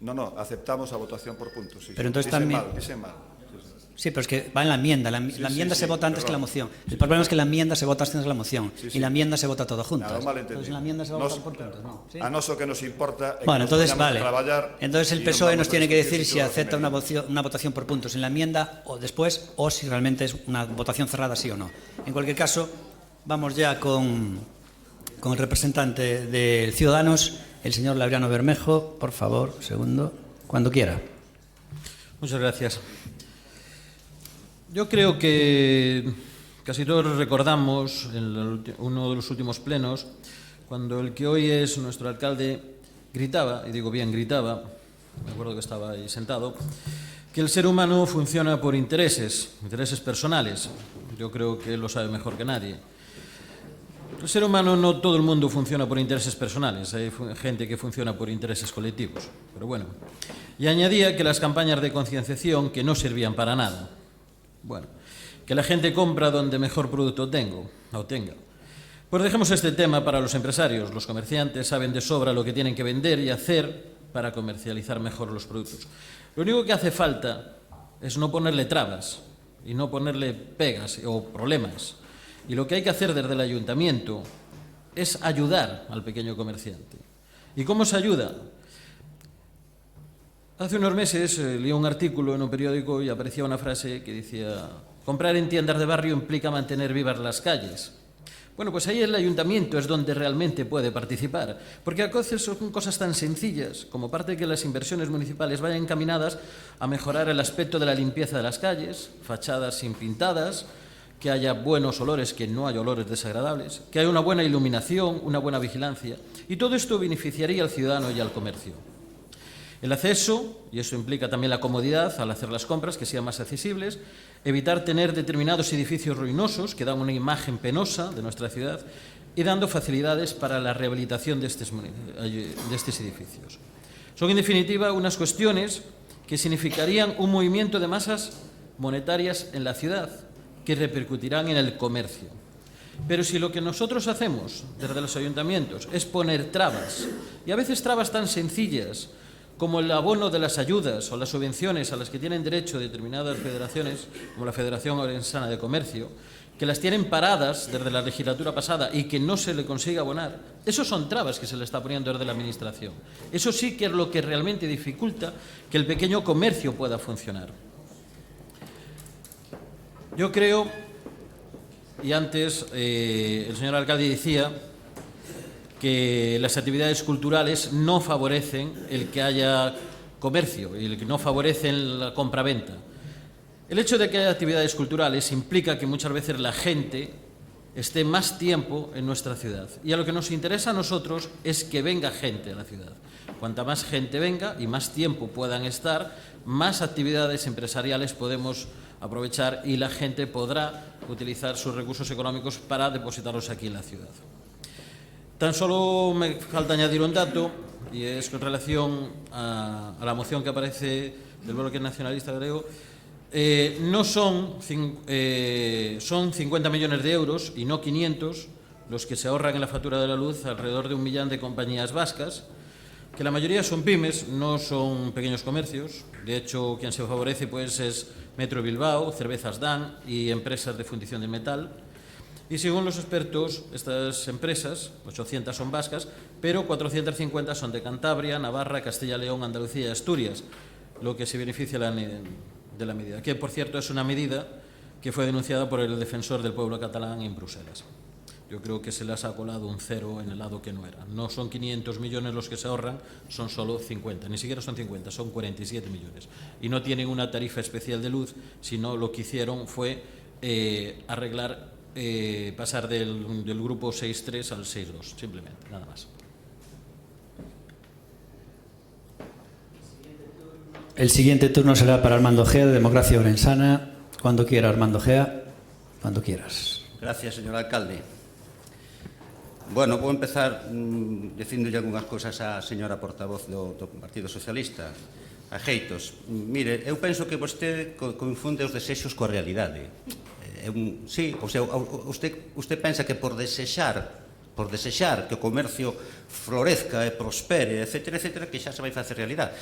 No, aceptamos a votación por puntos. Sí.
Pero entonces también...
Dicen mal.
Sí, pero es que va en la enmienda. La enmienda se vota antes que la moción. El problema es que la enmienda se vota antes que la moción. Y la enmienda se vota todo junto. Entonces la enmienda se va a votar por puntos. ¿No? ¿Sí?
A noso que nos importa é
bueno,
que
entonces,
nos vayamos a traballar.
Entonces el PSOE nos tiene que decir si acepta una votación por puntos en la enmienda o después, o si realmente es una votación cerrada, sí o no. En cualquier caso, vamos ya con el representante de Ciudadanos, el señor Laureano Bermejo. Por favor, segundo, cuando quiera.
Muchas gracias. Yo creo que casi todos recordamos en uno de los últimos plenos cuando el que hoy es nuestro alcalde gritaba, y digo bien gritaba, me acuerdo que estaba ahí sentado, que el ser humano funciona por intereses personales. Yo creo que él lo sabe mejor que nadie. El ser humano, no todo el mundo funciona por intereses personales, hay gente que funciona por intereses colectivos, pero bueno. Y añadía que las campañas de concienciación que no servían para nada. Bueno, que la gente compra donde mejor producto tenga. Pues dejemos este tema para los empresarios. Los comerciantes saben de sobra lo que tienen que vender y hacer para comercializar mejor los productos. Lo único que hace falta es no ponerle trabas y no ponerle pegas o problemas. Y lo que hay que hacer desde el ayuntamiento es ayudar al pequeño comerciante. ¿Y cómo se ayuda? Hace unos meses leí un artículo en un periódico y aparecía una frase que decía: comprar en tiendas de barrio implica mantener vivas las calles. Bueno, pues ahí el ayuntamiento es donde realmente puede participar, porque a veces son cosas tan sencillas como parte de que las inversiones municipales vayan encaminadas a mejorar el aspecto de la limpieza de las calles, fachadas sin pintadas, que haya buenos olores, que no haya olores desagradables, que haya una buena iluminación, una buena vigilancia, y todo esto beneficiaría al ciudadano y al comercio. El acceso, y eso implica también la comodidad al hacer las compras, que sean más accesibles, evitar tener determinados edificios ruinosos que dan una imagen penosa de nuestra ciudad y dando facilidades para la rehabilitación de estos edificios. Son, en definitiva, unas cuestiones que significarían un movimiento de masas monetarias en la ciudad que repercutirán en el comercio. Pero si lo que nosotros hacemos desde los ayuntamientos es poner trabas, y a veces trabas tan sencillas como el abono de las ayudas o las subvenciones a las que tienen derecho determinadas federaciones, como la Federación Orensana de Comercio, que las tienen paradas desde la legislatura pasada y que no se le consigue abonar, esos son trabas que se le está poniendo desde la Administración. Eso sí que es lo que realmente dificulta que el pequeño comercio pueda funcionar. Yo creo, y antes el señor alcalde decía que las actividades culturales no favorecen el que haya comercio y el que no favorecen la compraventa. El hecho de que haya actividades culturales implica que muchas veces la gente esté más tiempo en nuestra ciudad. Y a lo que nos interesa a nosotros es que venga gente a la ciudad. Cuanta más gente venga y más tiempo puedan estar, más actividades empresariales podemos aprovechar y la gente podrá utilizar sus recursos económicos para depositarlos aquí en la ciudad. Tan solo me falta añadir un dato, y es con relación a la moción que aparece del Bloque Nacionalista Galego. Son 50 millones de euros y no 500 los que se ahorran en la factura de la luz alrededor de 1 millón de compañías vascas, que la mayoría son pymes, no son pequeños comercios. De hecho, quien se favorece pues es Metro Bilbao, Cervezas Dan y empresas de fundición de metal. Y según los expertos, estas empresas, 800 son vascas, pero 450 son de Cantabria, Navarra, Castilla y León, Andalucía y Asturias, lo que se beneficia de la medida, que por cierto es una medida que fue denunciada por el defensor del pueblo catalán en Bruselas. Yo creo que se les ha colado un cero en el lado que no era. No son 500 millones los que se ahorran, son solo 50. Ni siquiera son 50, son 47 millones. Y no tienen una tarifa especial de luz, sino lo que hicieron fue arreglar, pasar del grupo 6.3 al 6.2, simplemente, nada más.
El siguiente turno será para Armando Gea, de Democracia Orensana. Cuando quiera, Armando Gea, cuando quieras.
Gracias, señor alcalde. Bueno, vou empezar dicíndolle algunhas cousas á señora portavoz do Partido Socialista, a Geitos. Mire, eu penso que vostede confunde os desexos coa realidade. Sí, o sea, usted pensa que por desexar que o comercio florezca e prospere, etcétera, etcétera, que xa se vai facer realidade.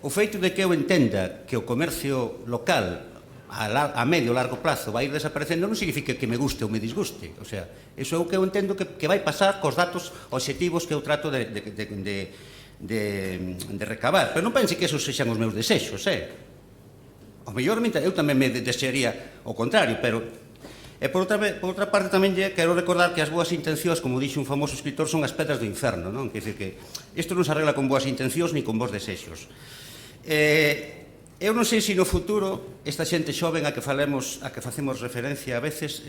O feito de que eu entenda que o comercio local a medio e largo plazo vai ir desaparecendo non significa que me guste ou me disguste. O sea, iso é o que eu entendo que vai pasar cos datos obxectivos que eu trato de recabar. Pero non pense que esos sexan os meus desexos, O mellor, eu tamén me desearía o contrario, pero... E por outra parte tamén quero recordar que as boas intencións, como dixe un famoso escritor, son as pedras do inferno, non? Quer dizer que isto non se arregla con boas intencións ni con bons desexos. Eu non sei se no futuro esta xente xoven a que facemos referencia a veces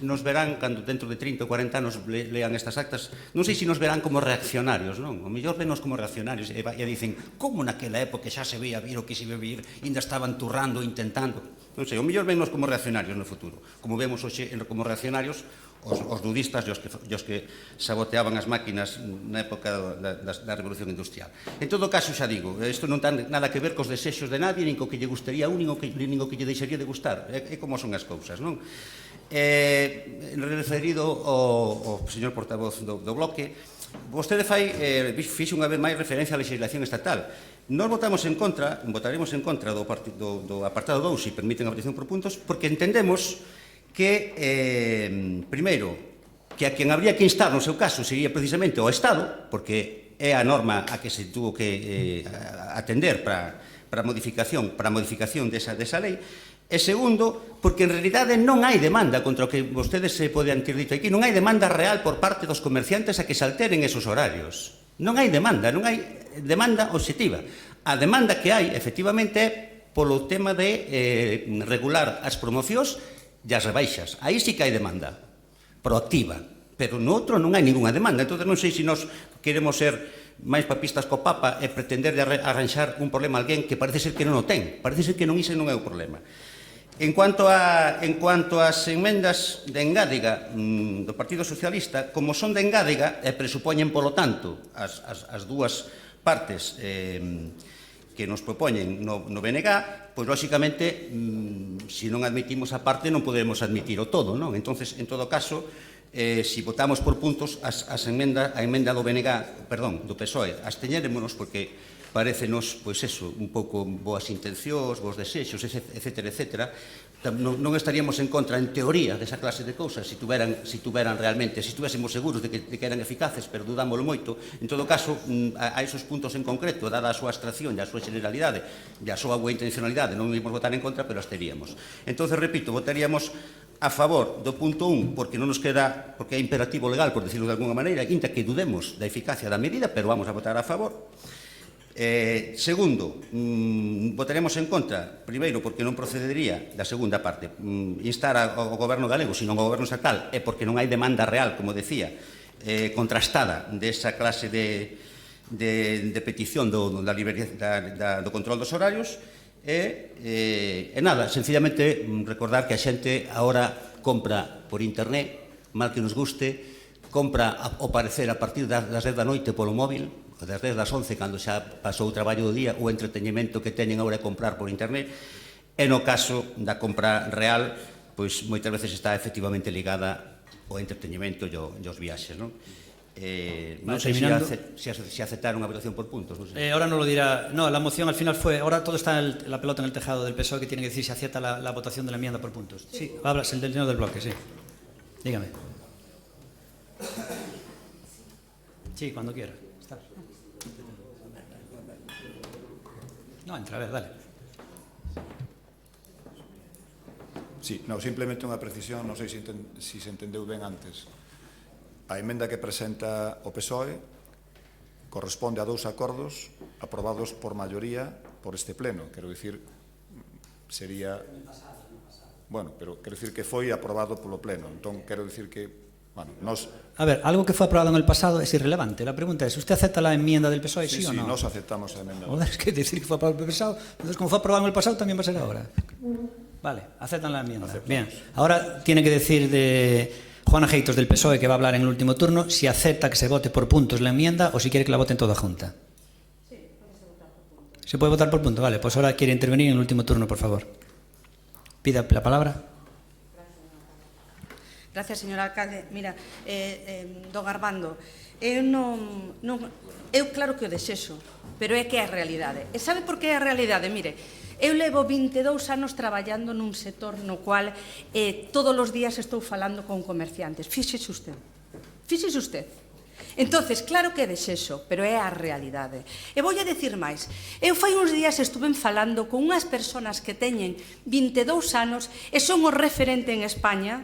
nos verán, cando dentro de 30 ou 40 anos lean estas actas, non sei se nos verán como reaccionarios, non? O mellor venos como reaccionarios e dicen, como naquela época xa se veía vir o que se veía vir, ainda estaban turrando, intentando. Non sei, o mellor venos como reaccionarios no futuro, como vemos hoxe como reaccionarios os dudistas e os que saboteaban as máquinas na época da Revolución Industrial. En todo caso, xa digo, isto non ten nada que ver cos desexos de nadie, nin co que lle gustaría a un, nin co que lle deixaría de gustar. É como son as cousas, non? Referido ao señor portavoz do Bloque, vostede fixe unha vez máis referencia á legislación estatal. Nós votaremos en contra do apartado 2, se permiten a votación por puntos, porque entendemos que, primeiro, que a quen habría que instar no seu caso sería precisamente o Estado, porque é a norma a que se tuvo que atender para a modificación desa lei, E segundo, porque en realidade non hai demanda contra o que vostedes se poden ter dito aquí, non hai demanda real por parte dos comerciantes a que se alteren esos horarios. Non hai demanda obxectiva. A demanda que hai, efectivamente, é polo tema de regular as promocións e as rebaixas. Aí sí que hai demanda proactiva, pero no outro non hai ninguna demanda. Entón, non sei se nós queremos ser máis papistas co Papa e pretender de arranxar un problema a alguén que parece ser que non o ten. Parece ser que non ise non é o problema. En cuanto ás enmendas de engádega do Partido Socialista, como son de engádega e presupoñen, polo tanto, as dúas partes que nos propoñen no BNG, pois, lóxicamente, se non admitimos a parte, non podemos admitir o todo, non? Entonces, en todo caso, se votamos por puntos a emenda do BNG, perdón, do PSOE, absteñémonos porque parecenos, pois eso, un pouco boas intencións, bons desexos, etcétera, etcétera. Non estaríamos en contra, en teoría, desa clase de cousas, se tuveran realmente, se estuvéssemos seguros de que eran eficaces, pero dudámoslo moito. En todo caso, a esos puntos en concreto, dada a súa abstracción e a súa generalidade e a súa boa intencionalidade, non íamos votar en contra, pero absteríamos. Entón, repito, votaríamos a favor do punto 1, porque non nos queda, porque é imperativo legal, por decirlo de alguna maneira, quinta que dudemos da eficacia da medida, pero vamos a votar a favor. Segundo, votaremos en contra, primeiro, porque non procedería da segunda parte, instar ao goberno galego, sino ao goberno estatal, e porque non hai demanda real, como decía, contrastada desa clase de petición do control dos horarios. E nada, sencillamente recordar que a xente agora compra por internet, mal que nos guste, compra ao parecer a partir das 10 da noite polo móvil, das 10 das 11 cando xa pasou o traballo do día, o entreteñemento que teñen agora é comprar por internet, e no caso da compra real, pois moitas veces está efectivamente ligada ao entreteñemento e aos viaxes, non? Non sei se aceptaron a votación por puntos.
Ahora no lo dirá. No, la moción al final fue. Ahora todo está la pelota en el tejado del PSOE, que tiene que decir si acepta la votación de la enmienda por puntos. Sí, hablas el del señor del bloque, sí. Dígame. Sí, cuando quiera. Está. No, entra, a ver, dale.
Sí, no, simplemente unha precisión, non sei se se entendeu ben antes. A emenda que presenta o PSOE corresponde a 2 acordos aprobados por maioría por este pleno. Quero dicir, sería... Bueno, pero quero dicir que foi aprobado polo pleno. Entón, quero dicir que... Bueno, nos...
A ver, algo que fue aprobado en el pasado es irrelevante. La pregunta es, ¿usted acepta la enmienda del PSOE, sí o no?
Sí, nos aceptamos la enmienda.
Joder, es que decir que fue aprobado en el pasado, entonces como fue aprobado en el pasado también va a ser ahora. Vale, aceptan la enmienda. Aceptamos. Bien, ahora tiene que decir de Juana Geitos del PSOE, que va a hablar en el último turno, si acepta que se vote por puntos la enmienda o si quiere que la voten toda junta. Sí, puede votar por puntos. ¿Se puede votar por puntos? Vale, pues ahora quiere intervenir en el último turno, por favor. Pida la palabra.
Gracias, señor alcalde. Mira, don Armando, eu claro que o desexo, pero é que é a realidade. E sabe por que é a realidade? Mire, eu levo 22 anos traballando nun sector no cual todos os días estou falando con comerciantes. Fíxese usted. Fíxese usted. Entonces, claro que é desexo, pero é a realidade. E vou a decir máis. Eu fai uns días estuve falando con unhas persoas que teñen 22 anos e son o referente en España,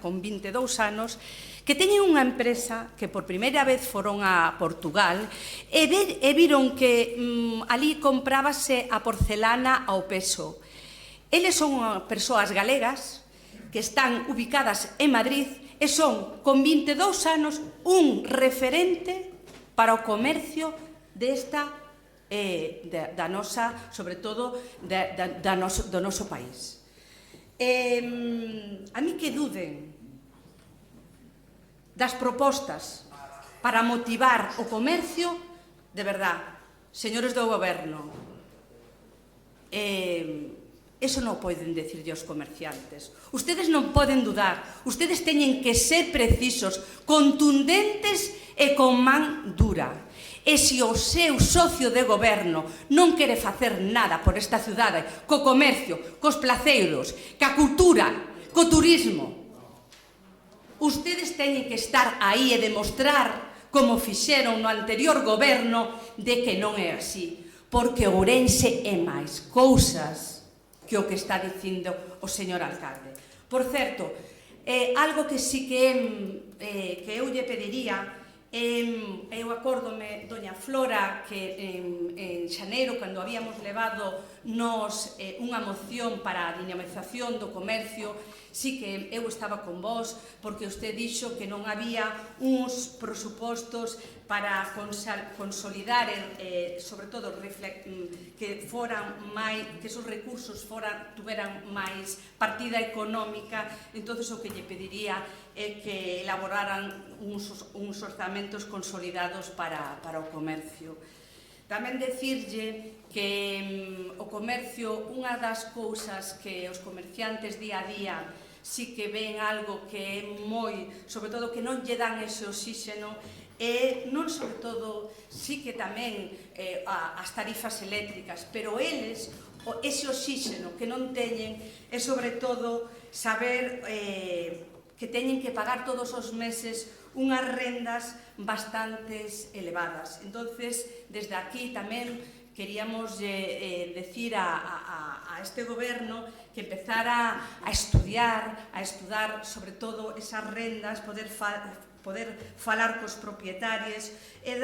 con 22 anos, que teñen unha empresa que por primeira vez foron a Portugal e viron que ali comprábase a porcelana ao peso. Eles son persoas galegas que están ubicadas en Madrid e son, con 22 anos, un referente para o comercio desta, da nosa, sobre todo, do noso país. A mí que duden das propostas para motivar o comercio, de verdad, señores do goberno, eso non poden decirlle aos comerciantes. Ustedes non poden dudar. Ustedes teñen que ser precisos, contundentes e con man dura. E se o seu socio de goberno non quere facer nada por esta cidade, co comercio, cos placeiros, ca cultura, co turismo, ustedes teñen que estar aí e demostrar, como fixeron no anterior goberno, de que non é así. Porque Ourense é máis cousas que o que está dicindo o señor alcalde. Por certo, algo que sí que eu lle pediría, eu acórdome, doña Flora, que en xaneiro, cando habíamos levado nos unha moción para a dinamización do comercio, sí que eu estaba con vos, porque usted dixo que non había uns presupostos para consolidar, sobre todo, que esos recursos tuveran máis partida económica. Entón, o que lle pediría é que elaboraran uns orzamentos consolidados para o comercio. Tamén decirlle que o comercio, unha das cousas que os comerciantes día a día sí que ven algo que é moi, sobre todo que non lle dan ese oxíxeno, e non sobre todo, sí que tamén as tarifas eléctricas, pero eles, ese oxíxeno que non teñen, é sobre todo saber que teñen que pagar todos os meses unhas rendas bastantes elevadas. Entonces, desde aquí tamén queríamos decir a este goberno que empezara a estudar sobre todo esas rendas, poder falar cos propietarios e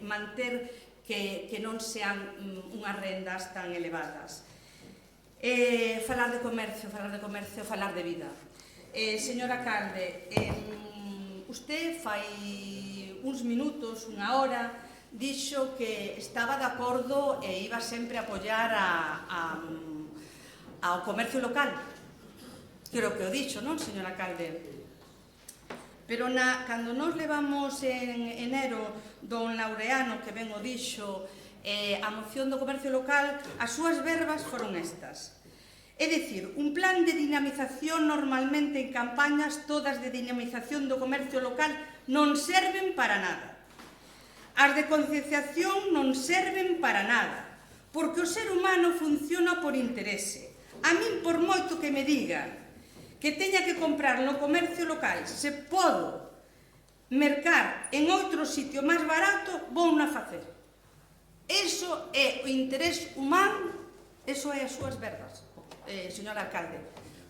manter que non sean unhas rendas tan elevadas. Falar de comercio, falar de vida. Señor alcalde, usted fai uns minutos, unha hora, dixo que estaba de acordo e iba sempre a apoiar ao comercio local. Creo que o dixo, non, señor alcalde? Pero cando nos levamos en enero don Laureano, que ben o dixo, a moción do comercio local, as súas verbas foron estas. É dicir, un plan de dinamización normalmente en campañas todas de dinamización do comercio local non serven para nada. As de concienciación non serven para nada, porque o ser humano funciona por interese. A min, por moito que me digan que teña que comprar no comercio local, se podo mercar en outro sitio máis barato, vou na facer. Eso é o interés humano, eso é as súas verbas, señor alcalde.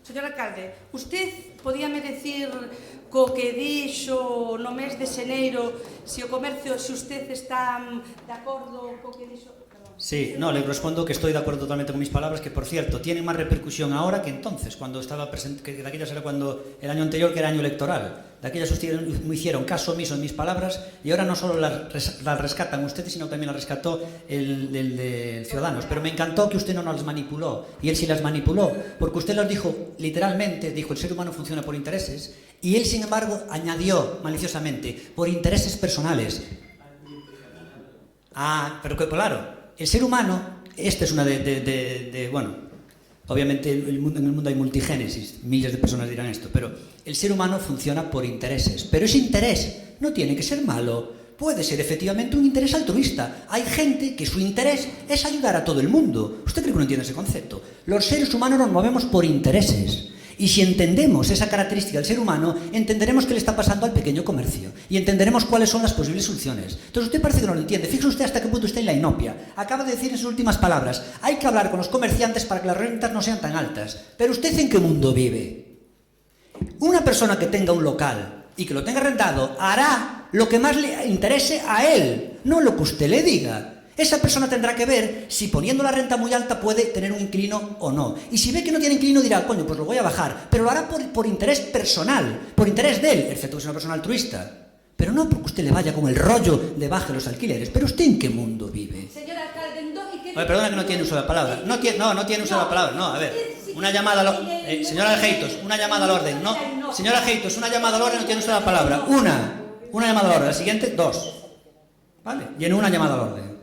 Señor alcalde, usted podíame decir co que dixo no mes de xaneiro, se o comercio, se usted está de acordo co que dixo...
Sí, no, le respondo que estoy de acuerdo totalmente con mis palabras, que por cierto, tienen más repercusión ahora que entonces, cuando estaba presente, que de aquellas era cuando el año anterior, que era año electoral. De aquellas ustedes me hicieron caso omiso en mis palabras y ahora no solo las rescatan ustedes, sino también las rescató el de Ciudadanos. Pero me encantó que usted no las manipuló, y él sí las manipuló, porque usted los dijo literalmente, dijo el ser humano funciona por intereses, y él sin embargo añadió maliciosamente, por intereses personales. Ah, pero que claro, el ser humano, esta es una bueno, obviamente en el mundo hay multigénesis, miles de personas dirán esto, pero el ser humano funciona por intereses, pero ese interés no tiene que ser malo, puede ser efectivamente un interés altruista. Hay gente que su interés es ayudar a todo el mundo. ¿Usted cree que no entiende ese concepto? Los seres humanos nos movemos por intereses. Y si entendemos esa característica del ser humano, entenderemos qué le está pasando al pequeño comercio y entenderemos cuáles son las posibles soluciones. Entonces usted parece que no lo entiende. Fíjese usted hasta qué punto está en la inopia. Acaba de decir en sus últimas palabras, hay que hablar con los comerciantes para que las rentas no sean tan altas. Pero ¿usted en qué mundo vive? Una persona que tenga un local y que lo tenga arrendado hará lo que más le interese a él, no lo que usted le diga. Esa persona tendrá que ver si poniendo la renta muy alta puede tener un inquilino o no. Y si ve que no tiene inquilino dirá, coño, pues lo voy a bajar. Pero lo hará por interés personal, por interés de él, excepto que sea una persona altruista. Pero no porque usted le vaya con el rollo de baje los alquileres. ¿Pero usted en qué mundo vive?
Señor alcalde,
perdona que no tiene uso de la palabra. No tiene uso de la palabra. No, a ver. Una llamada al orden. Señora Ageitos, una llamada al orden. No, señora Ageitos, una llamada al orden, no tiene uso de la palabra. Una llamada al orden. La siguiente, 2. ¿Vale? Y en una llamada al orden.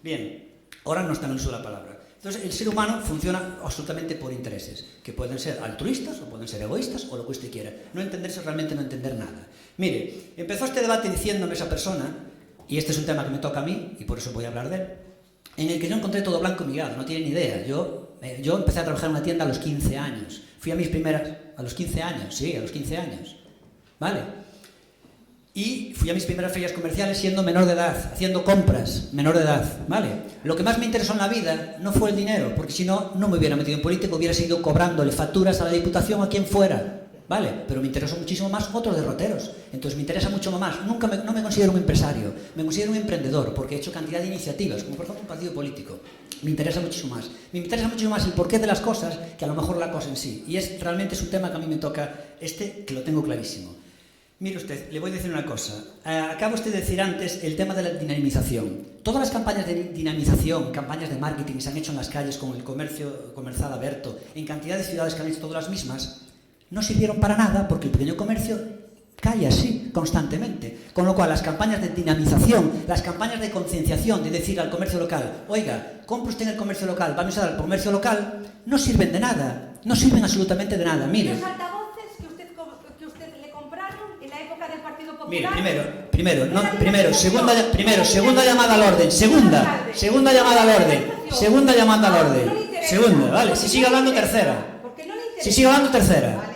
Bien, ahora no está en el uso de la palabra. Entonces, el ser humano funciona absolutamente por intereses, que pueden ser altruistas o pueden ser egoístas o lo que usted quiera. No entenderse realmente no entender nada. Mire, empezó este debate diciéndome esa persona, y este es un tema que me toca a mí, y por eso voy a hablar de él, en el que yo encontré todo blanco y migrado, no tiene ni idea. Yo empecé a trabajar en una tienda a los 15 años. Fui a mis primeras... ¿A los 15 años? Sí, a los 15 años. ¿Vale? y fui a mis primeras ferias comerciales siendo menor de edad, haciendo compras, menor de edad, ¿vale? Lo que más me interesó en la vida no fue el dinero, porque si no, no me hubiera metido en política, hubiera seguido cobrándole facturas a la Diputación a quien fuera, ¿vale? Pero me interesó muchísimo más otros derroteros, entonces me interesa mucho más. No me considero un empresario, me considero un emprendedor, porque he hecho cantidad de iniciativas, como por ejemplo un partido político. Me interesa muchísimo más. Me interesa muchísimo más el porqué de las cosas que a lo mejor la cosa en sí. Y realmente es un tema que a mí me toca, que lo tengo clarísimo. Mire usted, le voy a decir una cosa. Acaba usted de decir antes el tema de la dinamización. Todas las campañas de dinamización, campañas de marketing se han hecho en las calles con el comercial abierto, en cantidad de ciudades que han hecho todas las mismas, no sirvieron para nada porque el pequeño comercio cae así constantemente. Con lo cual, las campañas de dinamización, las campañas de concienciación, de decir al comercio local, oiga, compre usted en el comercio local, vamos al comercio local, no sirven de nada, no sirven absolutamente de nada. Mire.
Los altavoces que usted le compraron en la época del Partido Popular.
Mire, segunda llamada al orden, segunda llamada al orden, segunda, ¿vale? Si sigue hablando, tercera. Si sigue hablando, tercera.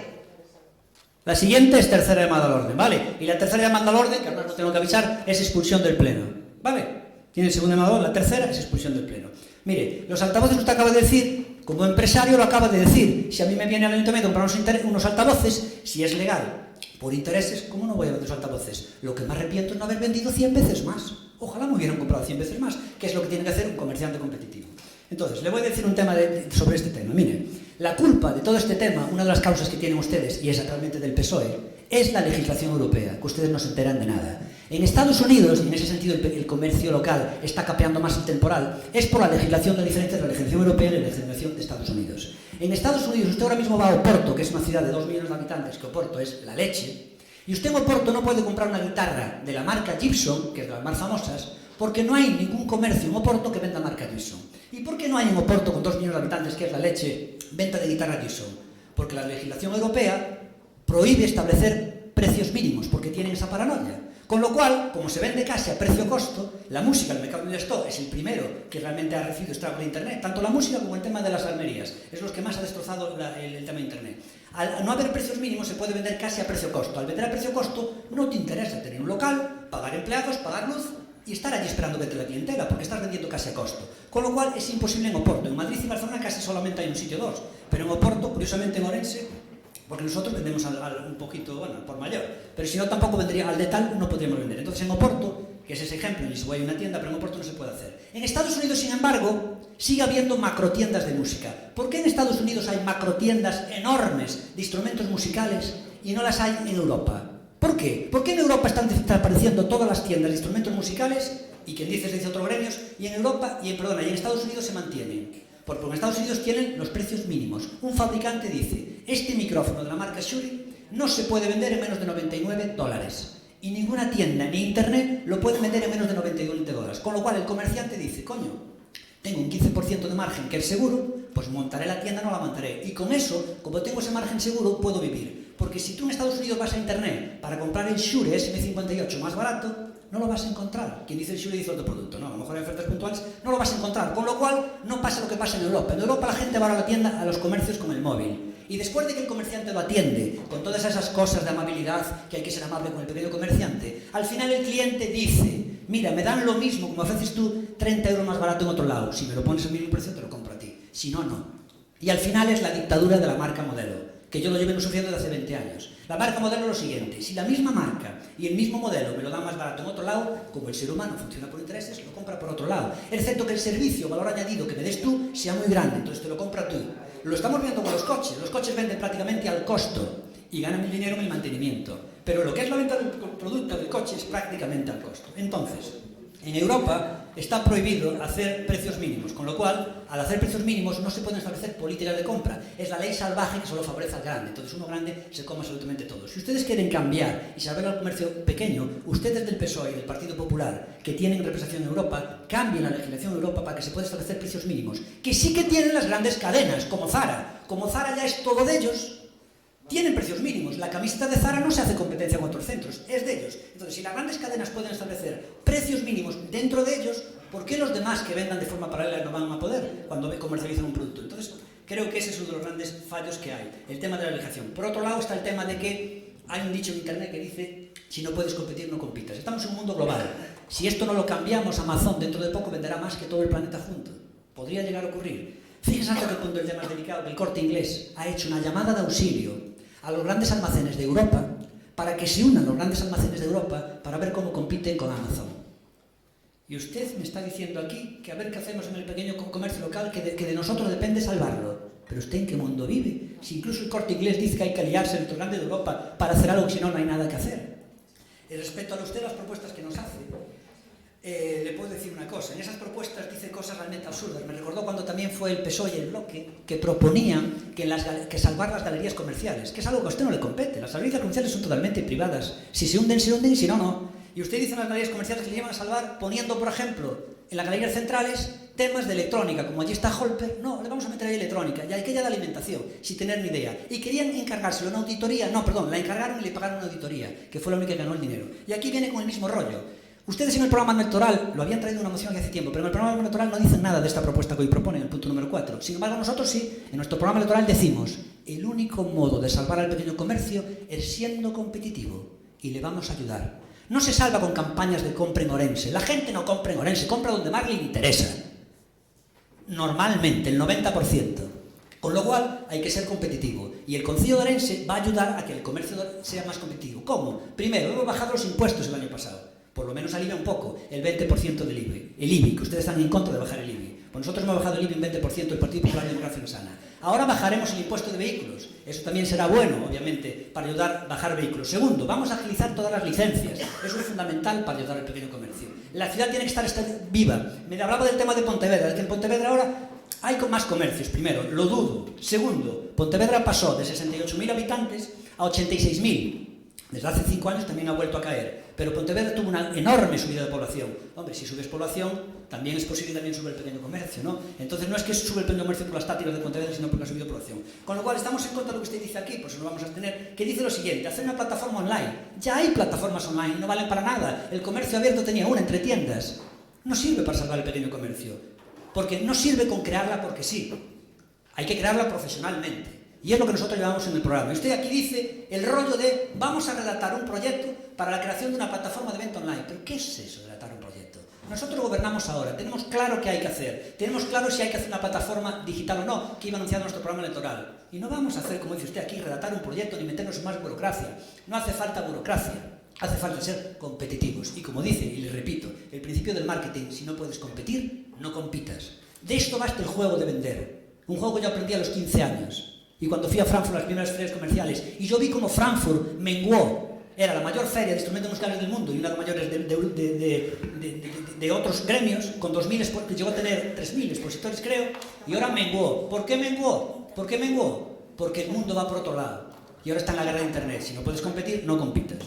La siguiente es tercera llamada al orden, ¿vale? Y la tercera llamada al orden, que ahora no tengo que avisar, es expulsión del pleno, ¿vale? Tiene segunda llamada al orden, la tercera es expulsión del pleno. Mire, los altavoces usted acaba de decir, como empresario lo acaba de decir, si a mí me viene al ayuntamiento a comprar unos altavoces, si es legal, por intereses, ¿cómo no voy a vender los altavoces? Lo que me arrepiento es no haber vendido 100 veces más. Ojalá me hubieran comprado 100 veces más, que es lo que tiene que hacer un comerciante competitivo. Entonces, le voy a decir un tema sobre este tema. Mire, la culpa de todo este tema, una de las causas que tienen ustedes, y es actualmente del PSOE, es la legislación europea, que ustedes no se enteran de nada. En Estados Unidos, y en ese sentido el comercio local está capeando más el temporal, es por la legislación de diferencia de la legislación europea y la legislación de Estados Unidos. En Estados Unidos, usted ahora mismo va a Oporto, que es una ciudad de 2 millones de habitantes, que Oporto es la leche, y usted en Oporto no puede comprar una guitarra de la marca Gibson, que es de las más famosas, porque no hay ningún comercio en Oporto que venda marca Gibson. ¿Y por qué no hay en Oporto, con 2 millones de habitantes, que es la leche, venta de guitarra Gibson? Porque la legislación europea prohíbe establecer precios mínimos, porque tienen esa paranoia. Con lo cual, como se vende casi a precio-costo, la música, el mercado de stock es el primero que realmente ha recibido estragos de Internet, tanto la música como el tema de las armerías. Es los que más ha destrozado el tema de Internet. Al no haber precios mínimos se puede vender casi a precio-costo. Al vender a precio-costo no te interesa tener un local, pagar empleados, pagar luz y estar allí esperando que te la clientela, porque estás vendiendo casi a costo. Con lo cual es imposible en Oporto. En Madrid y Barcelona casi solamente hay un sitio 2, pero en Oporto, curiosamente en Orense, porque nosotros vendemos un poquito, bueno, por mayor, pero si no tampoco vendría al de tal, no podríamos vender. Entonces en Oporto, que es ese ejemplo, en Lisboa hay una tienda, pero en Oporto no se puede hacer. En Estados Unidos, sin embargo, sigue habiendo macrotiendas de música. ¿Por qué en Estados Unidos hay macrotiendas enormes de instrumentos musicales y no las hay en Europa? ¿Por qué? ¿Por qué en Europa están desapareciendo todas las tiendas de instrumentos musicales y quien dice se dice otros gremios, y en Europa, y en Estados Unidos se mantienen? Porque en Estados Unidos tienen los precios mínimos. Un fabricante dice, este micrófono de la marca Shure no se puede vender en menos de $99. Y ninguna tienda ni internet lo puede vender en menos de $99. Con lo cual el comerciante dice, coño, tengo un 15% de margen que es seguro, pues montaré la tienda, no la montaré. Y con eso, como tengo ese margen seguro, puedo vivir. Porque si tú en Estados Unidos vas a internet para comprar el Shure SM58 más barato, no lo vas a encontrar. Quien dice el Shure dice otro producto, ¿no? A lo mejor hay ofertas puntuales, no lo vas a encontrar. Con lo cual, no pasa lo que pasa en Europa. En Europa la gente va a la tienda, a los comercios con el móvil. Y después de que el comerciante lo atiende, con todas esas cosas de amabilidad, que hay que ser amable con el pequeño comerciante, al final el cliente dice, mira, me dan lo mismo, como ofreces tú, 30 euros más barato en otro lado. Si me lo pones al mismo precio, te lo compro a ti. Si no, no. Y al final es la dictadura de la marca modelo, que yo lo llevo sufriendo desde hace 20 años. La marca modelo es lo siguiente, si la misma marca y el mismo modelo me lo dan más barato en otro lado, como el ser humano funciona por intereses, lo compra por otro lado. Excepto que el servicio, valor añadido que me des tú, sea muy grande, entonces te lo compra tú. Lo estamos viendo con los coches venden prácticamente al costo y ganan el dinero en el mantenimiento. Pero lo que es la venta del producto del coche es prácticamente al costo. Entonces, en Europa está prohibido hacer precios mínimos, con lo cual, al hacer precios mínimos no se pueden establecer políticas de compra. Es la ley salvaje que solo favorece al grande. Entonces uno grande se come absolutamente todo. Si ustedes quieren cambiar y salvar al comercio pequeño, ustedes del PSOE y del Partido Popular, que tienen representación en Europa, cambien la legislación en Europa para que se puedan establecer precios mínimos, que sí que tienen las grandes cadenas, como Zara. Como Zara ya es todo de ellos, tienen precios mínimos. La camiseta de Zara no se hace competencia con otros centros, es de ellos. Entonces, si las grandes cadenas pueden establecer precios mínimos dentro de ellos, ¿por qué los demás que vendan de forma paralela no van a poder cuando comercializan un producto? Entonces, creo que ese es uno de los grandes fallos que hay, el tema de la legislación. Por otro lado está el tema de que hay un dicho en internet que dice dice, si no puedes competir, no compitas. Estamos en un mundo global. Si esto no lo cambiamos, Amazon dentro de poco venderá más que todo el planeta junto. Podría llegar a ocurrir. Fíjense hasta qué punto el tema es delicado, que el Corte Inglés ha hecho una llamada de auxilio a los grandes almacenes de Europa para que se unan los grandes almacenes de Europa para ver cómo compiten con Amazon. Y usted me está diciendo aquí que a ver qué hacemos en el pequeño comercio local, que de nosotros depende salvarlo. Pero ¿usted en qué mundo vive? Si incluso el Corte Inglés dice que hay que aliarse en el grande de Europa para hacer algo que si no, no hay nada que hacer. Y respecto a usted las propuestas que nos hace, le puedo decir una cosa. En esas propuestas dice cosas realmente absurdas. Me recordó cuando también fue el PSOE y el Bloque que proponían que salvar las galerías comerciales, que es algo que a usted no le compete. Las galerías comerciales son totalmente privadas. Si se hunden, y si no, no. Y usted dice en las galerías comerciales que le llevan a salvar poniendo, por ejemplo, en las galerías centrales temas de electrónica, como allí está Holper. No, le vamos a meter ahí electrónica, y aquella de alimentación, sin tener ni idea. Y querían encargárselo una auditoría, no, perdón, la encargaron y le pagaron una auditoría, que fue la única que ganó el dinero. Y aquí viene con el mismo rollo. Ustedes en el programa electoral, lo habían traído una moción hace tiempo, pero en el programa electoral no dicen nada de esta propuesta que hoy proponen, el punto número 4. Sin embargo, nosotros sí, en nuestro programa electoral decimos, el único modo de salvar al pequeño comercio es siendo competitivo, y le vamos a ayudar. No se salva con campañas de compra en Orense. La gente no compra en Orense, compra donde más le interesa. Normalmente, el 90%. Con lo cual, hay que ser competitivo. Y el Concello de Orense va a ayudar a que el comercio sea más competitivo. ¿Cómo? Primero, hemos bajado los impuestos el año pasado. Por lo menos alivia un poco el 20% del IBI. El IBI, que ustedes están en contra de bajar el IBI. Pues nosotros hemos bajado el IBI un 20%, el Partido Popular y Democracia Sana. Ahora bajaremos el impuesto de vehículos. Eso también será bueno, obviamente, para ayudar a bajar vehículos. Segundo, vamos a agilizar todas las licencias. Eso es fundamental para ayudar al pequeño comercio. La ciudad tiene que estar viva. Me hablaba del tema de Pontevedra, que en Pontevedra ahora hay más comercios. Primero, lo dudo. Segundo, Pontevedra pasó de 68.000 habitantes a 86.000. Desde hace 5 años también ha vuelto a caer. Pero Pontevedra tuvo una enorme subida de población. Hombre, si subes población, también es posible también subir el pequeño comercio, ¿no? Entonces no es que sube el pequeño comercio por las tácticas de Pontevedra, sino porque ha subido población. Con lo cual estamos en contra de lo que usted dice aquí, pues lo vamos a tener, que dice lo siguiente, hacer una plataforma online. Ya hay plataformas online, no valen para nada. El comercio abierto tenía una entre tiendas. No sirve para salvar el pequeño comercio. Porque no sirve con crearla porque sí. Hay que crearla profesionalmente. Y es lo que nosotros llevamos en el programa. Y usted aquí dice el rollo de vamos a redactar un proyecto para la creación de una plataforma de venta online. ¿Pero qué es eso de redactar un proyecto? Nosotros gobernamos ahora, tenemos claro qué hay que hacer, tenemos claro si hay que hacer una plataforma digital o no, que iba anunciado nuestro programa electoral. Y no vamos a hacer, como dice usted aquí, redactar un proyecto ni meternos en más burocracia. No hace falta burocracia, hace falta ser competitivos. Y como dice, y le repito, el principio del marketing, si no puedes competir, no compitas. De esto basta el juego de vender. Un juego que yo aprendí a los 15 años. Y cuando fui a Frankfurt a las primeras ferias comerciales, y yo vi como Frankfurt menguó, era la mayor feria de instrumentos musicales del mundo y una de las mayores de otros gremios, con 2.000, que llegó a tener 3.000 expositores, creo, y ahora menguó. ¿Por qué menguó? ¿Por qué menguó? Porque el mundo va por otro lado. Y ahora está en la guerra de Internet. Si no puedes competir, no compitas.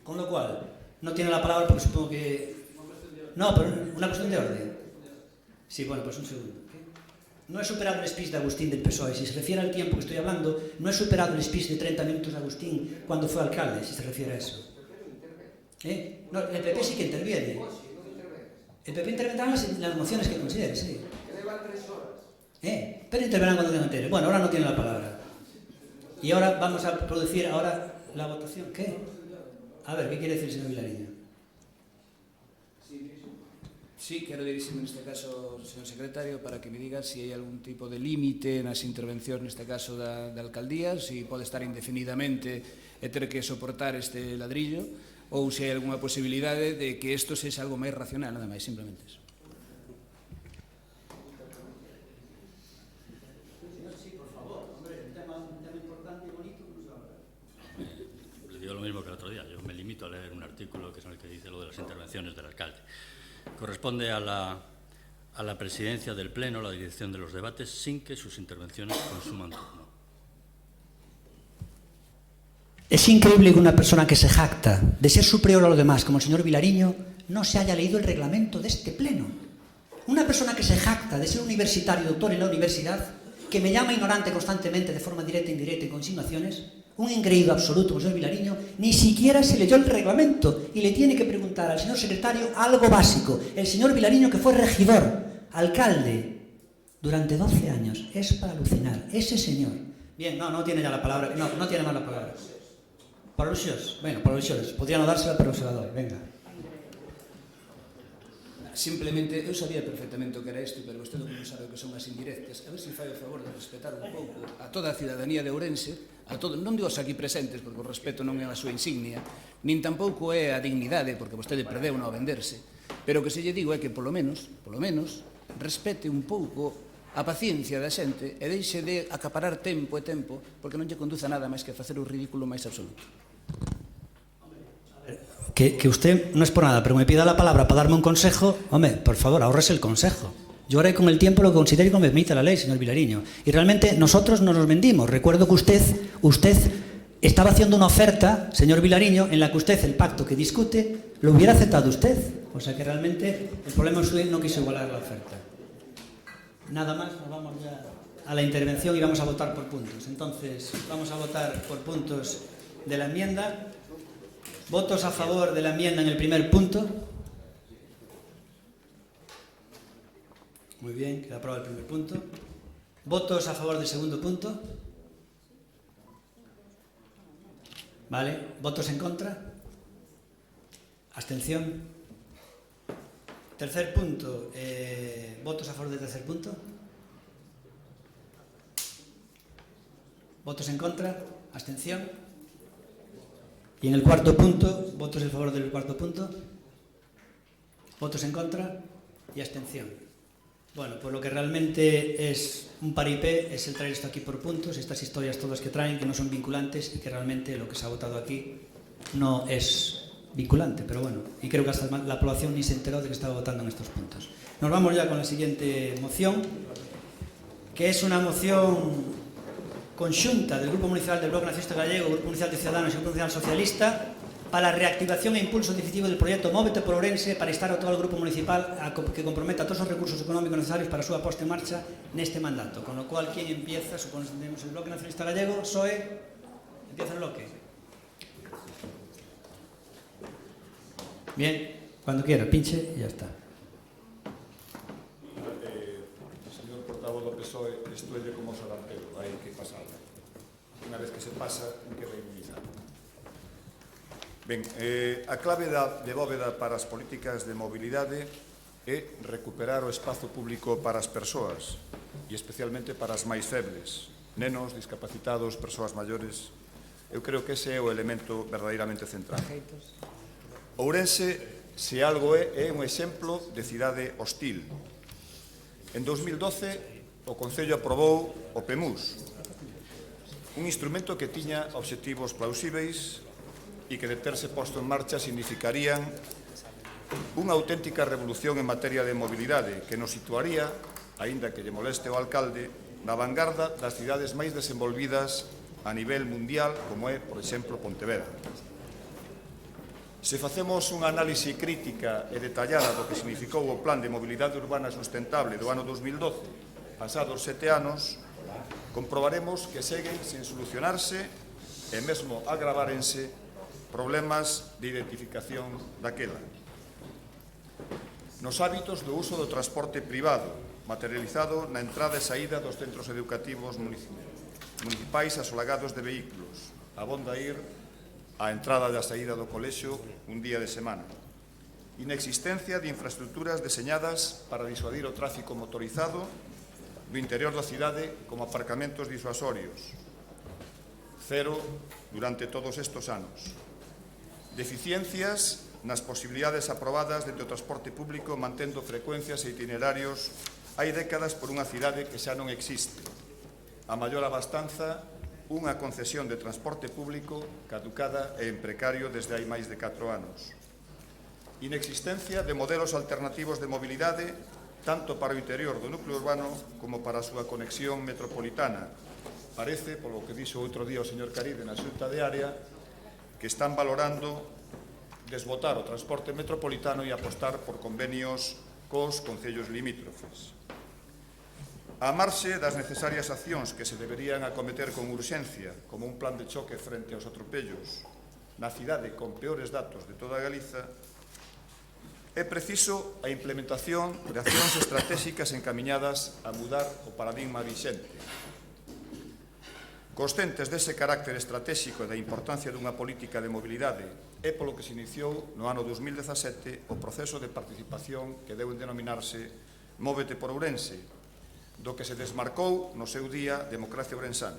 Con lo cual, no tiene la palabra porque supongo que... No, pero una cuestión de orden. Sí, bueno, pues un segundo. No he superado el speech de Agustín del PSOE. Si se refiere al tiempo que estoy hablando, no he superado el speech de 30 minutos de Agustín cuando fue alcalde, si se refiere a eso. No, el PP sí que interviene. El PP intervendrá en las mociones que considere, sí. Pero intervenirán cuando tengan interés. Bueno, ahora no tiene la palabra. Y ahora vamos a producir ahora la votación. ¿Qué? A ver, ¿qué quiere decir el señor Vilariño?
Sí, quero dirixirme neste caso, señor secretario, para que me diga si hai algún tipo de límite nas intervencións, neste caso da alcaldía, si pode estar indefinidamente e ter que soportar este ladrillo, ou se hai algunha posibilidade de que isto sexa algo máis racional, nada máis, simplemente eso.
Le digo lo mismo que el otro día. Yo me limito a leer un artículo que es el que dice lo de las intervenciones del alcalde. Corresponde a la presidencia del Pleno la dirección de los debates sin que sus intervenciones consuman turno.
Es increíble que una persona que se jacta de ser superior a los demás, como el señor Vilariño, no se haya leído el reglamento de este Pleno. Una persona que se jacta de ser universitario, doctor en la universidad, que me llama ignorante constantemente de forma directa, indirecta y con insinuaciones, un engreído absoluto, el señor Vilariño, ni siquiera se leyó el reglamento y le tiene que preguntar al señor secretario algo básico. El señor Vilariño, que fue regidor, alcalde, durante 12 años, es para alucinar. Ese señor. Bien, no tiene ya la palabra, no tiene más la palabra. Por alusións? Bueno, por alusións. Podría non dársela, pero se la doy. Venga.
Simplemente, eu sabía perfectamente o que era isto, pero vostede non sabe o que son as indirectas. A ver se fai o favor de respetar un pouco a toda a cidadanía de Ourense, a todo, non digo os aquí presentes, porque o respeto non é a súa insignia, nin tampouco é a dignidade, porque vostede perdeu ao venderse, pero o que se lle digo é que, polo menos, respete un pouco a paciencia da xente e deixe de acaparar tempo e tempo, porque non lle conduce a nada máis que a facer o ridículo máis absoluto.
Que usted, no es por nada, pero me pida la palabra para darme un consejo, hombre, por favor, ahorrese el consejo. Yo haré con el tiempo lo que considere y como me permite la ley, señor Vilariño. Y realmente nosotros no nos vendimos. Recuerdo que usted estaba haciendo una oferta, señor Vilariño, en la que usted, el pacto que discute, lo hubiera aceptado usted. O sea que realmente el problema es que usted no quiso igualar la oferta. Nada más, nos vamos ya a la intervención y vamos a votar por puntos. Entonces, vamos a votar por puntos de la enmienda. ¿Votos a favor de la enmienda en el primer punto? Muy bien, queda aprobado el primer punto. ¿Votos a favor del segundo punto? Vale. ¿Votos en contra? ¿Abstención? Tercer punto. ¿Votos a favor del tercer punto? ¿Votos en contra? ¿Abstención? Y en el cuarto punto, ¿votos en favor del cuarto punto? ¿Votos en contra? Y abstención. Bueno, pues lo que realmente es un paripé es el traer esto aquí por puntos, estas historias todas que traen, que no son vinculantes y que realmente lo que se ha votado aquí no es vinculante, pero bueno, y creo que hasta la población ni se enteró de que estaba votando en estos puntos. Nos vamos ya con la siguiente moción, que es una moción conxunta del Grupo Municipal del Bloque Nacionalista Gallego, Grupo Municipal de Ciudadanos y Grupo Municipal Socialista para la reactivación e impulso decisivo del proyecto Móvete por Ourense para instar a todo el Grupo Municipal a que comprometa todos os recursos económicos necesarios para a súa posta en marcha neste mandato. Con lo cual, ¿quién empieza? Suponemos el Bloque Nacionalista Gallego, PSOE, empieza el bloque. Bien, cuando quiera, pinche y ya está.
Señor portavoz do PSOE, isto é como o salantero, hai que pasar. Unha vez que se pasa, queda inmunizado. Ben, a clave de bóveda para as políticas de mobilidade é recuperar o espazo público para as persoas e especialmente para as máis febles, nenos, discapacitados, persoas maiores. Eu creo que ese é o elemento verdadeiramente central. Ourense, se algo é un exemplo de cidade hostil. En 2012, o Concello aprobou o PEMUS, un instrumento que tiña obxectivos plausíveis e que de terse posto en marcha significarían unha auténtica revolución en materia de mobilidade que nos situaría, aínda que lle moleste ao alcalde, na vanguarda das cidades máis desenvolvidas a nivel mundial, como é, por exemplo, Pontevedra. Se facemos unha análise crítica e detallada do que significou o Plan de Mobilidade Urbana Sustentable do ano 2012, pasados 7 anos, comprobaremos que seguen sen solucionarse e mesmo agravárense problemas de identificación daquela. Nos hábitos do uso do transporte privado, materializado na entrada e saída dos centros educativos municipais asolagados de vehículos, abonda ir a entrada e a saída do colexio un día de semana. Inexistencia de infraestructuras deseñadas para disuadir o tráfico motorizado do interior da cidade como aparcamentos disuasorios. Cero durante todos estes anos. Deficiencias nas posibilidades aprobadas dentro do transporte público mantendo frecuencias e itinerarios hai décadas por unha cidade que xa non existe. A maior abastanza, unha concesión de transporte público caducada e en precario desde hai máis de 4 anos. Inexistencia de modelos alternativos de mobilidade tanto para o interior do núcleo urbano como para a súa conexión metropolitana. Parece, polo que dixo outro día o señor Caride na Xunta de Área, que están valorando desbotar o transporte metropolitano e apostar por convenios cos concellos limítrofes. A marxe das necesarias accións que se deberían acometer con urxencia, como un plan de choque frente aos atropellos na cidade con peores datos de toda Galiza, é preciso a implementación de accións estratégicas encamiñadas a mudar o paradigma vixente. Conscientes dese carácter estratégico e da importancia dunha política de mobilidade, é polo que se iniciou no ano 2017 o proceso de participación que deu en denominarse Móvete por Ourense, do que se desmarcou no seu día Democracia Ourensana.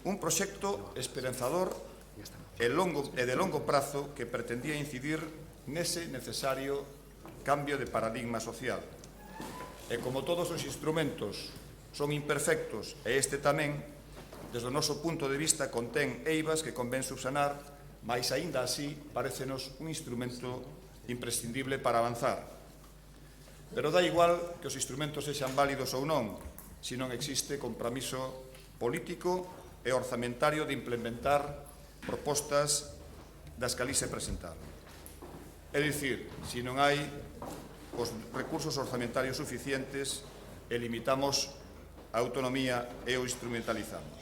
Un proxecto esperanzador e de longo prazo que pretendía incidir nese necesario cambio de paradigma social. E como todos os instrumentos son imperfectos e este tamén, desde o noso punto de vista, contén eivas que convén subsanar, mas aínda así parécenos un instrumento imprescindible para avanzar. Pero dá igual que os instrumentos sexan válidos ou non, se non existe compromiso político e orzamentario de implementar propostas das que ali se presentaron. É dicir, se non hai os recursos orzamentarios suficientes e limitamos a autonomía e o instrumentalizamos.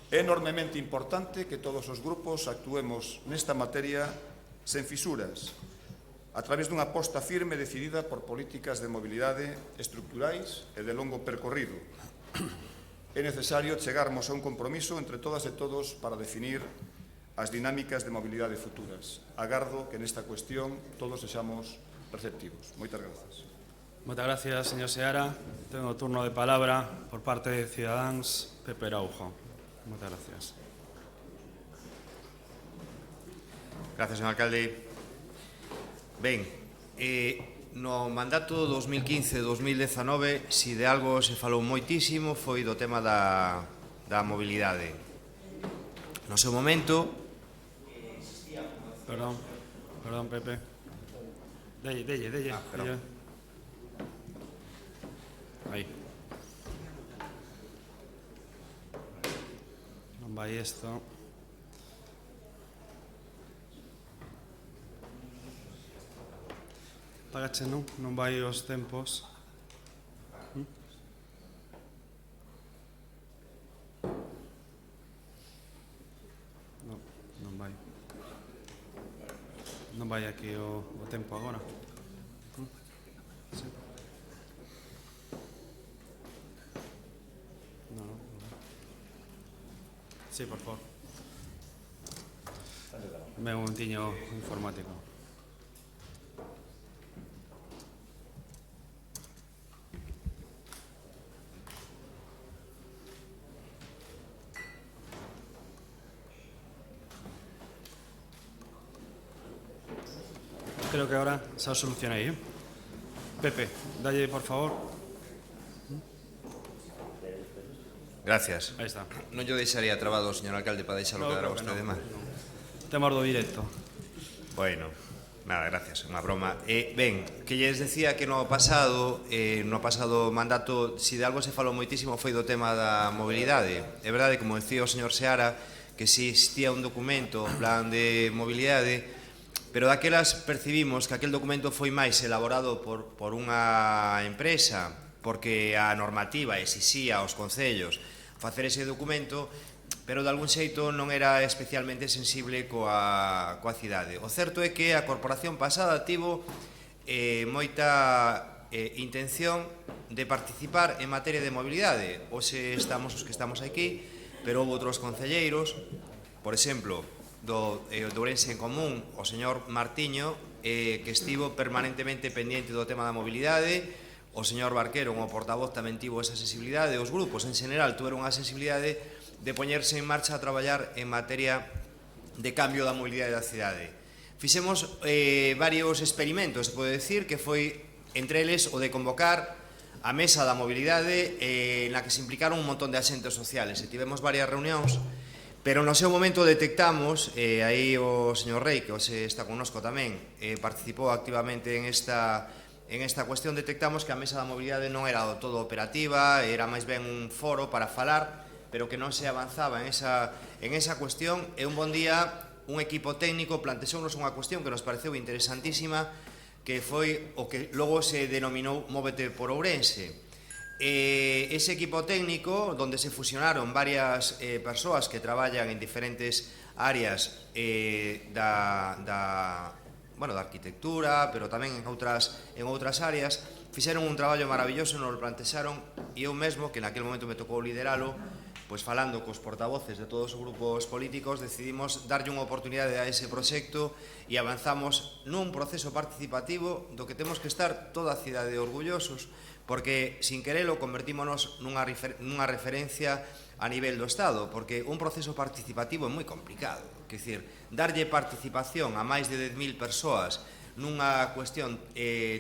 É enormemente importante que todos os grupos actuemos nesta materia sen fisuras, a través dunha aposta firme e decidida por políticas de mobilidade estructurais e de longo percorrido. É necesario chegarmos a un compromiso entre todas e todos para definir as dinámicas de mobilidade futuras. Agardo que nesta cuestión todos sexamos receptivos. Moitas grazas.
Moitas gracias, señor Seara. Tengo turno de palabra por parte de Ciudadanos, Pepe Araujo. Moitas gracias.
Gracias, señor alcalde. Ben, no mandato 2015-2019, si de algo se falou moitísimo, foi do tema da mobilidade. No seu momento...
Perdón, Pepe. Delle.
Perdón.
Aí. Non vai isto. Pagache, non vai os tempos. Non vai. Non vai aquí o tempo agora. Sí. No. Sí, por favor. Ve un tiño informático. Creo que ahora se soluciona aí. Pepe, dalle, por favor.
Gracias.
Aí está.
Non yo deixaría trabado, señor alcalde, para deixarlo quedar a vostede mal.
Tema do directo.
Bueno, nada, gracias, unha broma. Ben, que lles decía que no pasado mandato, si de algo se falou moitísimo foi do tema da mobilidade. É verdade, como decía o señor Seara, que si existía un documento, un plan de mobilidade, pero daquelas percibimos que aquel documento foi máis elaborado por unha empresa, porque a normativa exixía aos concellos facer ese documento, pero de algún xeito non era especialmente sensible coa cidade. O certo é que a corporación pasada tivo moita intención de participar en materia de mobilidade. Hoxe estamos os que estamos aquí, pero houve outros concelleiros, por exemplo, do Ourense en Común, o señor Martiño, que estivo permanentemente pendiente do tema da mobilidade, o señor Barquero, como portavoz, tamén tivo esa sensibilidade, os grupos en general tuveron a sensibilidade de poñerse en marcha a traballar en materia de cambio da mobilidade da cidade. Fixemos varios experimentos, se pode decir, que foi entre eles o de convocar a mesa da mobilidade na que se implicaron un montón de axentes sociales, e tivemos varias reunións. Pero no seu momento detectamos, aí o señor Rey, que hoxe está connosco tamén, participou activamente en esta cuestión, detectamos que a mesa da mobilidade non era do todo operativa, era máis ben un foro para falar, pero que non se avanzaba en esa cuestión, e un bon día un equipo técnico plantexounos unha cuestión que nos pareceu interesantísima, que foi o que logo se denominou Móvete por Ourense. Ese equipo técnico, donde se fusionaron varias persoas que traballan en diferentes áreas da arquitectura, pero tamén en outras áreas, fixeron un traballo maravilloso, nos lo plantexaron, e eu mesmo, que naquel momento me tocou lideralo, pois falando cos portavoces de todos os grupos políticos, decidimos darlle unha oportunidade a ese proxecto e avanzamos nun proceso participativo do que temos que estar toda a cidade orgullosos, porque, sin querelo, convertímonos nunha referencia a nivel do Estado, porque un proceso participativo é moi complicado. Quer dicir, darlle participación a máis de 10.000 persoas nunha cuestión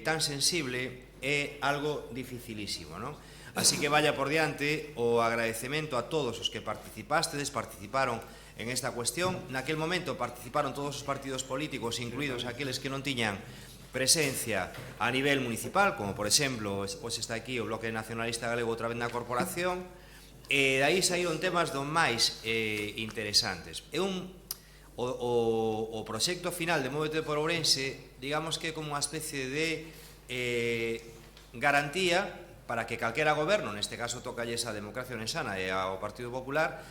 tan sensible é algo dificilísimo, non? Así que vaya por diante o agradecemento a todos os que participaron en esta cuestión. Naquel momento participaron todos os partidos políticos, incluídos aqueles que non tiñan presencia a nivel municipal, como por exemplo, pois está aquí o Bloque Nacionalista Galego outra vez na corporación, e dai saíron temas do máis interesantes. O proxecto final de Móvete por Ourense, digamos que é como unha especie de garantía para que calquera goberno, neste caso tocalle a Democracia Orensana e ao Partido Popular,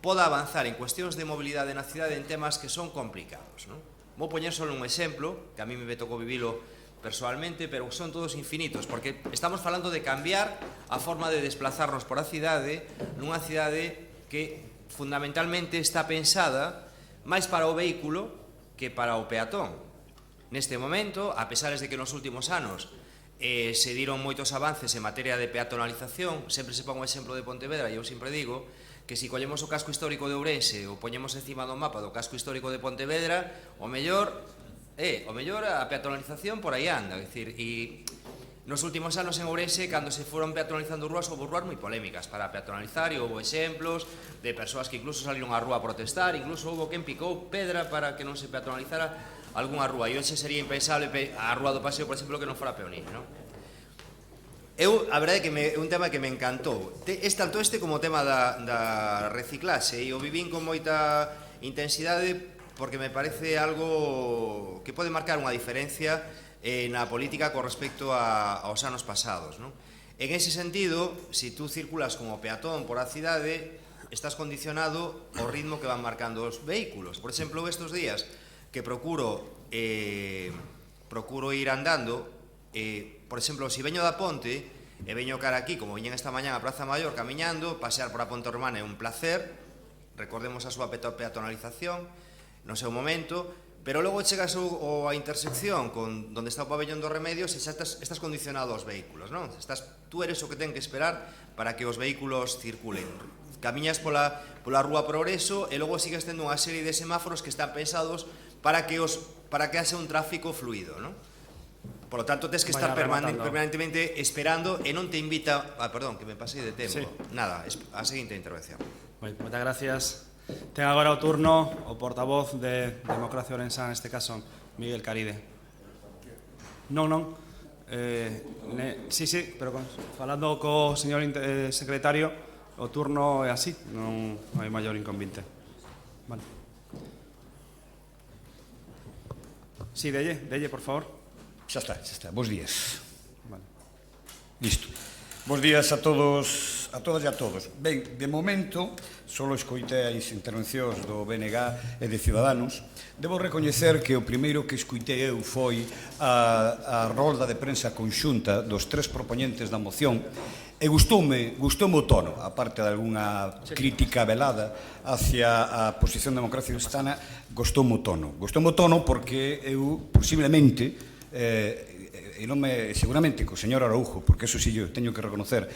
poda avanzar en cuestións de mobilidade na cidade en temas que son complicados, non? Vou poñer só un exemplo, que a mí me tocou vivilo persoalmente, pero son todos infinitos, porque estamos falando de cambiar a forma de desplazarnos por a cidade, nunha cidade que fundamentalmente está pensada máis para o vehículo que para o peatón. Neste momento, a pesar de que nos últimos anos se diron moitos avances en materia de peatonalización, sempre se pon o exemplo de Pontevedra, e eu sempre digo que se collemos o casco histórico de Ourense ou poñemos encima do mapa do casco histórico de Pontevedra, o mellor a peatonalización por aí anda. É dicir, e nos últimos anos en Ourense, cando se foron peatonalizando rúas, houve rúas moi polémicas para peatonalizar, e houve exemplos de persoas que incluso saliron á rúa a protestar, incluso houve quen picou pedra para que non se peatonalizara algunha rúa, e hoxe sería impensable a rúa do Paseo, por exemplo, que non fora peonil, non? A verdade é que é un tema que me encantou. Tanto este como o tema da reciclaxe, e o vivín con moita intensidade porque me parece algo que pode marcar unha diferencia na política con respecto aos anos pasados, non? En ese sentido, se tú circulas como peatón por a cidade, estás condicionado ao ritmo que van marcando os vehículos. Por exemplo, estes días que procuro ir andando, por exemplo, se veño da Ponte e veño cara aquí, como viñen esta mañá a Praza Maior camiñando, pasear por a Ponte Romana é un placer, recordemos a súa peatonalización no seu momento, pero logo chegas a intersección con onde está o pabellón dos Remedios e xa estás condicionado aos vehículos, non? Tú eres o que ten que esperar para que os vehículos circulen. Camiñas pola Rúa Progreso e logo sigues tendo unha serie de semáforos que están pensados para que haxe un tráfico fluido, non? Por lo tanto, tens que estar permanentemente esperando e non te invita... Perdón, que me pasei de tempo. Nada, a seguinte intervención.
Moitas gracias. Ten agora o turno o portavoz de Democracia Orensana, neste caso, Miguel Caride. Non. Sí, pero falando co señor secretario, o turno é así, non hai maior inconvinte. Vale. Sí, delle, por favor.
Xa está. Bos días. Vale. Listo. Bos días a todos, a todas e a todos. Ben, de momento, só escoitei as intervencións do BNG e de Ciudadanos. Debo recoñecer que o primeiro que escoitei eu foi a rolda de prensa conxunta dos tres propoñentes da moción, e gustoume o tono, a parte de alguna crítica velada hacia a posición de Democracia Orensana, gustoume o tono porque eu, posiblemente, seguramente co señor Araújo, porque eso sí yo teño que reconocer,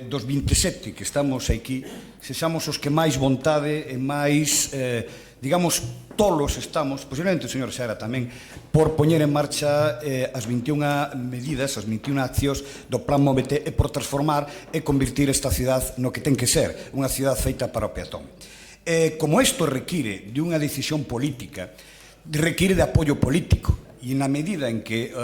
dos 27 que estamos aquí, sexamos os que máis vontade e máis, digamos, tolos estamos, posiblemente o señor Seara tamén, por poñer en marcha as 21 medidas, as 21 accións do Plan Móvete e por transformar e convertir esta cidade no que ten que ser, unha cidade feita para o peatón. Como isto require de unha decisión política, require de apoio político, e na medida en que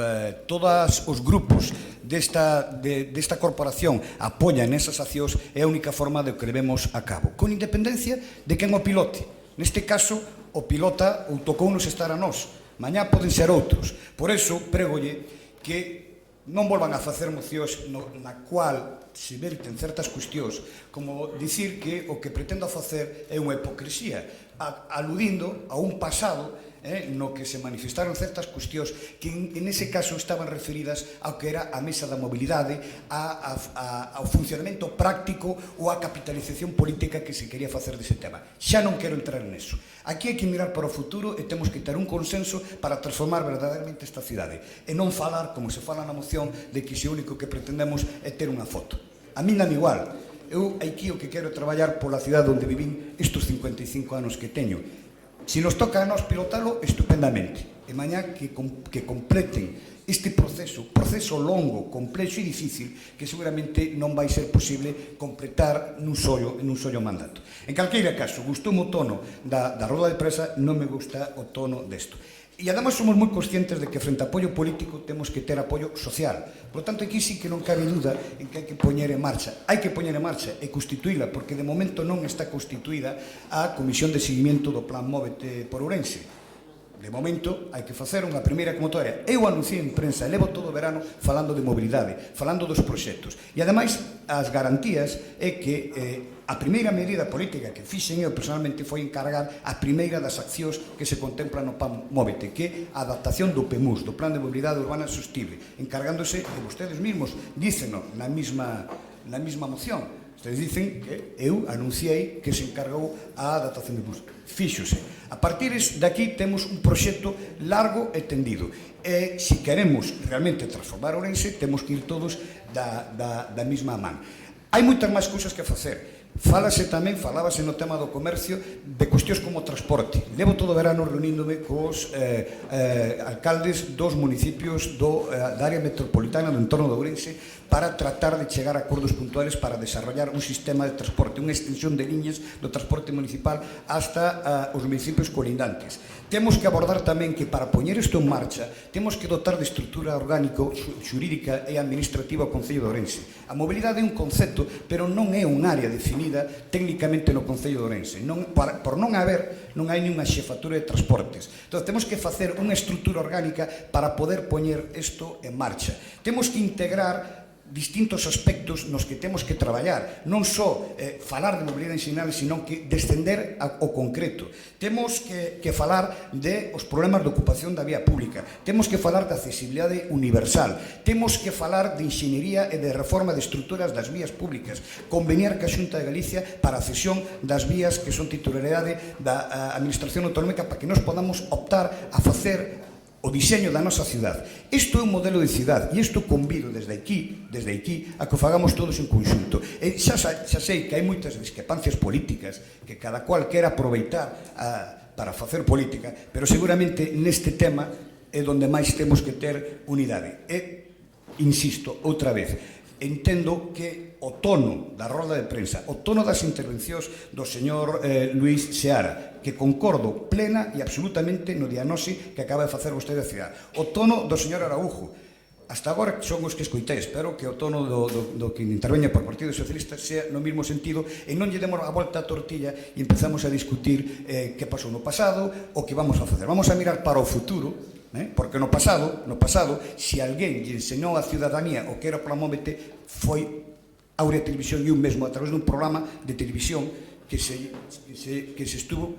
todos os grupos desta corporación apoian esas accións, é a única forma de que levemos a cabo, con independencia de quen o pilote. Neste caso, o pilota ou tocounos estar a nós, mañá poden ser outros. Por eso, pregolle que non volvan a facer mocións na cual se verten certas cuestións, como dicir que o que pretendo facer é unha hipocresía, aludindo a un pasado no que se manifestaron certas cuestións que en ese caso estaban referidas ao que era a mesa da mobilidade, ao funcionamento práctico ou a capitalización política que se quería facer dese tema. Xa non quero entrar neso. Aquí hai que mirar para o futuro e temos que ter un consenso para transformar verdadeiramente esta cidade e non falar, como se fala na moción, de que se único que pretendemos é ter unha foto. A mí dame igual. Eu aquí o que quero é traballar pola cidade onde vivín estes 55 anos que teño. Se nos toca a nós pilotalo, estupendamente. E mañá que completen este proceso longo, complexo e difícil, que seguramente non vai ser posible completar nun sollo mandato. En calqueira caso, gustou o tono da roda de prensa, non me gusta o tono desto. E además somos moi conscientes de que frente a apoio político temos que ter apoio social. Por lo tanto, aquí sí que non cabe duda en que hai que poñer en marcha. Hai que poñer en marcha e constituíla, porque de momento non está constituída a Comisión de Seguimiento do Plan Móvete por Ourense. De momento, hai que facer unha primeira convocatoria. Eu anunciei en prensa, levo todo o verano falando de mobilidade, falando dos proxectos. E, ademais, as garantías é que a primeira medida política que fixen eu personalmente foi encargar a primeira das accións que se contempla no Plan Móvete, que é a adaptación do PEMUS, do Plan de Mobilidade Urbana Sostible, encargándose, que vostedes mesmos dícenos na mesma moción. Ustedes dicen que eu anunciei que se encargou a adaptación do PEMUS. Fíxose. A partir de aquí temos un proxecto largo e tendido. E se queremos realmente transformar Ourense, temos que ir todos da mesma man. Hai moitas máis cousas que facer. Falábase no tema do comercio de cuestións como o transporte. Levo todo o verano reuníndome cos alcaldes dos municipios da área metropolitana do entorno de Ourense para tratar de chegar a acordos puntuales para desarrollar un sistema de transporte, unha extensión de liñas do transporte municipal hasta os municipios colindantes. Temos que abordar tamén que para poñer isto en marcha temos que dotar de estrutura orgánico, xurídica e administrativa ao Concello de Ourense. A mobilidade é un concepto, pero non é un área definida técnicamente no Concello de Ourense. Por non hai ninguna xefatura de transportes. Entón, temos que facer unha estrutura orgánica para poder poñer isto en marcha. Temos que integrar distintos aspectos nos que temos que traballar, non só falar de mobilidade en xeral, sino que descender ao concreto. Temos que falar de os problemas de ocupación da vía pública, temos que falar de accesibilidade universal, temos que falar de enxeñería e de reforma de estruturas das vías públicas, conveniar ca Xunta de Galicia para a cesión das vías que son titularidade da Administración Autonómica para que nos podamos optar a facer o diseño da nosa cidade. Isto é un modelo de cidade e isto convido desde aquí a que o fagamos todos en conxunto. E xa sei que hai moitas discrepancias políticas que cada cual quera aproveitar para facer política, pero seguramente neste tema é onde máis temos que ter unidade. E, insisto, outra vez, entendo que o tono da roda de prensa, o tono das intervencións do señor Luís Seara, que concordo plena e absolutamente no diagnose que acaba de facer vostede da cidade. O tono do señor Araújo, hasta agora son os que escoitei, espero que o tono do que interveña por Partido Socialista sea no mesmo sentido e non lle demos a volta a tortilla e empezamos a discutir que pasou no pasado o que vamos a facer. Vamos a mirar para o futuro, porque no pasado, se alguén lle enseñou a ciudadanía o que era o Plan Móvete, foi Aurea Televisión e un mesmo a través dun programa de televisión que se estuvo,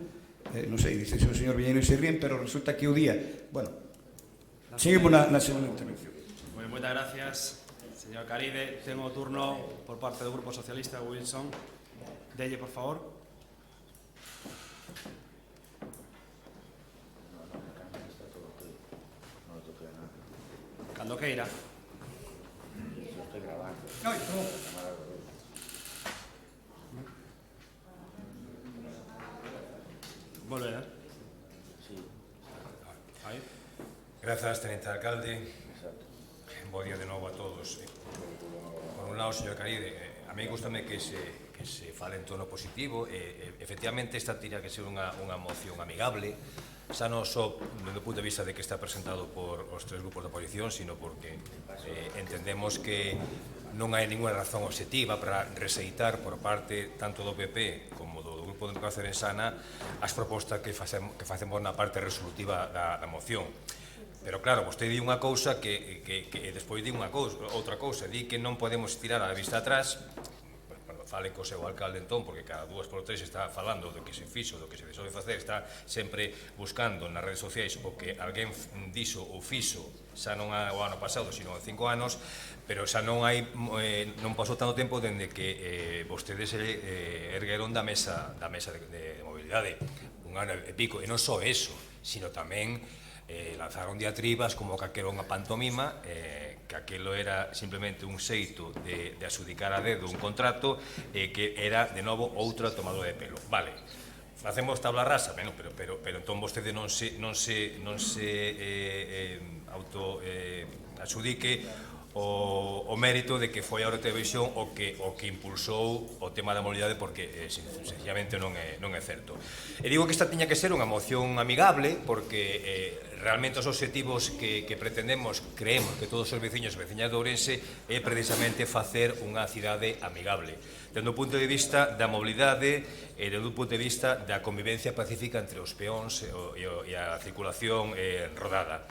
non sei, dice o señor Villaino e se ríen, pero resulta que o día, bueno, seguimos na segunda intervención.
Moitas gracias, señor Caride. Tengo o turno por parte do Grupo Socialista, Wilson. Delle, por favor. Cando queira. Volver,
Grazas, teniente alcalde. Bo día de novo a todos. Por un lado, señor Caride, a mí gustame que se fale en tono positivo. Efectivamente, esta tira que ser unha moción amigable, xa non só do punto de vista de que está presentado por os tres grupos da oposición, sino porque entendemos que non hai ninguna razón obxectiva para reseitar por parte tanto do PP como do Grupo de Democracia Orensana as propostas que facemos na parte resolutiva da moción. Pero claro, vostede di unha cousa que despois di outra cousa, di que non podemos tirar a vista atrás, fale co seu alcalde entón, porque cada 2 por 3 está falando do que se fixo, do que se deixou de facer, está sempre buscando nas redes sociais o que alguén dixo ou fixo xa non o ano pasado, sino 5 anos, pero xa non hai non pasou tanto tempo dende que vostedes ergueron da mesa de mobilidade un ano e pico, e non só eso, sino tamén lanzaron diatribas como que aquilo era unha pantomima, que aquilo era simplemente un xeito de adxudicar a dedo un contrato e que era, de novo, outra tomadura de pelo. Vale, facemos tabla rasa, bueno, pero entón vostede non se auto adxudique o mérito de que foi a Televisión o que impulsou o tema da mobilidade, porque sencillamente non é certo. E digo que esta tiña que ser unha moción amigable, porque realmente os obxectivos que pretendemos, creemos que todos os veciños e veciñas de Ourense é precisamente facer unha cidade amigable, dende o punto de vista da mobilidade e dende o punto de vista da convivencia pacífica entre os peóns e a circulación rodada.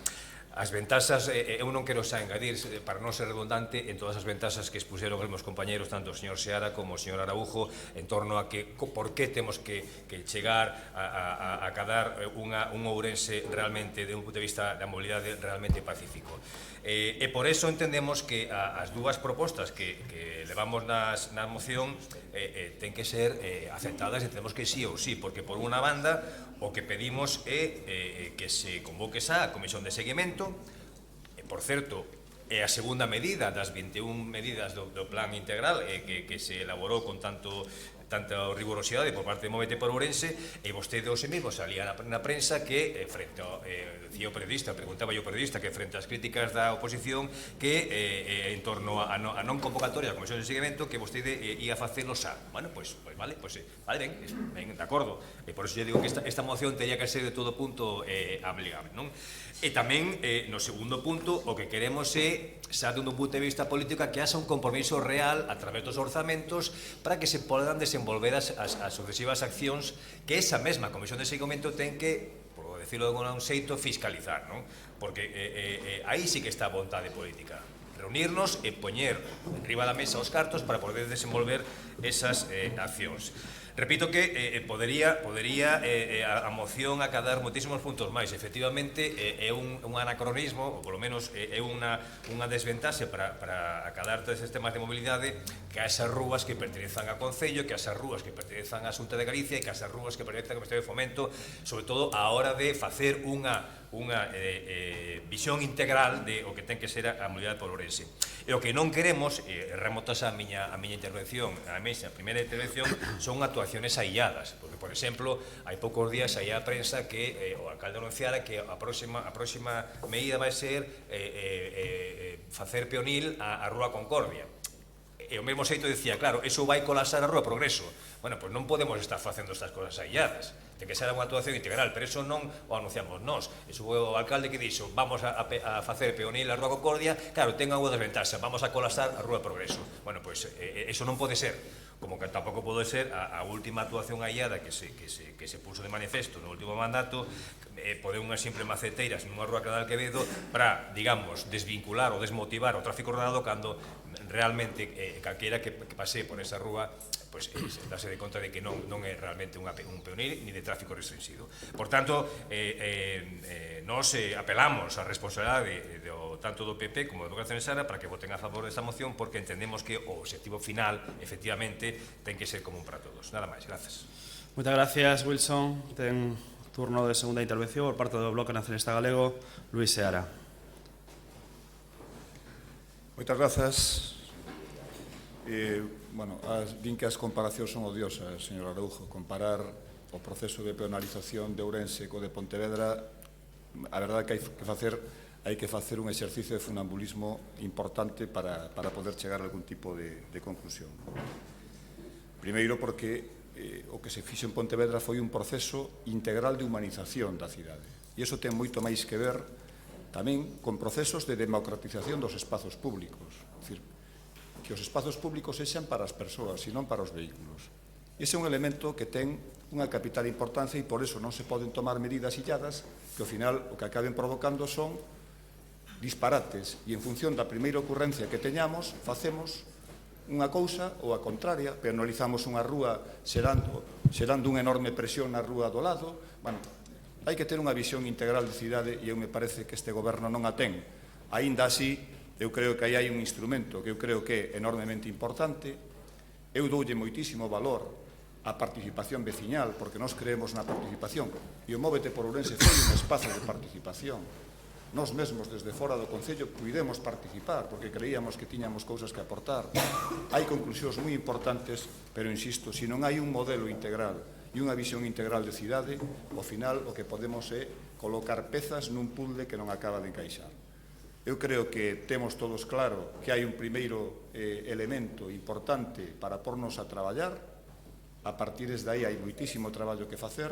As ventaxas, eu non quero xa engadir, para non ser redundante, en todas as ventaxas que expuseron os meus compañeros, tanto o señor Seara como o señor Araujo, en torno a que por que temos que chegar a cadar un Ourense realmente, de un punto de vista da mobilidade, realmente pacífico. E por eso entendemos que as dúas propostas que levamos na moción ten que ser aceptadas, e temos que sí ou sí, porque por unha banda o que pedimos é que se convoque xa a Comisión de Seguimento, e por certo é a segunda medida das 21 medidas do plan integral que se elaborou con tanta rigorosidade por parte de Móvete por Ourense, e vostede hoxe mesmo salía na prensa que frente ao decía o periodista, preguntaba o periodista, que frente ás críticas da oposición, que en torno a non convocatoria da Comisión de Seguimento, que vostede ia facelo xa. Bueno, pois vale, ben, de acordo, e por eso eu digo que esta moción teria que ser de todo punto amigable, non? E tamén, no segundo punto, o que queremos é, xa dun punto de vista político, que haxa un compromiso real a través dos orzamentos para que se podan desenvolver as sucesivas accións que esa mesma Comisión de Seguimento ten que, por decirlo de un xeito, fiscalizar, non? Porque aí sí que está a vontade política, reunirnos e poñer enriba da mesa os cartos para poder desenvolver esas accións. Repito que podería a moción acadar moitísimos puntos máis. Efectivamente, é un anacronismo, ou polo menos é unha desventaxe para acadar todos estes temas de mobilidade, que a esas rúas que pertenezan a Concello, que a esas rúas que pertenezan a Xunta de Galicia e que a esas rúas que pertenezan ao Ministerio de Fomento, sobre todo a hora de facer unha visión integral de o que ten que ser a mobilidade por Ourense. E o que non queremos, remotas a miña intervención, a miña primeira intervención, son actuaciones ailladas, porque, por exemplo, hai poucos días saía a prensa que o alcalde anunciara que a próxima medida vai ser facer peonil a Rúa Concordia. E o mesmo xeito dicía, claro, eso vai colapsar a Rúa Progreso. Bueno, pois non podemos estar facendo estas cosas ailladas. Ten que ser unha actuación integral, pero eso non o anunciamos nós. Eso foi o alcalde que dixo, vamos a facer peonil a Rúa Concordia, claro, ten unha desventaxa, vamos a colapsar a Rúa Progreso. Bueno, pois eso non pode ser, como que tampouco pode ser a última actuación aillada que se puso de manifesto no último mandato, poder unhas simples maceteiras nunha rúa Cadal Quevedo para, digamos, desvincular ou desmotivar o tráfico rodado, cando realmente calquera que pase por esa rúa pois se dase de conta de que non é realmente un peonil ni de tráfico restringido. Por tanto, nós apelamos á responsabilidade tanto do PP como do Democracia Nesara para que voten a favor desta moción, porque entendemos que o objetivo final, efectivamente, ten que ser común para todos. Nada máis, grazas.
Moitas gracias, Wilson. Ten turno de segunda intervención por parte do Bloque Nacionalista Galego, Luís Seara.
Moitas grazas. Din que as comparacións son odiosas, señor Araujo. Comparar o proceso de peonalización de Ourense co de Pontevedra, a verdade é que hai que facer un exercicio de funambulismo importante para poder chegar a algún tipo de conclusión. Primeiro porque o que se fixo en Pontevedra foi un proceso integral de humanización da cidade. E iso ten moito máis que ver tamén con procesos de democratización dos espazos públicos. É dicir, que os espazos públicos sexan para as persoas e non para os vehículos. Ese é un elemento que ten unha capital importancia e por eso non se poden tomar medidas illadas que ao final o que acaben provocando son disparates e en función da primeira ocurrencia que teñamos facemos unha cousa ou a contraria, penalizamos unha rúa xerando unha enorme presión na rúa do lado. Bueno, hai que ter unha visión integral de cidade e eu me parece que este goberno non a ten. Aínda así, eu creo que aí hai un instrumento que eu creo que é enormemente importante. Eu doulle moitísimo valor á participación veciñal, porque nós creemos na participación, e o Móvete por Ourense foi un espazo de participación. Nós mesmos, desde fora do Concello, puidemos participar, porque creíamos que tiñamos cousas que aportar. Hai conclusións moi importantes, pero, insisto, se non hai un modelo integral e unha visión integral de cidade, ao final o que podemos é colocar pezas nun puzzle que non acaba de encaixar. Eu creo que temos todos claro que hai un primeiro elemento importante para pornos a traballar. A partir de aí hai moitísimo traballo que facer.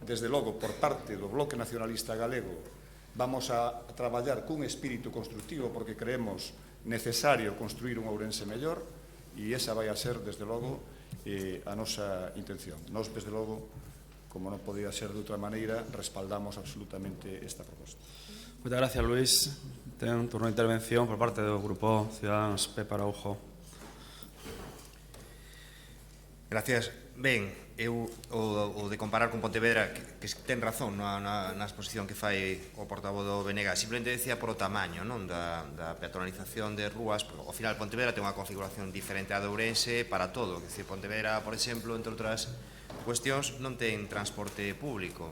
Desde logo, por parte do Bloque Nacionalista Galego, vamos a traballar cun espírito constructivo porque creemos necesario construir un Ourense mellor e esa vai a ser, desde logo, a nosa intención. Nos, desde logo, como non podía ser de outra maneira, respaldamos absolutamente esta proposta.
Moitas gracias, Luis. Ten un turno de intervención por parte do Grupo Ciudadanos, Pepe Araujo.
Gracias. Ben, eu o de comparar con Pontevedra, que ten razón na exposición que fai o portavoz do BNG, simplemente decía por o tamaño da peatonalización de rúas. Ao final, Pontevedra ten unha configuración diferente a de Ourense para todo. É dicir, Pontevedra, por exemplo, entre outras cuestións, non ten transporte público.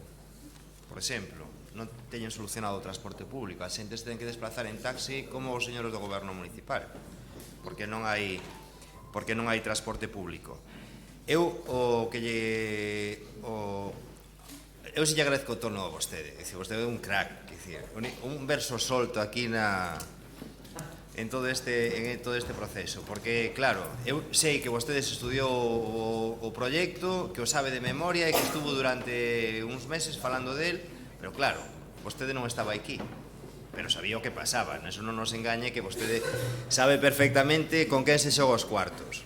Por exemplo, non teñen solucionado o transporte público. As xentes ten que desplazar en taxi como os señores do goberno municipal, porque non hai transporte público. Eu si lle agradezco o tono a vostede. Vostede é un crack, un verso solto aquí en todo este proceso, porque claro, eu sei que vostede estudiou o proxecto, que o sabe de memoria e que estuvo durante uns meses falando del, pero claro, vostede non estaba aquí, pero sabía o que pasaba. Eso non nos engañe, que vostede sabe perfectamente con quen se xoga os cuartos.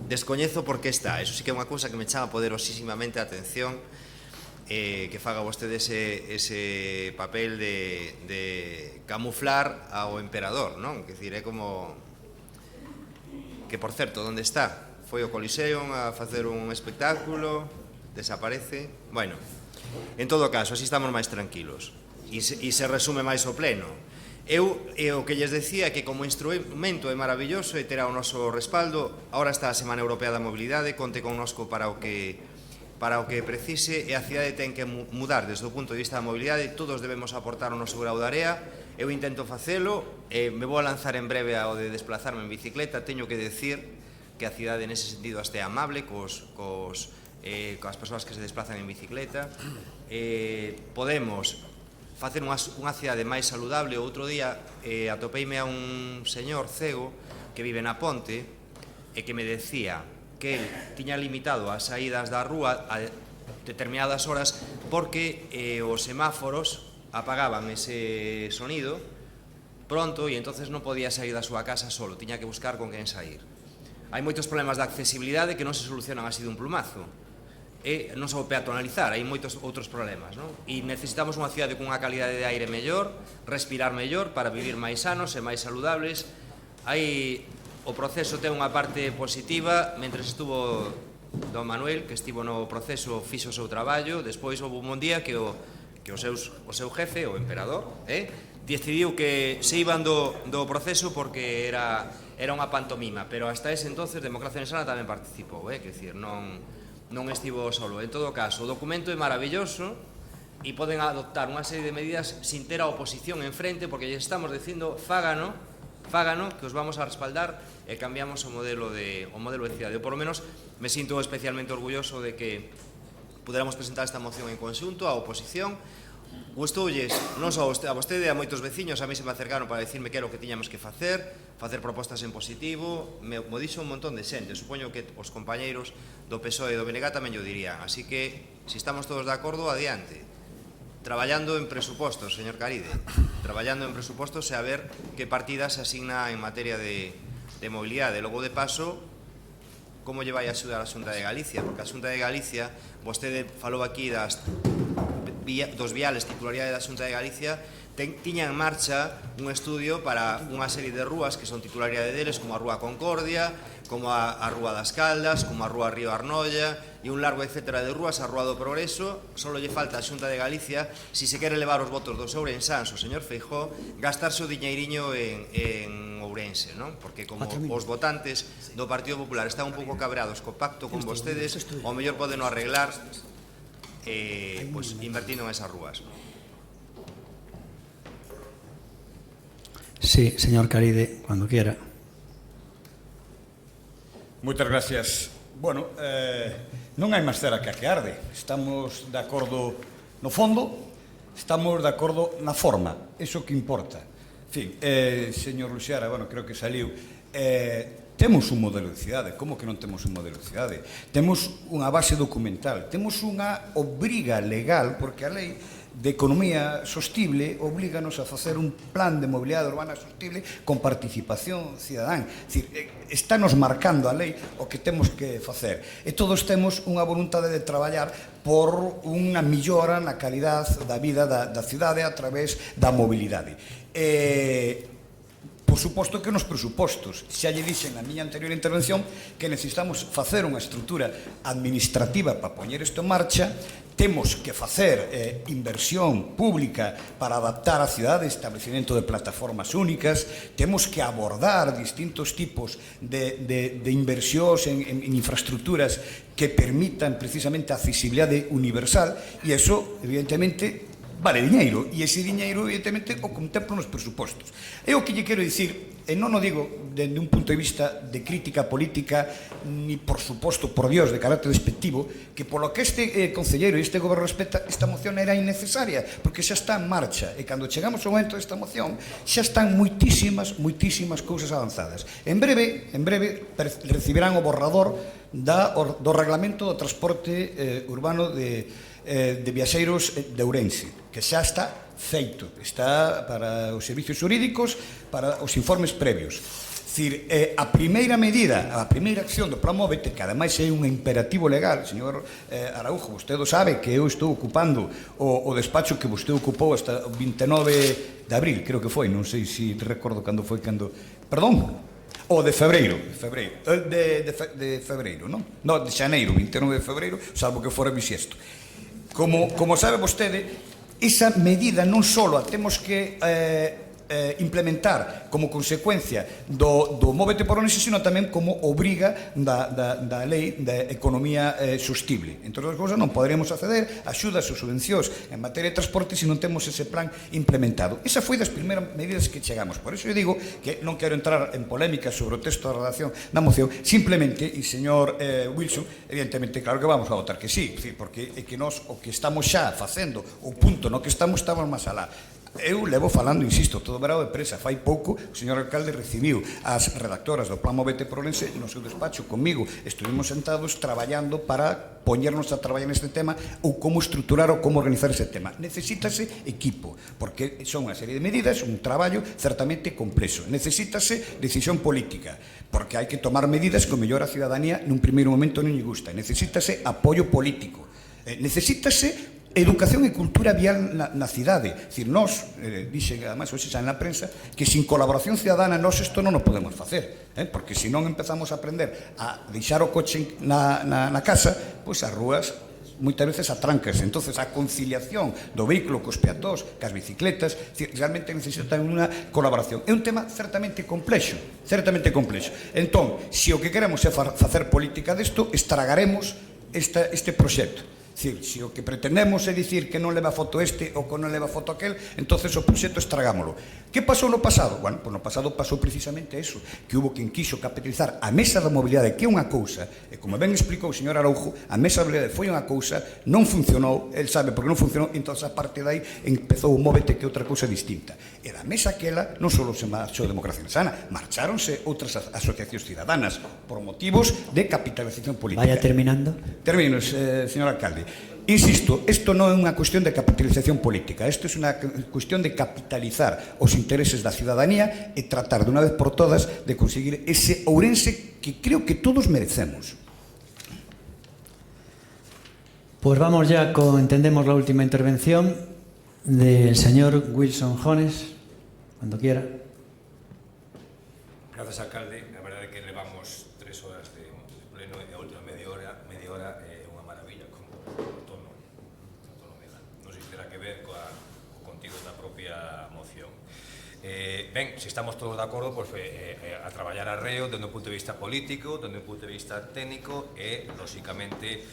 Descoñezo por que está. Eso sí que é unha cousa que me chama poderosísimamente a atención, que faga vostede ese papel de camuflar ao emperador, non? Que é como... Que, por certo, onde está? Foi ao Coliseum a facer un espectáculo, desaparece... Bueno, en todo caso, así estamos máis tranquilos e se resume máis o pleno. O que lles decía é que como instrumento é maravilloso e terá o noso respaldo. Ahora está a Semana Europea da Mobilidade, conte connosco para o que precise, e a cidade ten que mudar desde o punto de vista da mobilidade. Todos debemos aportar o noso grau de area. Eu intento facelo, me vou a lanzar en breve ao de desplazarme en bicicleta. Teño que decir que a cidade nese sentido este é amable coas persoas que se desplazan en bicicleta. Podemos facer unha cidade máis saludable. Outro día atopeime a un señor cego que vive na Ponte e que me decía que el tiña limitado as saídas da rúa a determinadas horas porque os semáforos apagaban ese sonido pronto e entonces non podía sair da súa casa solo, tiña que buscar con quen sair. Hai moitos problemas de accesibilidade que non se solucionan así dun plumazo. E non só peatonalizar, hai moitos outros problemas, non? E necesitamos unha cidade con unha calidade de aire mellor, respirar mellor para vivir máis sanos e máis saludables. O proceso ten unha parte positiva. Mentre estuvo don Manuel, que estivo no proceso, fixo o seu traballo. Despois houve un día que o seu jefe, o emperador, decidiu que se iban do proceso porque era unha pantomima, pero hasta ese entonces Democracia Ensana tamén participou, que dicir, non estivo solo. En todo caso, o documento é maravilloso e poden adoptar unha serie de medidas sin ter a oposición enfrente, porque lle estamos dicindo fágano, que os vamos a respaldar e cambiamos o modelo de cidade. Eu, por lo menos, me sinto especialmente orgulloso de que puderamos presentar esta moción en conxunto á oposición. Gustoulles, non só a vostede, a moitos veciños, a mí se me acercaron para dicirme que era o que tiñamos que facer propostas en positivo, mo dixo un montón de xente, supoño que os compañeiros do PSOE e do BNG tamén o dirían, así que, se estamos todos de acordo, adiante. Traballando en presupostos, señor Caride, traballando en presupostos e a ver que partidas se asigna en materia de mobilidade. Logo, de paso, como lle vai a axudar a Xunta de Galicia, porque a Xunta de Galicia, vostede falou aquí dos viales titularidade da Xunta de Galicia tiña en marcha un estudio para unha serie de rúas que son titularidade deles, como a Rúa Concordia, como a Rúa das Caldas, como a Rúa Río Arnolla e un largo etcétera de rúas, a Rúa do Progreso. Só lle falta a Xunta de Galicia, si se quere levar os votos dos ourensáns o señor Feijóo, gastarse o diñeiriño en Ourense, non? Porque como os votantes do Partido Popular están un pouco cabreados co pacto con vostedes, o mellor poden arreglar invertindo en esas rúas.
Sí, señor Caride, cuando quiera.
Moitas gracias. Bueno, non hai máis cera que a que arde. Estamos de acordo no fondo, estamos de acordo na forma. Iso que importa. En fin, señor Luxiara, bueno, creo que saliu. Temos un modelo de cidade. Como que non temos un modelo de cidade? Temos unha base documental. Temos unha obriga legal, porque a lei de economía sostible oblíganos a facer un plan de mobilidade urbana sostible con participación cidadán. Estános marcando a lei o que temos que facer. E todos temos unha voluntade de traballar por unha millora na calidad da vida da cidade a través da mobilidade. Por suposto que nos presupostos, xa lle dixen na miña anterior intervención que necesitamos facer unha estrutura administrativa para poñer isto en marcha. Temos que facer inversión pública para adaptar a cidade, establecimento de plataformas únicas, temos que abordar distintos tipos de inversións en infraestructuras que permitan precisamente a accesibilidade universal, e iso, evidentemente, vale diñeiro, e ese diñeiro, evidentemente, o contemplo nos presupostos. É o que lle quero dicir, e non o digo dende un punto de vista de crítica política, ni, por suposto, por Dios, de carácter despectivo, que polo que este concelleiro e este goberno respecta, esta moción era innecesaria, porque xa está en marcha, e cando chegamos ao momento desta moción, xa están moitísimas cousas avanzadas. En breve, recibirán o borrador do reglamento do transporte urbano de viaxeiros de Ourense, que xa está feito, está para os servicios jurídicos, para os informes previos. Dicir, a primeira medida, a primeira acción do Plan Móvete, que ademais é un imperativo legal, señor Araújo, vostede o sabe que eu estou ocupando o despacho que vostede ocupou hasta o 29 de abril, creo que foi, non sei se recordo cando foi, perdón, o de febreiro, de febreiro, non? Non, de xaneiro, 29 de febreiro, salvo que fora bisiesto. Como sabe vostede, esa medida non só a temos que implementar como consecuencia do Móvete por Ourense, sino tamén como obriga da lei de economía sostible. Entre outras cousas, non poderemos acceder a axudas ou subvencións en materia de transporte se non temos ese plan implementado. Esa foi das primeiras medidas que chegamos. Por iso eu digo que non quero entrar en polémica sobre o texto da redacción da moción, simplemente, e señor Wilson, evidentemente, claro que vamos a votar que sí, porque é que nós o que estamos xa facendo, o punto no que estamos máis alá. Eu levo falando, insisto, todo verao de presa. Fai pouco o señor alcalde recibiu as redactoras do Plan Móvete por Ourense no seu despacho comigo. Estuvimos sentados traballando para poñernos a traballar neste tema ou como estruturar ou como organizar ese tema. Necesítase equipo, porque son unha serie de medidas, un traballo certamente complexo. Necesítase decisión política, porque hai que tomar medidas que o mellor a ciudadanía nun primeiro momento non lle gusta. Necesítase apoio político. Necesítase educación e cultura vial na cidade. Dicir, nós, dixe, además, hoxe xa na prensa, que sin colaboración ciudadana nós isto non o podemos facer, porque se non empezamos a aprender a deixar o coche na casa, pois as rúas moitas veces atrancanse. Entonces, a conciliación do vehículo cos peatóns, cas bicicletas, realmente necesitan unha colaboración. É un tema certamente complexo, Entón, se o que queremos é facer política desto, estragaremos este proxecto. Se o que pretendemos é dicir que non leva foto este ou que non leva foto aquel, entonces o proxecto estragámolo. Que pasou no pasado? Bueno, no pasado pasou precisamente eso, que hubo quen quixo capitalizar a Mesa da Mobilidade, que é unha cousa, e como ben explicou o señor Araujo, a Mesa da Mobilidade foi unha cousa, non funcionou, el sabe porque non funcionou, entón a parte de aí empezou o Móvete, que é outra cousa distinta. E da mesa aquela non só se marchou Democracia Sana, marcháronse outras asociacións ciudadanas por motivos de capitalización política.
Vaya terminando.
Termino, señor alcalde. Insisto, isto non é unha cuestión de capitalización política, isto é unha cuestión de capitalizar os intereses da ciudadanía e tratar de unha vez por todas de conseguir ese Ourense que creo que todos merecemos.
Pues vamos ya con, entendemos, la última intervención del señor Wilson Jones, cuando quiera.
Grazas, alcalde. A verdade é que levamos 3 horas de pleno e a última media hora é unha maravilla como tono medal. Non sei se terá que ver co contido da propia moción. Ben, se estamos todos de acordo, pues, a traballar arreo dende un punto de vista político, dende un punto de vista técnico e, lóxicamente,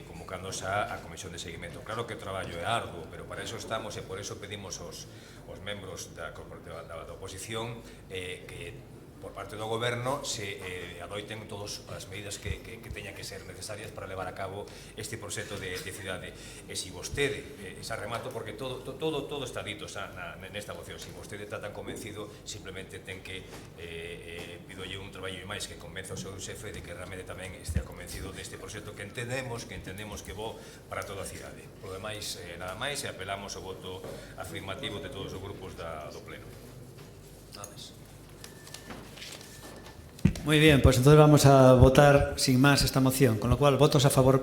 convocándose a comisión de seguimento. Claro que o traballo é arduo, pero para eso estamos e por eso pedimos aos membros da oposición que por parte do Goberno se adoiten todas as medidas que teñan que ser necesarias para levar a cabo este proxecto de cidade. E se vostede, xa remato porque todo está dito nesta moción, se vostede está tan convencido, simplemente ten que pidolle un traballo máis que convenza o seu xefe de que realmente tamén estea convencido deste proxecto que entendemos que bo para toda a cidade. Por lo demais, nada máis, e apelamos ao voto afirmativo de todos os grupos do Pleno. Nada máis.
Muy bien, pues entonces vamos a votar sin más esta moción, con lo cual votos a favor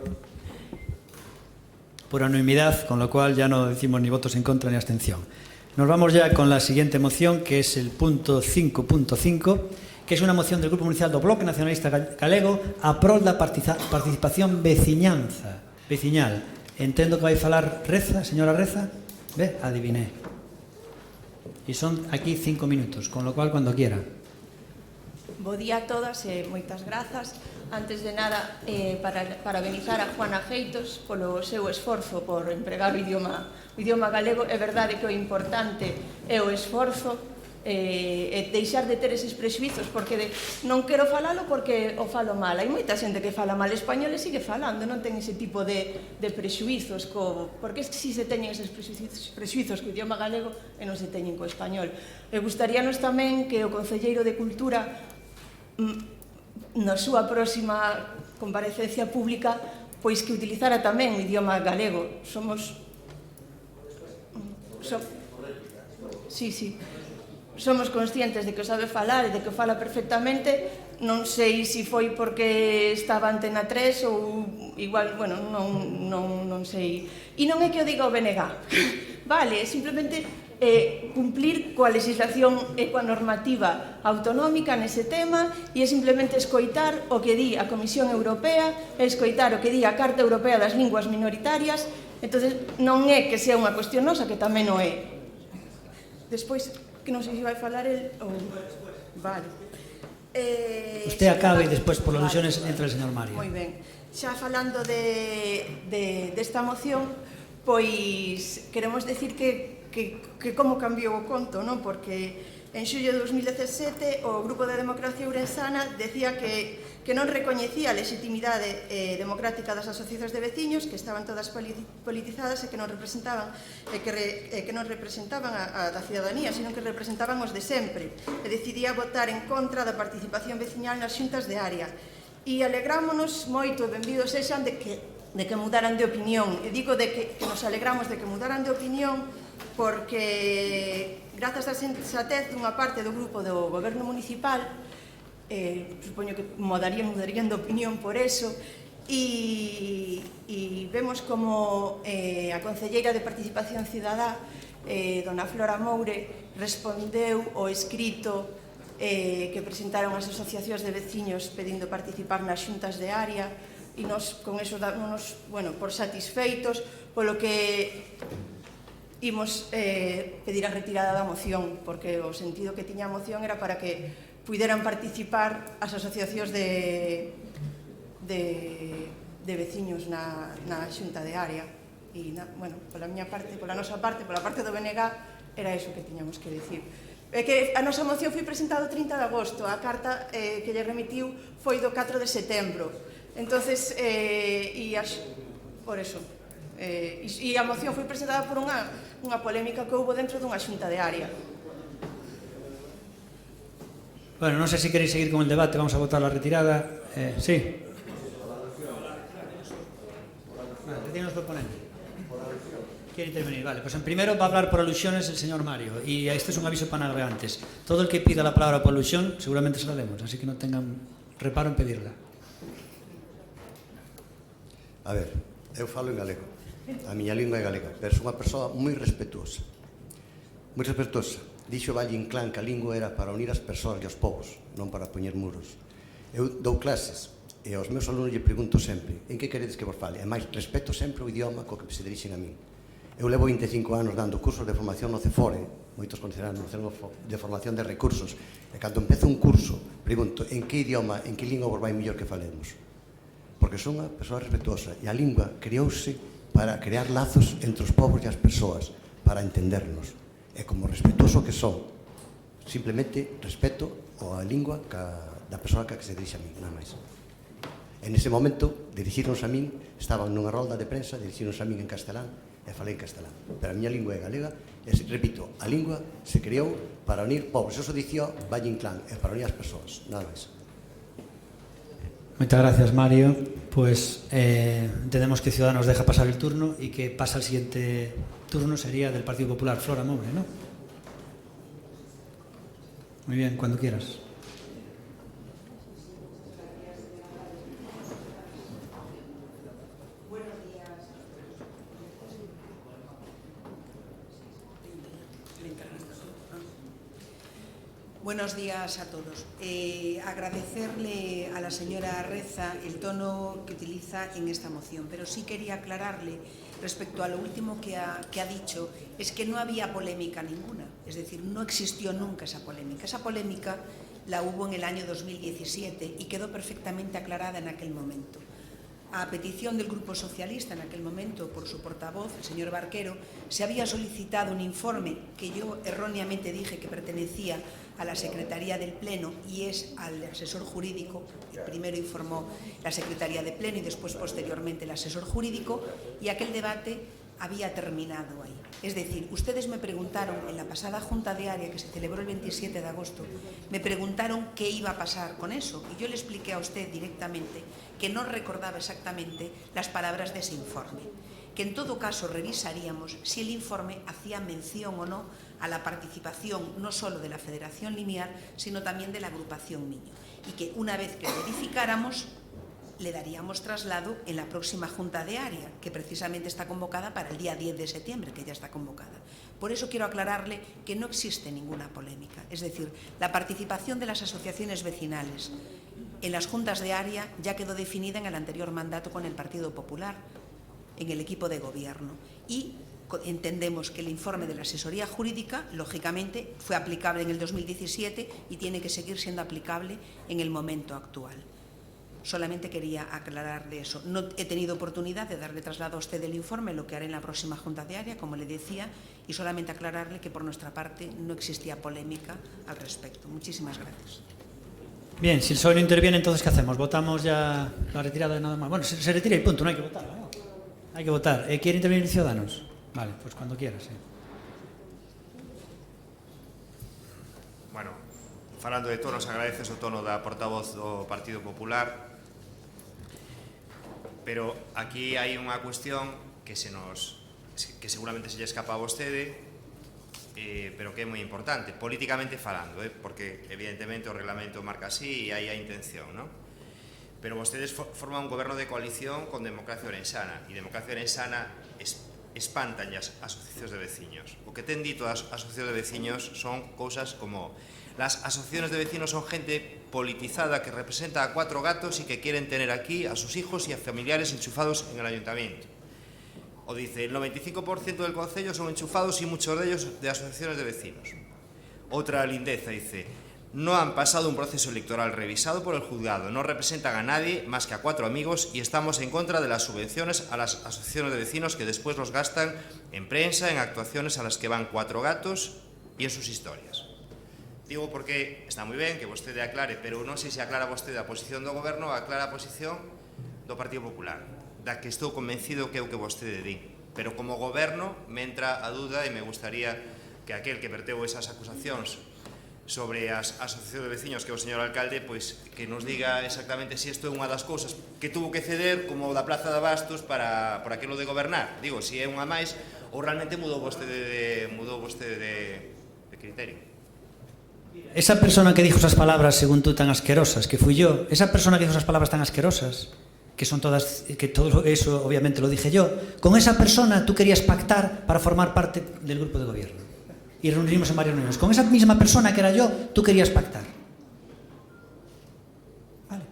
por unanimidad, con lo cual ya no decimos ni votos en contra ni abstención. Nos vamos ya con la siguiente moción, que es el punto 5.5, que es una moción del Grupo Municipal do Bloque Nacionalista Galego a prol da participación veciñal. Entendo que vai falar Reza, señora Reza. Ve, adiviné. E son aquí 5 minutos, con lo cual cuando quiera.
Bo día a todas e moitas grazas. Antes de nada, parabenizar a Juana Geitos polo seu esforzo por empregar o idioma galego. É verdade que o importante é o esforzo e deixar de ter eses prexuizos, porque non quero falalo porque o falo mal. Hai moita xente que fala mal español e sigue falando, non ten ese tipo de prexuizos, porque si se teñen eses prexuizos co idioma galego e non se teñen co español. E gustaríanos tamén que o Concelleiro de Cultura na súa próxima comparecencia pública pois que utilizara tamén o idioma galego. Somos conscientes de que o sabe falar e de que o fala perfectamente. Non sei se foi porque estaba Antena 3 ou igual, bueno, non sei. E non é que o diga o BNG, vale, simplemente cumplir coa legislación e coa normativa autonómica nese tema, e é simplemente escoitar o que di a Comisión Europea, escoitar o que di a Carta Europea das Linguas Minoritarias. Entonces non é que sea unha cuestión nosa, que tamén o é. Despois, que non sei se vai falar el ou... Vale.
Usted acabe e despois por alusiones entra o señor Mario.
Moi ben. Xa falando desta moción, pois queremos decir que como cambiou o conto, non? Porque en xullo de 2017 o Grupo de Democracia Ourensana decía que non recoñecía a legitimidade democrática das asociacións de veciños, que estaban todas politizadas e que non representaban a da cidadanía, sino que representaban os de sempre, e decidía votar en contra da participación veciñal nas xuntas de área. E alegrámonos moito, benvidos sexan, de que mudaran de opinión. E digo de que nos alegramos de que mudaran de opinión porque, grazas á sensatez dunha parte do grupo do Goberno Municipal, supoño que mudarían de opinión por eso, e vemos como a Concelleira de Participación Cidadá, dona Flora Moure, respondeu ao escrito que presentaron as asociacións de veciños pedindo participar nas xuntas de área, e nos con eso dámonos, por satisfeitos, polo que imos pedir a retirada da moción, porque o sentido que tiña a moción era para que puideran participar as asociacións de veciños na xunta de área. E, pola miña parte, pola nosa parte, pola parte do BNG, era eso que tiñamos que decir. É que a nosa moción foi presentada o 30 de agosto, a carta que lle remitiu foi do 4 de setembro. Entonces, por eso. E a moción foi presentada por unha polémica que houve dentro dunha xunta de área.
Bueno, non sei se queréis seguir con el debate, vamos a votar la retirada. Sí. Retiren los proponentes. Quiere intervenir, vale. Pues en primero va a hablar por alusiones el señor Mario, y este es un aviso para navegantes. Todo el que pida la palabra por alusión seguramente se la demos, así que no tengan reparo en pedirla.
A ver, Eu falo en galego. A miña lingua é galega, pero sou unha persoa moi respetuosa. Moi respetuosa. Dixo Valle Inclán que a lingua era para unir as persoas e os povos, non para poñer muros. Eu dou clases e aos meus alumnos lle pregunto sempre en que queredes que vos fale, e máis respeto sempre o idioma co que se dirixen a min. Eu levo 25 anos dando cursos de formación no CEFORE, moitos conocerán no Centro de Formación de Recursos, e cando empezo un curso pregunto en que idioma, en que lingua vos vai mellor que falemos, porque son unha persoa respetuosa e a lingua creouse para crear lazos entre os povos e as persoas, para entendernos. E como respetuoso que son, simplemente respeto a lingua da persoa que se dirixe a mí, nada máis. En ese momento, dirixirnos a min, estaban nunha rolda de prensa, dirixirnos a min en castelán, e falei en castelán. Pero a miña lingua é galega, e, repito, a lingua se creou para unir povos. Eso dicía Valle Inclán, e para unir as persoas, nada máis.
Muchas gracias, Mario. Pues entendemos que Ciudadanos deja pasar el turno y que pasa el siguiente turno, sería del Partido Popular. Flora Moure, ¿no? Muy bien, cuando quieras.
Buenos días a todos. Agradecerle a la señora Reza el tono que utiliza en esta moción, pero sí quería aclararle respecto a lo último que ha dicho, es que no había polémica ninguna, es decir, no existió nunca esa polémica. Esa polémica la hubo en el año 2017 y quedó perfectamente aclarada en aquel momento. A petición del Grupo Socialista, en aquel momento, por su portavoz, el señor Barquero, se había solicitado un informe que yo erróneamente dije que pertenecía a la Secretaría del Pleno y es al asesor jurídico. Primero informó la Secretaría de Pleno y después, posteriormente, el asesor jurídico, y aquel debate había terminado ahí. Es decir, ustedes me preguntaron en la pasada Junta Diaria que se celebró el 27 de agosto, me preguntaron qué iba a pasar con eso y yo le expliqué a usted directamente que no recordaba exactamente las palabras de ese informe, que en todo caso revisaríamos si el informe hacía mención o no a la participación no solo de la Federación Limiar, sino también de la agrupación Miño, y que una vez que verificáramos le daríamos traslado en la próxima Junta Diaria, que precisamente está convocada para el día 10 de septiembre, que ya está convocada. Por eso quiero aclararle que no existe ninguna polémica. Es decir, la participación de las asociaciones vecinales en las juntas de área ya quedó definida en el anterior mandato con el Partido Popular, en el equipo de gobierno. Y entendemos que el informe de la asesoría jurídica, lógicamente, fue aplicable en el 2017 y tiene que seguir siendo aplicable en el momento actual. Solamente quería aclarar de eso. No he tenido oportunidad de darle traslado a usted el informe, lo que haré en la próxima Junta Diaria, como le decía, y solamente aclararle que por nuestra parte no existía polémica al respecto. Muchísimas gracias.
Bien, si el PSOE no interviene, entonces ¿qué hacemos? ¿Votamos ya la retirada de nada más? Bueno, se retira y punto, no hay que votar, ¿no? Hay que votar. ¿Quiere intervenir Ciudadanos? Vale, pues cuando quieras, sí.
Bueno, falando de tonos, agradeces o tono da portavoz do Partido Popular, pero aquí hai unha cuestión que seguramente se lle escapa a vostede, pero que é moi importante, políticamente falando, porque evidentemente o reglamento marca así e hai a intención, non? Pero vostedes forman un goberno de coalición con Democracia Orensana, e Democracia Orensana espantan as asociacións de veciños. O que ten dito as asociacións de veciños son cousas como: las asociaciones de vecinos son gente politizada que representa a 4 gatos y que quieren tener aquí a sus hijos y a familiares enchufados en el ayuntamiento. O dice, el 95% del concello son enchufados y muchos de ellos de asociaciones de vecinos. Otra lindeza dice, no han pasado un proceso electoral revisado por el juzgado, no representan a nadie más que a 4 amigos y estamos en contra de las subvenciones a las asociaciones de vecinos que después los gastan en prensa, en actuaciones a las que van 4 gatos y en sus historias. Digo porque está moi ben que vostede aclare, pero non sei se aclara vostede a posición do goberno ou aclara a posición do Partido Popular, da que estou convencido que é o que vostede di. Pero como goberno me entra a duda e me gustaría que aquel que verteu esas acusacións sobre as asociacións de veciños, que é o señor alcalde, pois que nos diga exactamente se isto é unha das cousas que tuvo que ceder como da Plaza de Abastos para aquilo de gobernar. Digo, se é unha máis ou realmente mudou vostede de criterio.
Esa persona que dijo esas palabras, según tú, tan asquerosas, que fui yo, esa persona que dijo esas palabras tan asquerosas, que son todas, que todo eso obviamente lo dije yo, con esa persona tú querías pactar para formar parte del grupo de gobierno. Y reunimos en varias reuniones. Con esa misma persona que era yo, tú querías pactar. Vale.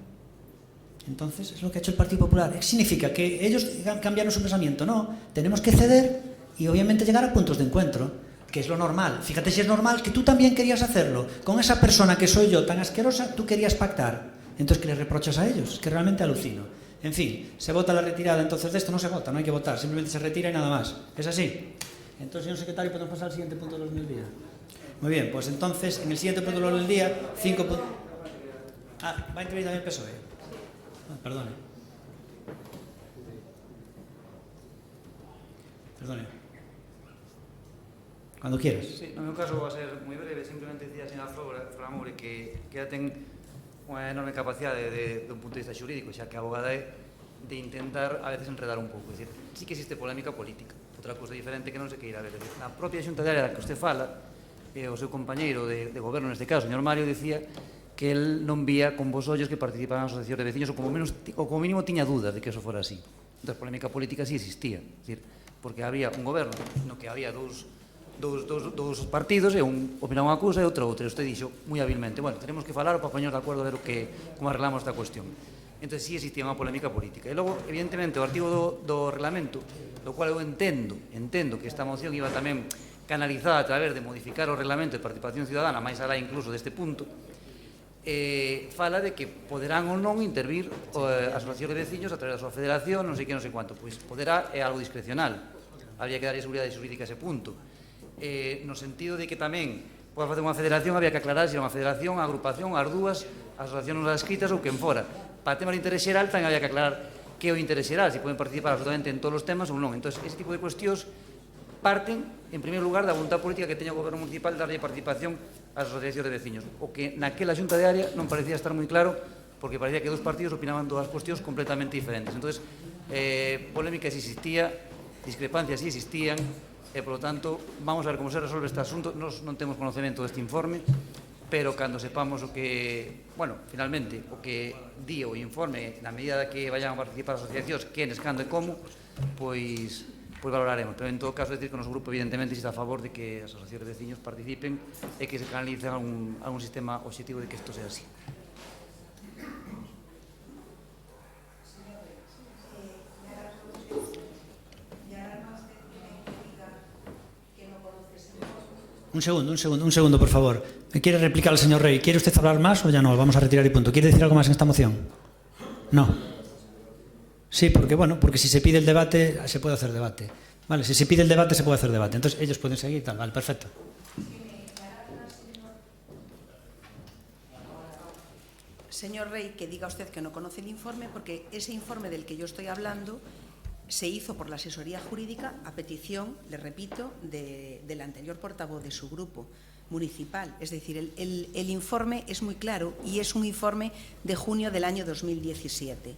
Entonces, es lo que ha hecho el Partido Popular. ¿Significa que ellos cambiaron su pensamiento? No. Tenemos que ceder y obviamente llegar a puntos de encuentro, que es lo normal. Fíjate si es normal que tú también querías hacerlo. Con esa persona que soy yo tan asquerosa, tú querías pactar. Entonces, ¿qué les reprochas a ellos? Que realmente alucino. En fin, se vota la retirada, entonces de esto no se vota, no hay que votar, simplemente se retira y nada más. ¿Es así? Entonces, señor secretario, ¿podemos pasar al siguiente punto del orden del día? Muy bien, pues entonces, en el siguiente punto del orden del día, 5 puntos... Ah, va a intervenir también el PSOE. Perdone. Perdone. Cuando quieras.
Sí, no meu caso va a ser moi breve, simplemente decía a señora Flamure que ela ten unha enorme capacidade de un punto de vista xurídico, xa que a abogada é de intentar a veces enredar un pouco, é dicir, sí que existe polémica política, outra cousa diferente que non se queira ver, é dicir, na propia xunta de área que usted fala, o seu compañeiro de goberno neste caso, o señor Mario, dicía que el non vía con vos ollos que participaban as asociacións de veciños ou como mínimo tiña dudas de que eso fora así. Entón, polémica política sí existía, é dicir, porque había un goberno no que había dous partidos e un opinaba unha cousa e outra outra. E usted dixo moi habilmente, bueno, tenemos que falar para poñernos de acordo a ver como arreglamos esta cuestión. Entón, sí existía unha polémica política. E logo, evidentemente, o artigo do reglamento, do cual eu entendo que esta moción iba tamén canalizada a través de modificar o reglamento de participación ciudadana, máis alá incluso deste punto, fala de que poderán ou non intervir as asociacións de veciños a través da súa federación, non sei que, non sei cuánto. Pois poderá é algo discrecional. Habría que darlle seguridade xurídica a ese punto. No sentido de que tamén poda facer unha federación, había que aclarar se era unha federación, a agrupación, as dúas, as asociacións non escritas ou quen fora. Para temas de interés xeral tamén había que aclarar que é o interés xeral, se poden participar absolutamente en todos os temas ou non. Entón, ese tipo de cuestións parten, en primeiro lugar, da voluntad política que teña o goberno municipal de darlle participación ás asociacións de veciños, o que naquela xunta de área non parecía estar moi claro, porque parecía que dos partidos opinaban dúas cuestións completamente diferentes. Entón, polémica si existía, discrepancias si existían, e, polo tanto, vamos a ver como se resolve este asunto. Nos non temos conocemento deste informe, pero cando sepamos o que, bueno, finalmente, o que di o informe, na medida que vayan a participar as asociacións, quenes, cando e como, pois valoraremos. Pero, en todo caso, decir que o noso grupo, evidentemente, está a favor de que as asociacións de veciños participen e que se canalice algún sistema objetivo de que isto sea así.
Un segundo, por favor. ¿Quiere replicar al señor Rey? ¿Quiere usted hablar más o ya no? Vamos a retirar el punto. ¿Quiere decir algo más en esta moción? No. Sí, porque bueno, porque si se pide el debate, se puede hacer debate. Vale, si se pide el debate, se puede hacer debate. Entonces, ellos pueden seguir, tal. Vale, perfecto.
Señor Rey, que diga usted que no conoce el informe, porque ese informe del que yo estoy hablando se hizo por la asesoría jurídica a petición, le repito, del anterior portavoz de su grupo municipal. Es decir, el informe es muy claro y es un informe de junio del año 2017.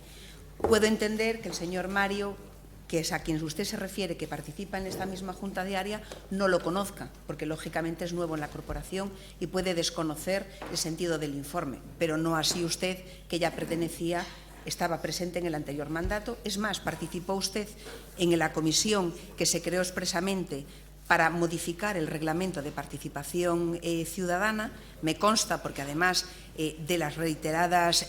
Puedo entender que el señor Mario, que es a quien usted se refiere, que participa en esta misma junta de área, no lo conozca, porque lógicamente es nuevo en la corporación y puede desconocer el sentido del informe, pero no así usted, que ya estaba presente en el anterior mandato. Es más, participó usted en la comisión que se creó expresamente para modificar el reglamento de participación ciudadana. Me consta, porque además de las reiteradas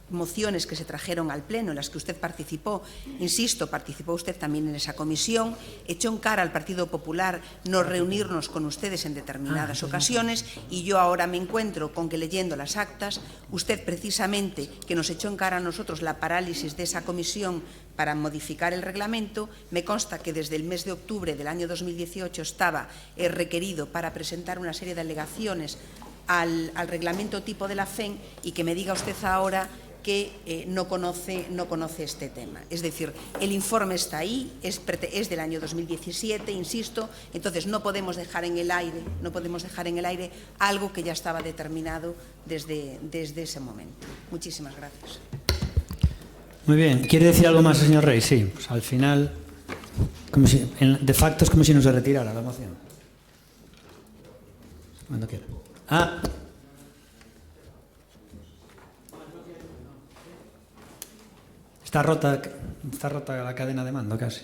mociones que se trajeron al Pleno, en las que usted participó, insisto, participó usted también en esa comisión, echó en cara al Partido Popular no reunirnos con ustedes en determinadas ocasiones, y yo ahora me encuentro con que, leyendo las actas, usted precisamente, que nos echó en cara a nosotros la parálisis de esa comisión para modificar el reglamento, me consta que desde el mes de octubre del año 2018 estaba requerido para presentar una serie de alegaciones al reglamento tipo de la FEN, y que me diga usted ahora que no conoce este tema. Es decir, el informe está ahí, es del año 2017, insisto, entonces no podemos dejar en el aire algo que ya estaba determinado desde ese momento. Muchísimas gracias.
Muy bien. ¿Quiere decir algo más, señor Rey? Sí. Pues al final, de facto es como si no se retirara la moción. Cuando quiera. Está rota la cadena de mando, casi.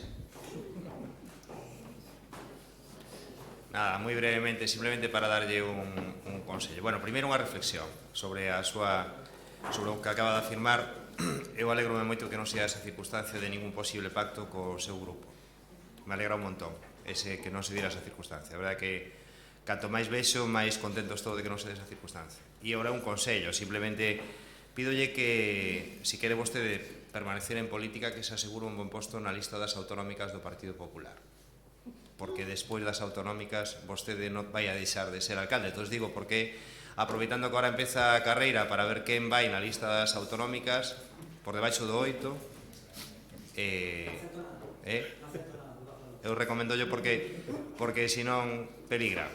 Nada, moi brevemente, simplemente para darlle un consello. Bueno, primeiro unha reflexión sobre o que acaba de afirmar. Eu alegrome moito que non sea esa circunstancia de ningún posible pacto co seu grupo. Me alegra un montón que non se diera esa circunstancia. A verdade que canto máis vexo, máis contento estou de que non se dé esa circunstancia. E agora un consello, simplemente pídolle que, se quere vostede permanecer en política, que se asegure un bon posto na lista das autonómicas do Partido Popular. Porque despois das autonómicas vostede non vai a deixar de ser alcalde. Entón digo, porque aproveitando que agora empeza a carreira para ver quen vai na lista das autonómicas, por debaixo do 8, eu recomendo yo porque senón peligra.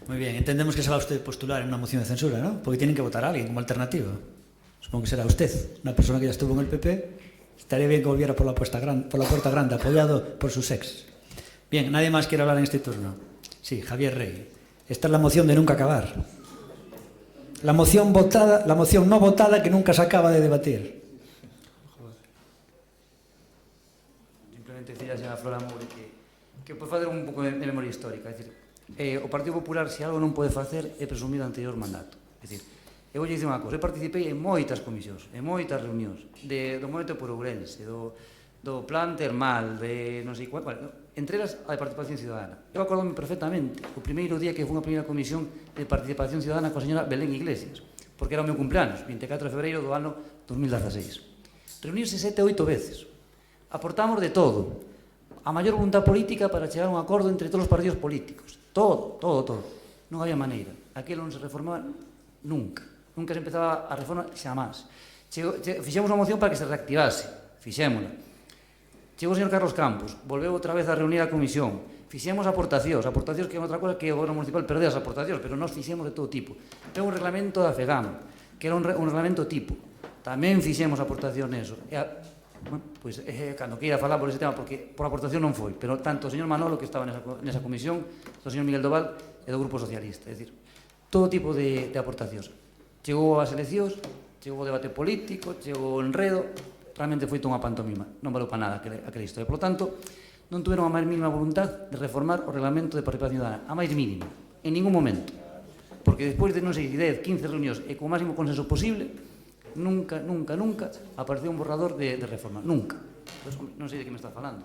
Muy bien, entendemos que se va usted postular en una moción de censura, ¿no? Porque tienen que votar a alguien como alternativa. Supongo que será usted, una persona que ya estuvo en el PP. Estaría bien que volviera por la puerta grande, apoyado por sus ex. Bien, ¿nadie más quiere hablar en este turno? Sí, Javier Rey. Esta es la moción de nunca acabar. La moción no votada que nunca se acaba de debatir.
Simplemente decir a señora Flora Moure que pode facer un pouco de memoria histórica. É dicir, o Partido Popular, se algo non pode facer, é presumir o anterior mandato. É dicir, eu vou dicir unha cousa, eu participei en moitas comisións, en moitas reunións, do momento por Ourense, do plan termal, de non sei cuál, entre elas a de participación ciudadana. Eu acordome perfectamente o primeiro día que foi unha primeira comisión de participación ciudadana coa señora Belén Iglesias, porque era o meu cumpleaños, 24 de febreiro do ano 2016. Reunirse 7 ou 8 veces. Aportamos de todo. A maior voluntad política para chegar a un acordo entre todos os partidos políticos. Todo. Non había maneira. Aquilo non se reformaba nunca. Nunca se empezaba a reforma xamás. Fixemos unha moción para que se reactivase. Fixémola. Chegou o señor Carlos Campos, volveu outra vez a reunir a comisión. Fixemos aportacións que é outra cosa que o goberno municipal perdeu as aportacións, pero nós fixemos de todo tipo. Pero un reglamento da FEGAM, que era un reglamento tipo. Tamén fixemos aportación neso. Pois, cando queira falar por ese tema, porque por aportación non foi, pero tanto o señor Manolo, que estaba nesa comisión, o señor Miguel Doval e do Grupo Socialista. É dicir, todo tipo de aportacións. Chegou as eleccións, chegou o debate político, chegou o enredo, realmente foi unha pantomima, non valeu para nada aquela historia. Por lo tanto, non tuveron a máis mínima voluntad de reformar o reglamento de participación ciudadana, a máis mínima, en ningún momento. Porque despois de, non sei, 10, 15 reunións e con o máximo consenso posible, nunca apareceu un borrador de reforma. Nunca. Pues, non sei de que me está falando.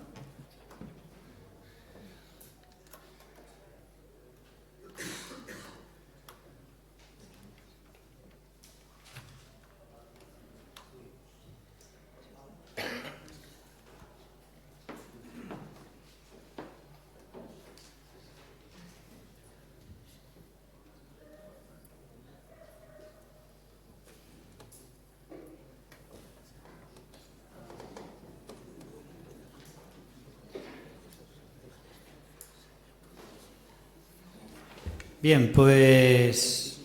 Bien, pues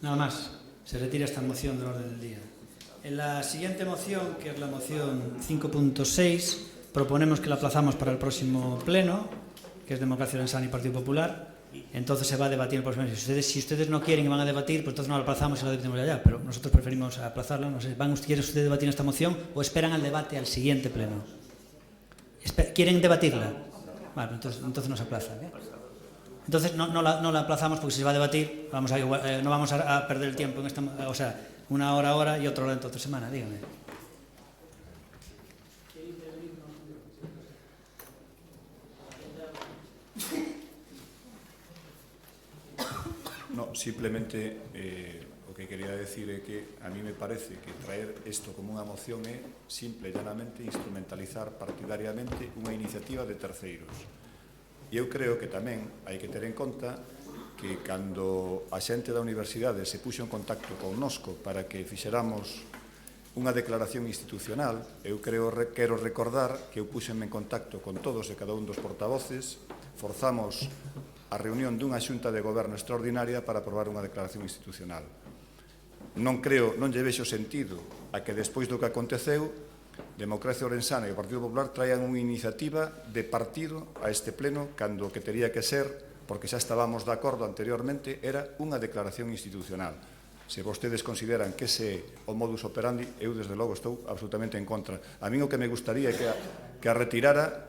nada más. Se retira esta moción del orden del día. En la siguiente moción, que es la moción 5.6, proponemos que la aplazamos para el próximo pleno, que es Democracia Orensana y Partido Popular. Entonces se va a debatir el próximo pleno. Si ustedes no quieren y van a debatir, pues entonces no la aplazamos y la debatimos allá. Pero nosotros preferimos aplazarla. No sé, ¿quieren ustedes debatir esta moción o esperan al debate al siguiente pleno? ¿Quieren debatirla? Vale, entonces no se aplaza, ¿eh? Entonces no la aplazamos porque si se va a debatir no vamos a perder el tiempo en esta, o sea, una hora ahora y otra hora dentro de otra semana, dígame.
No, simplemente o que quería decir é que a mí me parece que traer isto como unha moción é simple e llanamente instrumentalizar partidariamente unha iniciativa de terceiros. E eu creo que tamén hai que ter en conta que cando a xente da universidade se puxo en contacto connosco para que fixeramos unha declaración institucional, eu quero recordar que eu puxenme en contacto con todos e cada un dos portavoces, forzamos a reunión dunha xunta de goberno extraordinaria para aprobar unha declaración institucional. Non lle vexo sentido a que despois do que aconteceu Democracia Orensana e o Partido Popular traian unha iniciativa de partido a este pleno cando o que tería que ser, porque xa estábamos de acordo anteriormente, era unha declaración institucional. Se vostedes consideran que ese o modus operandi, eu desde logo estou absolutamente en contra. A mí o que me gustaría é que a retirara.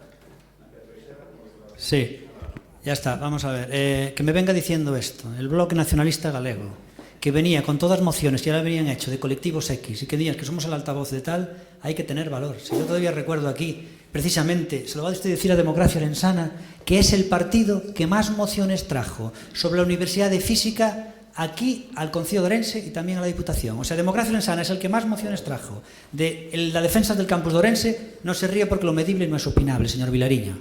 Sí, ya está, vamos a ver. Que me venga diciendo esto, el Bloque Nacionalista Galego, que venía con todas mociones que ya habían hecho de colectivos X y que días que somos el altavoz de tal, hay que tener valor. Si yo todavía recuerdo aquí, precisamente, se lo va a usted decir a Democracia Orensana, que es el partido que más mociones trajo sobre la Universidad de Física aquí al Concello de Ourense y también a la Diputación. O sea, Democracia Orensana es el que más mociones trajo de la defensa del campus de Ourense. No se ríe porque lo medible no es opinable, señor Vilariño.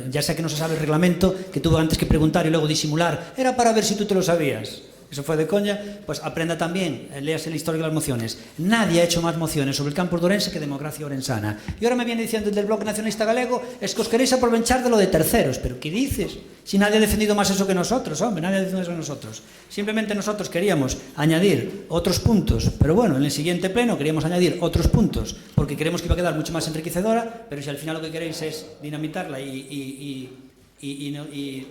Ya sé que no se sabe el reglamento, que tuvo antes que preguntar y luego disimular. Era para ver si tú te lo sabías. Eso fue de coña. Pues aprenda también, léase la historia de las mociones. Nadie ha hecho más mociones sobre el campus de Ourense que Democracia Orensana. Y ahora me viene diciendo el del Bloque Nacionalista Galego, es que os queréis aprovechar de lo de terceros. ¿Pero qué dices? Si nadie ha defendido más eso que nosotros, hombre, nadie ha defendido eso que nosotros. Simplemente nosotros queríamos añadir otros puntos, pero bueno, en el siguiente pleno queríamos añadir otros puntos, porque queremos que iba a quedar mucho más enriquecedora, pero si al final lo que queréis es dinamitarla y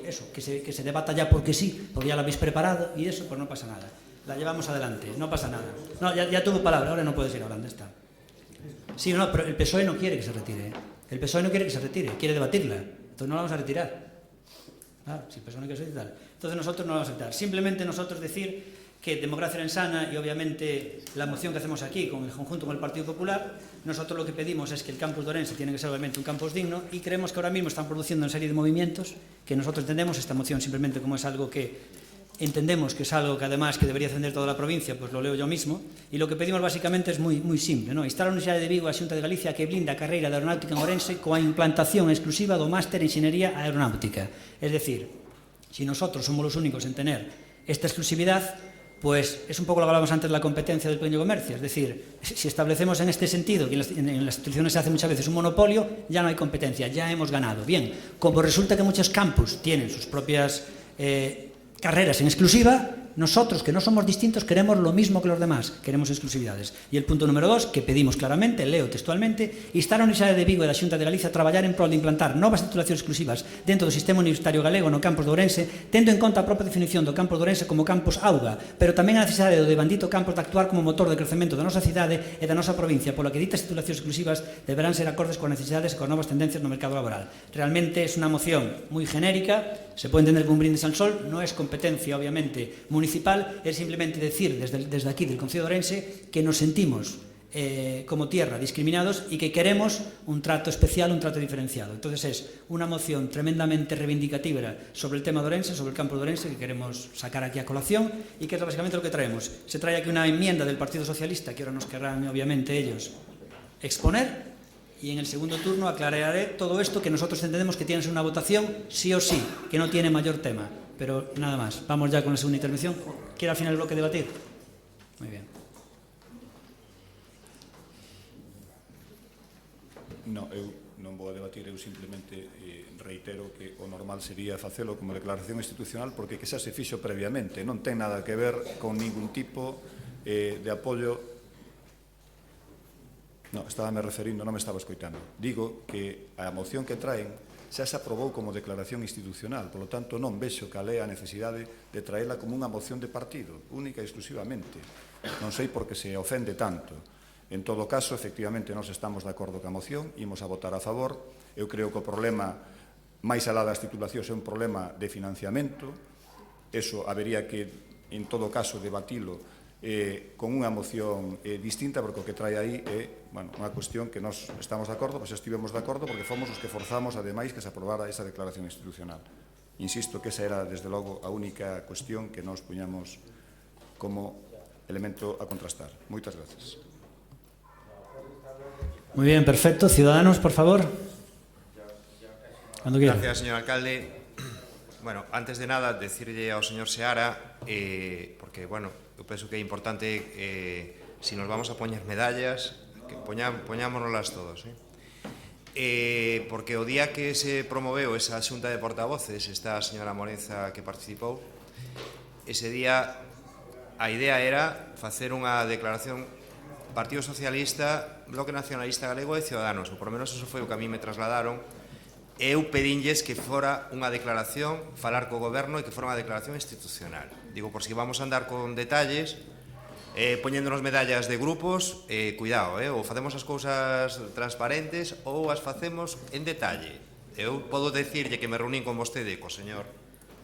eso, que se debata ya porque sí, porque ya lo habéis preparado y eso, pues no pasa nada. La llevamos adelante, no pasa nada. No, ya tuvo palabra, ahora no puedes ir hablando, está. Sí, no, pero el PSOE no quiere que se retire. El PSOE no quiere que se retire, quiere debatirla. Entonces no la vamos a retirar. Claro, si el PSOE no quiere que se retire. Entonces nosotros no la vamos a retirar. Simplemente nosotros decir que Democracia Orensana y obviamente la moción que hacemos aquí con el conjunto con el Partido Popular, nosotros lo que pedimos es que el campus de Ourense tiene que ser obviamente un campus digno y creemos que ahora mismo están produciendo una serie de movimientos que nosotros entendemos esta moción simplemente como es algo que entendemos que es algo que además que debería atender toda la provincia, pues lo leo yo mismo, y lo que pedimos básicamente es muy simple, ¿no? Instar a Universidade de Vigo a Xunta de Galicia que blinda a carreira de aeronáutica en Ourense coa implantación exclusiva do máster en Inxeniería Aeronáutica. Es decir, si nosotros somos los únicos en tener esta exclusividad, pues es un poco lo que hablábamos antes de la competencia del pequeño comercio. Es decir, si establecemos en este sentido, que en las instituciones se hace muchas veces un monopolio, ya no hay competencia, ya hemos ganado. Bien, como resulta que muchos campus tienen sus propias carreras en exclusiva, nosotros, que no somos distintos, queremos lo mismo que los demás, queremos exclusividades. Y el punto número 2, que pedimos claramente, leo textualmente, instar a Universidade de Vigo e da Xunta de Galicia a traballar en prol de implantar novas titulacións exclusivas dentro do sistema universitario galego no campus de Ourense, tendo en conta a propia definición do campus de Ourense como campus auga, pero tamén a necesidade do devandito campus de actuar como motor de crecemento da nosa cidade e da nosa provincia, pola que ditas titulacións exclusivas deberán ser acordes coas necesidades e coas novas tendencias no mercado laboral. Realmente es una moción moi genérica, se puede entender como un brindis al sol, no es competencia obviamente municipal, es simplemente decir desde aquí del Concello de Ourense que nos sentimos como tierra discriminados y que queremos un trato especial, un trato diferenciado. Entonces es una moción tremendamente reivindicativa sobre el tema de Ourense, sobre el campo de Ourense, que queremos sacar aquí a colación y que es básicamente lo que traemos. Se trae aquí una enmienda del Partido Socialista que ahora nos querrán obviamente ellos exponer y en el segundo turno aclararé todo esto que nosotros entendemos que tiene que ser una votación sí o sí, que no tiene mayor tema. Pero nada más, vamos ya con la segunda intervención. ¿Quiere al final el bloque debatir? Muy bien.
No, eu non vou a debatir, eu simplemente reitero que o normal sería facelo como declaración institucional porque que xa se fixo previamente, non ten nada que ver con ningún tipo de apoio. No, estábame referindo, non me estaba escoitando. Digo que a moción que traen xa se aprobou como declaración institucional, polo tanto non vexo cal é a necesidade de traela como unha moción de partido, única e exclusivamente. Non sei por que se ofende tanto. En todo caso, efectivamente, nós estamos de acordo ca moción, imos a votar a favor. Eu creo que o problema máis alá das titulacións é un problema de financiamento. Eso habería que, en todo caso, debatilo con unha moción distinta, porque o que trae aí é unha cuestión que nós estamos de acordo, pois estivemos de acordo porque fomos os que forzamos, ademais, que se aprobara esa declaración institucional. Insisto que esa era, desde logo, a única cuestión que nós puñamos como elemento a contrastar. Moitas gracias.
Muy bien, perfecto. Ciudadanos, por favor. Cuando quiera.
Gracias, señor alcalde. Bueno, antes de nada, decirle ao señor Seara, porque, bueno, eu penso que é importante, si nos vamos a poñer medallas, que poñámonoslas todos, porque o día que se promoveu esa xunta de portavoces, esta señora Morenza que participou, ese día a idea era facer unha declaración Partido Socialista, Bloque Nacionalista Galego e Ciudadanos, ou por lo menos eso foi o que a mí me trasladaron. Eu pedinlles que fora unha declaración, falar co goberno e que fora unha declaración institucional. Digo, por si vamos a andar con detalles, poñéndonos medallas de grupos, cuidado, ou facemos as cousas transparentes ou as facemos en detalle. Eu podo decirlle que me reunín con vostede co señor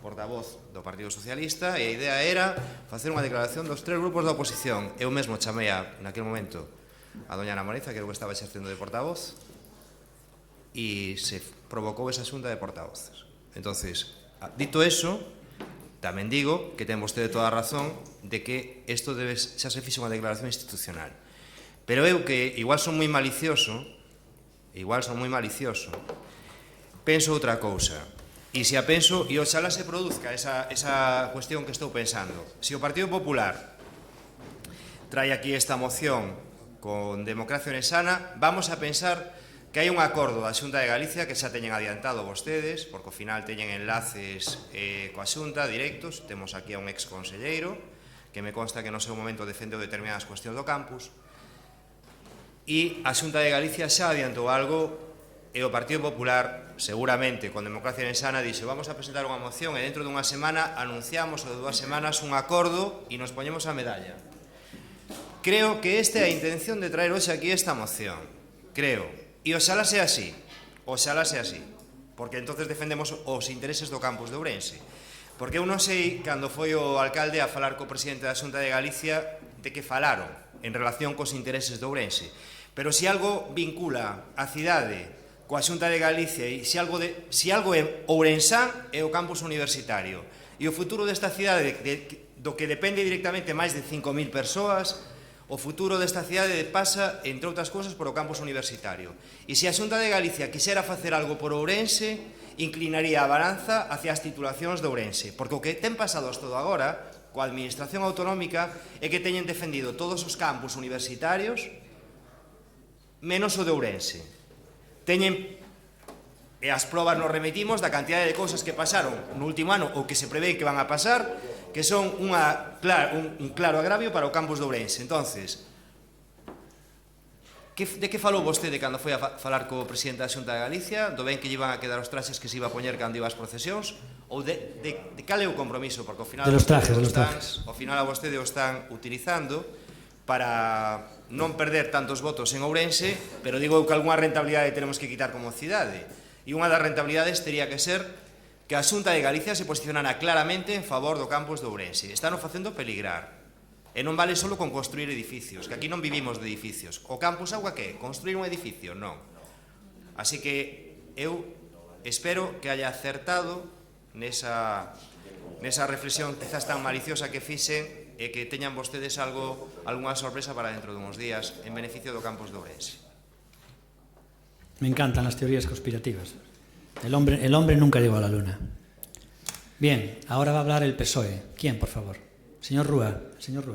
portavoz do Partido Socialista e a idea era facer unha declaración dos 3 grupos da oposición. Eu mesmo chamei naquele momento a doña Ana Moriza, que era o que estaba exercendo de portavoz, e se provocou esa xunta de portavoces. Entonces, dito eso, tamén digo que ten vostede toda a razón de que isto xa se fixe unha declaración institucional. Pero eu que igual son moi malicioso, penso outra cousa. E se a penso, e oxalá se produzca esa cuestión que estou pensando. Se o Partido Popular trae aquí esta moción con Democracia Orensana, vamos a pensar que hai un acordo da Xunta de Galicia que xa teñen adiantado vostedes, porque ao final teñen enlaces coa Xunta directos. Temos aquí a un exconselleiro que me consta que no seu momento defendeu determinadas cuestións do campus, e a Xunta de Galicia xa adiantou algo, e o Partido Popular, seguramente con Democracia Orensana, dixo: vamos a presentar unha moción e dentro dunha semana anunciamos, ou de 2 semanas, un acordo e nos poñemos a medalla. Creo que esta é a intención de traer hoxe aquí esta moción. Creo. E oxalá sea así, porque entonces defendemos os intereses do campus de Ourense. Porque eu non sei, cando foi o alcalde a falar co presidente da Xunta de Galicia, de que falaron en relación cos intereses de Ourense. Pero se algo vincula a cidade coa Xunta de Galicia e se algo é ourensán é o campus universitario. E o futuro desta cidade, do que depende directamente máis de 5.000 persoas, o futuro desta cidade pasa, entre outras cousas, por o campus universitario. E se a Xunta de Galicia quixera facer algo por Ourense, inclinaría a balanza hacia as titulacións de Ourense. Porque o que ten pasado todo agora, coa administración autonómica, é que teñen defendido todos os campus universitarios menos o de Ourense. Teñen, e as probas nos remitimos da cantidade de cousas que pasaron no último ano ou que se prevé que van a pasar, que son un claro agravio para o campus de Ourense. Entonces, de que falou vostede cando foi a falar co presidente da Xunta de Galicia? Do ben que lle iban a quedar os traxes que se iba a poñer cando iba ás procesións? Ou de cal é o compromiso? Porque ao final
de los trajes.
Ao final a vostede o están utilizando para non perder tantos votos en Ourense, pero digo que algunha rentabilidade tenemos que quitar como cidade. E unha das rentabilidades teria que ser que a Xunta de Galicia se posicionara claramente en favor do campus de Ourense. Están o facendo peligrar. E non vale só con construir edificios, que aquí non vivimos de edificios. O campus agua que? Construir un edificio? Non. Así que eu espero que haya acertado nesa reflexión quizás tan maliciosa que fixen, e que teñan vostedes algunha sorpresa para dentro dunhos días en beneficio do campus de Ourense.
Me encantan las teorías conspirativas. El hombre nunca llegó a la luna. Bien, ahora va a hablar el PSOE. ¿Quién, por favor? Señor Rúa. Señor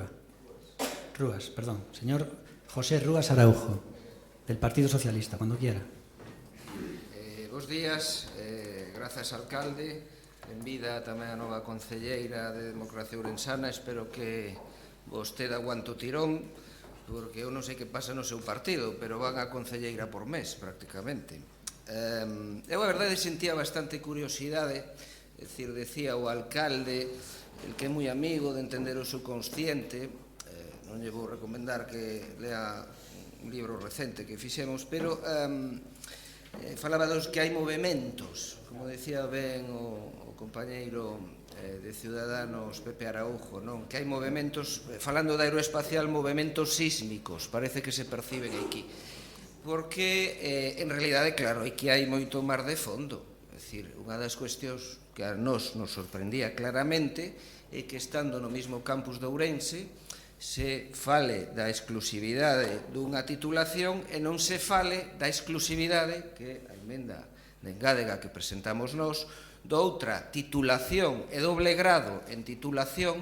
José Rúas Araujo, del Partido Socialista, cuando quiera.
Bos días, grazas, alcalde. En vida tamén a nova concelleira de Democracia Orensana. Espero que vostede aguante o tirón, porque eu non sei que pasa no seu partido, pero van a concelleira por mes, prácticamente. Eu, a verdade, sentía bastante curiosidade, é dicir, decía o alcalde, el que é moi amigo de entender o subconsciente, non lle vou recomendar que lea un libro recente que fixemos, pero falaba dos que hai movementos, como decía ben o compañeiro de Ciudadanos, Pepe Araujo, non? Que hai movementos, falando da aeroespacial, movementos sísmicos, parece que se perciben aquí. Porque, en realidade, claro, aquí hai moito mar de fondo. É dicir, unha das cuestións que a nos sorprendía claramente é que, estando no mesmo campus de Ourense, se fale da exclusividade dunha titulación e non se fale da exclusividade, que a emenda de engádega que presentamos nós, doutra titulación e doble grado en titulación,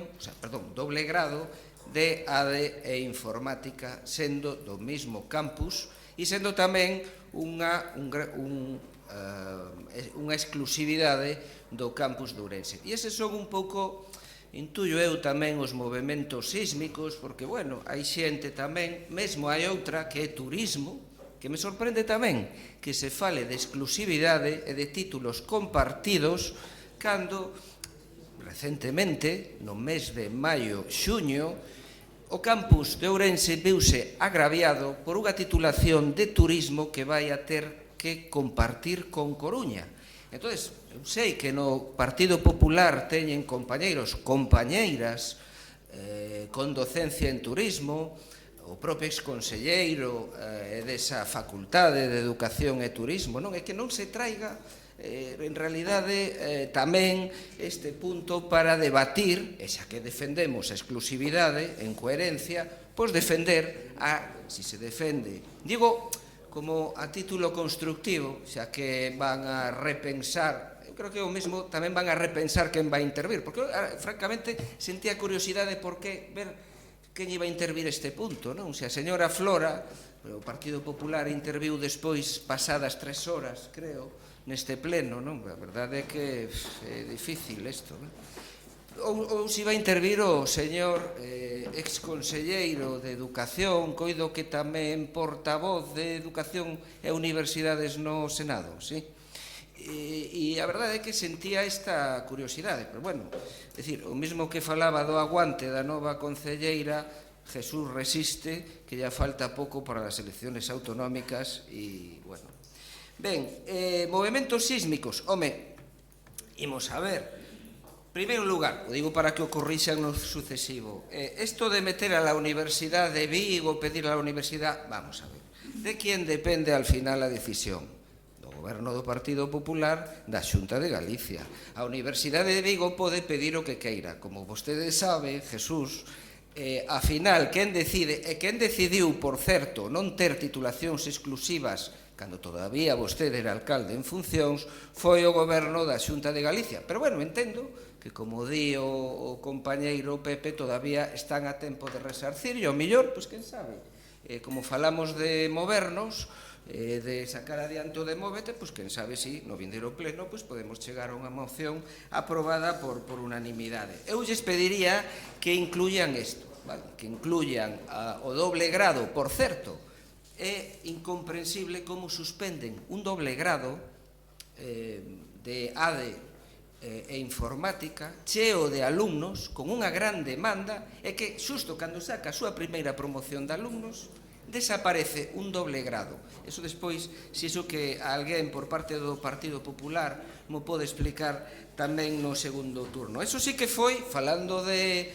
doble grado de ADE e Informática, sendo do mesmo campus e sendo tamén unha exclusividade do campus de Ourense. E eses son un pouco, intuyo eu tamén, os movementos sísmicos, porque, bueno, hai xente tamén, mesmo hai outra que é turismo, que me sorprende tamén que se fale de exclusividade e de títulos compartidos cando recentemente, no mes de maio, xuño, o campus de Ourense viuse agraviado por unha titulación de turismo que vai a ter que compartir con Coruña. Entón, eu sei que no Partido Popular teñen compañeiros, compañeiras con docencia en turismo, o propio exconselleiro desa facultade de Educación e Turismo, non? É que non se traiga en realidade tamén este punto para debatir, e xa que defendemos a exclusividade en coherencia, pois defender si se defende, digo, como a título constructivo, xa que van a repensar, eu creo que o mesmo tamén van a repensar quen vai intervir, porque francamente sentía curiosidade por que ver quen iba a intervir este punto, non? Se a señora Flora, o Partido Popular interviu despois pasadas 3 horas, creo, neste pleno, non? A verdade é que é difícil isto, non? Ou se iba a intervir o señor exconselleiro de Educación, coido que tamén portavoz de Educación e Universidades no Senado, sí? E a verdade é que sentía esta curiosidade, pero bueno, é dicir, o mesmo que falaba do aguante da nova concelleira, Jesús resiste, que ya falta pouco para as elecciones autonómicas e, bueno. Ben, movementos sísmicos, home, imos a ver. Primeiro lugar, o digo para que o corrixan no sucesivo, isto de meter a la Universidade de Vigo, pedir a la Universidade, vamos a ver, de quen depende al final a decisión? Goberno do Partido Popular da Xunta de Galicia. A Universidade de Vigo pode pedir o que queira. Como vostede sabe, Jesús, a final, quen decide, e quen decidiu, por certo, non ter titulacións exclusivas cando todavía vostede era alcalde en funcións, foi o Goberno da Xunta de Galicia. Pero, bueno, entendo que, como di o compañeiro Pepe, todavía están a tempo de resarcir, e ao millor, pois, quen sabe, como falamos de movernos, de sacar adiante o de Móvete, pois quen sabe si no vindeiro pleno pois podemos chegar a unha moción aprobada por unanimidade. Eu lles pediría que incluyan isto, vale? Que incluyan o doble grado. Por certo, é incomprensible como suspenden un doble grado de ADE e informática cheo de alumnos con unha gran demanda, e que xusto cando saca a súa primeira promoción de alumnos desaparece un doble grado. Eso despois, se iso que alguén por parte do Partido Popular mo pode explicar tamén no segundo turno. Eso sí que foi, falando de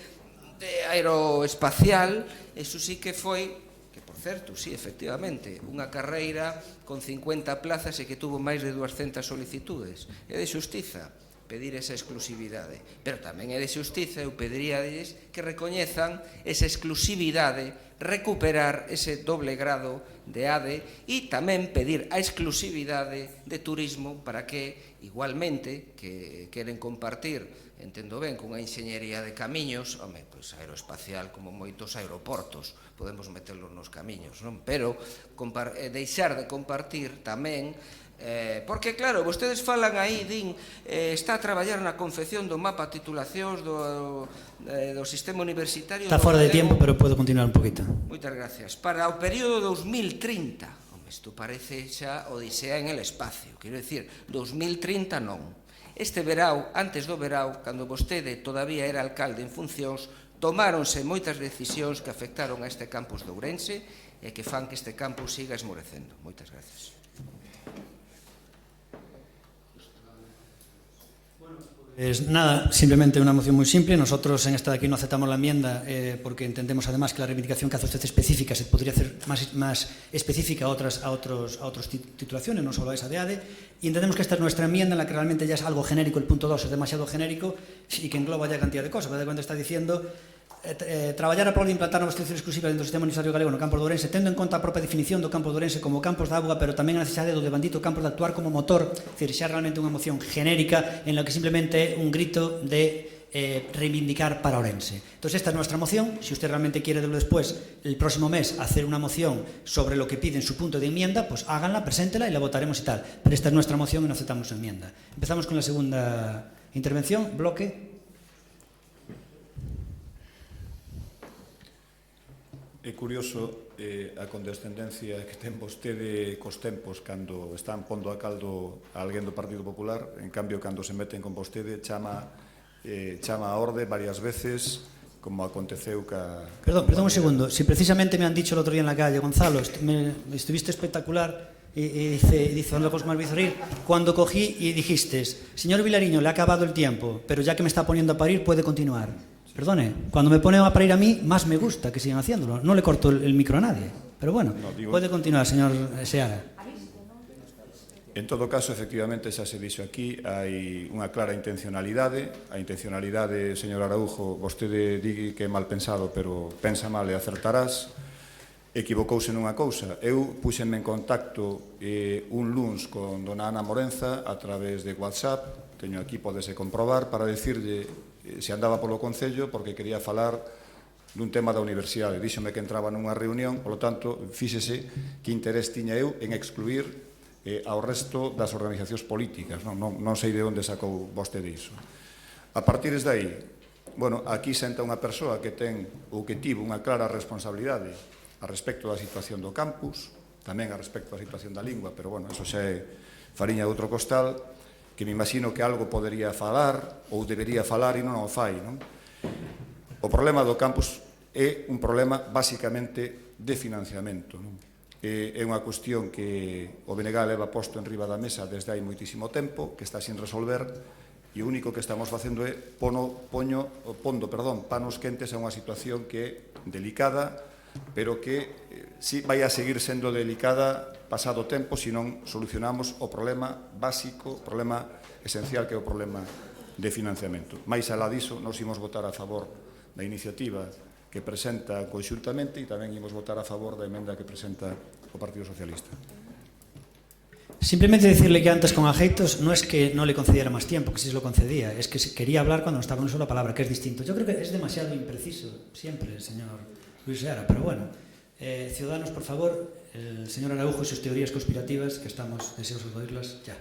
aeroespacial, eso sí que foi, que por certo, sí, efectivamente, unha carreira con 50 plazas e que tuvo máis de 200 solicitudes. É de xustiza pedir esa exclusividade, pero tamén é de xustiza, eu pediríades que recoñezan esa exclusividade, recuperar ese doble grado de ADE e tamén pedir a exclusividade de turismo para que, igualmente, que queren compartir, entendo ben, cunha enxeñería de camiños, home, pois aeroespacial como moitos aeroportos, podemos meterlos nos camiños, non? Pero deixar de compartir tamén, porque claro, vostedes falan aí, din, está a traballar na confección do mapa titulacións do sistema universitario.
Está fora de tempo, pero podo continuar un poquito.
Moitas gracias. Para o período 2030, home, isto parece xa odisea en el espacio, quero dicir, 2030 non. Este verao, antes do verao, cando vostede todavía era alcalde en funcións, tomáronse moitas decisións que afectaron a este campus de Ourense e que fan que este campus siga esmorecendo. Moitas gracias.
Pues nada, simplemente una moción muy simple. Nosotros en esta de aquí no aceptamos la enmienda porque entendemos además que la reivindicación que hace usted específica se podría hacer más específica a otras titulaciones, no solo a esa de ADE, y entendemos que esta es nuestra enmienda en la que realmente ya es algo genérico, el punto 2 es demasiado genérico y que engloba ya cantidad de cosas. Cuando está diciendo traballar a prol de implantar nova institución exclusiva dentro do sistema universitario galego no campus de Ourense, tendo en conta a propia definición do campus de Ourense como campus da auga, pero tamén a necesidade do devandito campus de actuar como motor, é dicir, xa realmente unha moción genérica en la que simplemente é un grito de reivindicar para Ourense. Entonces esta es nuestra moción. Si usted realmente quiere después, el próximo mes, hacer una moción sobre lo que pide en su punto de enmienda, pues háganla, preséntela y la votaremos y tal. Pero esta es nuestra moción y no aceptamos su enmienda. Empezamos con la segunda intervención, bloque.
É curioso a condescendencia que ten vostede cos tempos cando están pondo a caldo a alguén do Partido Popular, en cambio, cando se meten con vostede, chama a orde varias veces como aconteceu ca...
Perdón un segundo. Si precisamente me han dicho el otro día en la calle, Gonzalo, estuviste espectacular, y dice don José Manuel Vizorir, cuando cogí y dijiste, señor Vilariño, le ha acabado el tiempo, pero ya que me está poniendo a parir, puede continuar. Perdone, cuando me ponen a parir a mí, más me gusta que sigan haciéndolo. No le corto el micro a nadie. Pero bueno, puede continuar, señor Seara.
En todo caso, efectivamente, xa se dixo aquí, hai unha clara intencionalidade. A intencionalidade, señor Araújo, vostede di que é mal pensado, pero pensa mal e acertarás. Equivocouse nunha cousa. Eu puxenme en contacto un luns con dona Ana Morenza a través de WhatsApp, teño aquí, podese comprobar, para decirlle se andaba polo Concello porque quería falar dun tema da universidade. Díxome que entraba nunha reunión, polo tanto, fíxese que interés tiña eu en excluir ao resto das organizacións políticas. Non sei de onde sacou vostede iso. A partir de aí, bueno, aquí senta unha persoa que ten ou que tivo unha clara responsabilidade a respecto da situación do campus, tamén a respecto da situación da lingua, pero bueno, eso xa é fariña de outro costal, que me imagino que algo podería falar ou debería falar e non o fai, non? O problema do campus é un problema basicamente de financiamento, non? É unha cuestión que o BNG leva posto en riba da mesa desde hai moitísimo tempo, que está sin resolver, e o único que estamos facendo é pondo panos quentes a unha situación que é delicada, pero que si vai a seguir sendo delicada pasado tempo se non solucionamos o problema básico, o problema esencial que é o problema de financiamento. Mais alá diso, nos imos votar a favor da iniciativa que presenta conxuntamente e tamén imos votar a favor da emenda que presenta o Partido Socialista.
Simplemente decirle que antes con Ajeitos no es que no le concediera más tiempo, que sí se lo concedía, es que quería hablar cuando estaba en una sola palabra, que es distinto. Yo creo que es demasiado impreciso siempre, señor Luis Seara, pero bueno. Ciudadanos, por favor, el señor Araujo y sus teorías conspirativas, que estamos deseosos de oírlas ya.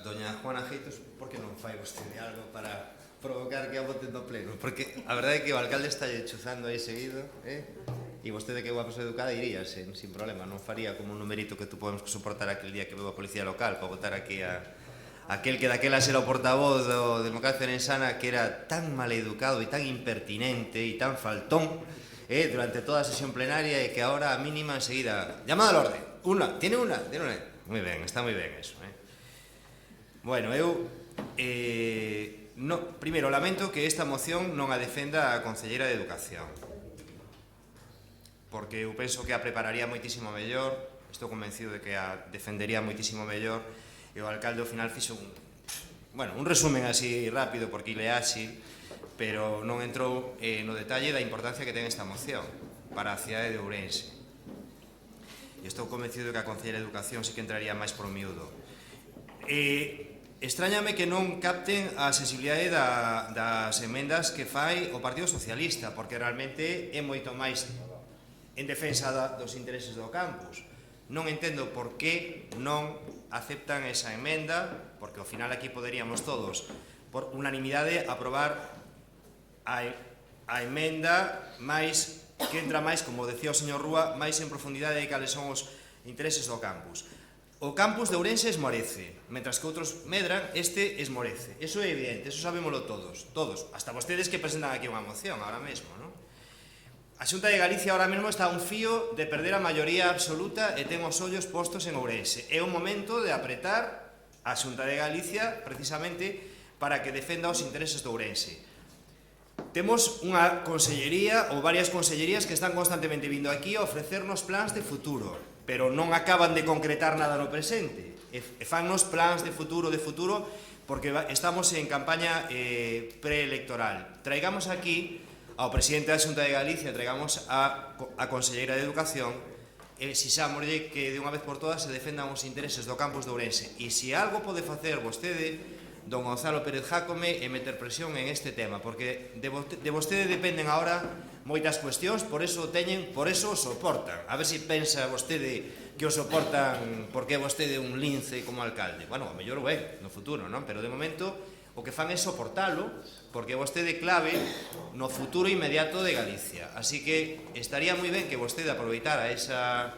Doña Juana Ajeitos, por que non fai vostede algo para provocar que a voten do pleno? Porque a verdade é que o alcalde está chuzando aí seguido, e vostede que é unha persoa educada iría sin problema, non faría como un numerito que tú podemos soportar aquel día que veu a Policía Local para votar aquí a aquel que daquela era o portavoz do Democracia Orensana, que era tan maleducado e tan impertinente e tan faltón durante toda a sesión plenaria, e que ahora a mínima enseguida llamada al orden, tiene una. Moi ben, está moi ben eso. Bueno, eu primeiro lamento que esta moción non a defenda a concelleira de Educación, porque eu penso que a prepararía moitísimo mellor, estou convencido de que a defendería moitísimo mellor, e o alcalde ao final fixo un resumen así rápido porque ile é áxil, pero non entrou no detalle da importancia que ten esta moción para a cidade de Ourense. E estou convencido de que a concelleira de Educación sí que entraría máis por miúdo. Extrañame que non capten a sensibilidade das emendas que fai o Partido Socialista, porque realmente é moito máis en defensa dos intereses do campus. Non entendo por que non aceptan esa emenda, porque ao final aquí poderíamos todos, por unanimidade, aprobar a emenda máis que entra máis, como decía o señor Rúa, máis en profundidade de cales son os intereses do campus. O campus de Ourense esmorece, mentras que outros medran, este esmorece. Eso é evidente, eso sabémoslo todos, hasta vostedes que presentan aquí unha moción ahora mesmo, non? A Xunta de Galicia ahora mesmo está a un fío de perder a maioría absoluta e ten os ollos postos en Ourense. É o momento de apretar a Xunta de Galicia precisamente para que defenda os intereses de Ourense. Temos unha consellería ou varias consellerías que están constantemente vindo aquí a ofrecernos plans de futuro, pero non acaban de concretar nada no presente. E fannos plans de futuro, porque estamos en campaña preelectoral. Traigamos aquí ao presidente da Xunta de Galicia, traigamos a conselleira de Educación, e xixámoslle que de unha vez por todas se defendan os intereses do campus de Ourense. E se algo pode facer vostede, don Gonzalo Pérez Jácome, é meter presión en este tema, porque de vostede dependen agora moitas cuestións, por eso o soportan. A ver se pensa vostede que o soportan porque é vostede un lince como alcalde. Bueno, a mellor o é no futuro, non? Pero de momento o que fan é soportalo, porque vostede clave no futuro inmediato de Galicia. Así que estaría moi ben que vostede aproveitara esa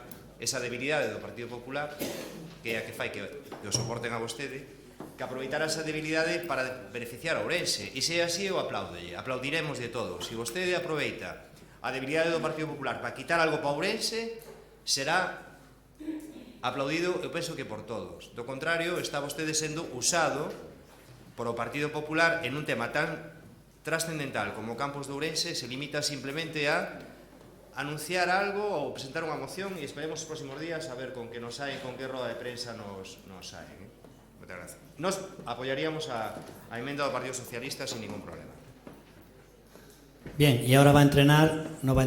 debilidade do Partido Popular, que é a que fai que o soporten a vostede, que aproveitara esa debilidade para beneficiar a Ourense. E se é así, eu aplaudolle, aplaudiremos de todos. Se vostede aproveita a debilidade do Partido Popular para quitar algo para Ourense, será aplaudido, eu penso que por todos. Do contrario, está vostede sendo usado por o Partido Popular en un tema tan trascendental como o campus de Ourense, se limita simplemente a anunciar algo ou presentar unha moción e esperemos os próximos días a ver con que nos saen, con que roda de prensa nos saen. Moitas gracias. Nos apoyaríamos a emenda do Partido Socialista sin ningún problema.
Bien, y ahora va a entrenar, no, va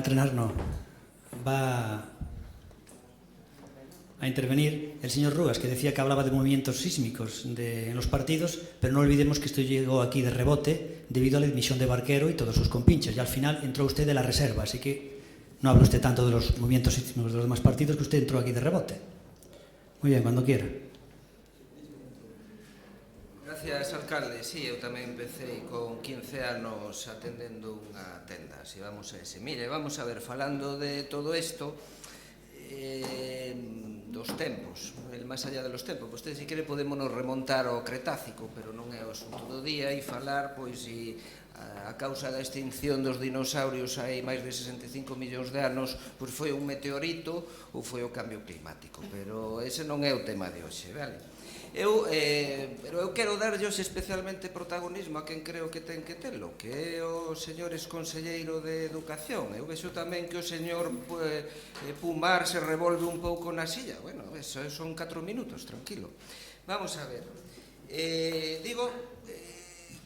a intervenir el señor Rugas, que decía que hablaba de movimientos sísmicos en los partidos, pero no olvidemos que esto llegó aquí de rebote debido a la admisión de Barquero y todos sus compinches, y al final entró usted de la reserva, así que no habla usted tanto de los movimientos sísmicos de los demás partidos, que usted entró aquí de rebote. Muy bien, cuando quiera.
Gracias, alcalde. Sí, eu tamén empecé con 15 anos atendendo unha tenda. Si vamos a ese. Mire, vamos a ver, falando de todo isto, dos tempos, el máis allá de los tempos. Vostede, se quere, podémonos remontar ao Cretácico, pero non é o asunto do día, e falar, pois, si a causa da extinción dos dinosaurios hai máis de 65 millóns de anos, pois foi un meteorito ou foi o cambio climático, pero ese non é o tema de hoxe, vale? Pero eu quero darlles especialmente protagonismo a quen creo que ten que telo, que é o señor exconselleiro de Educación. Eu vexo tamén que o señor Pumar se revolve un pouco na silla. Bueno, eso son 4 minutos, tranquilo. Vamos a ver. Digo,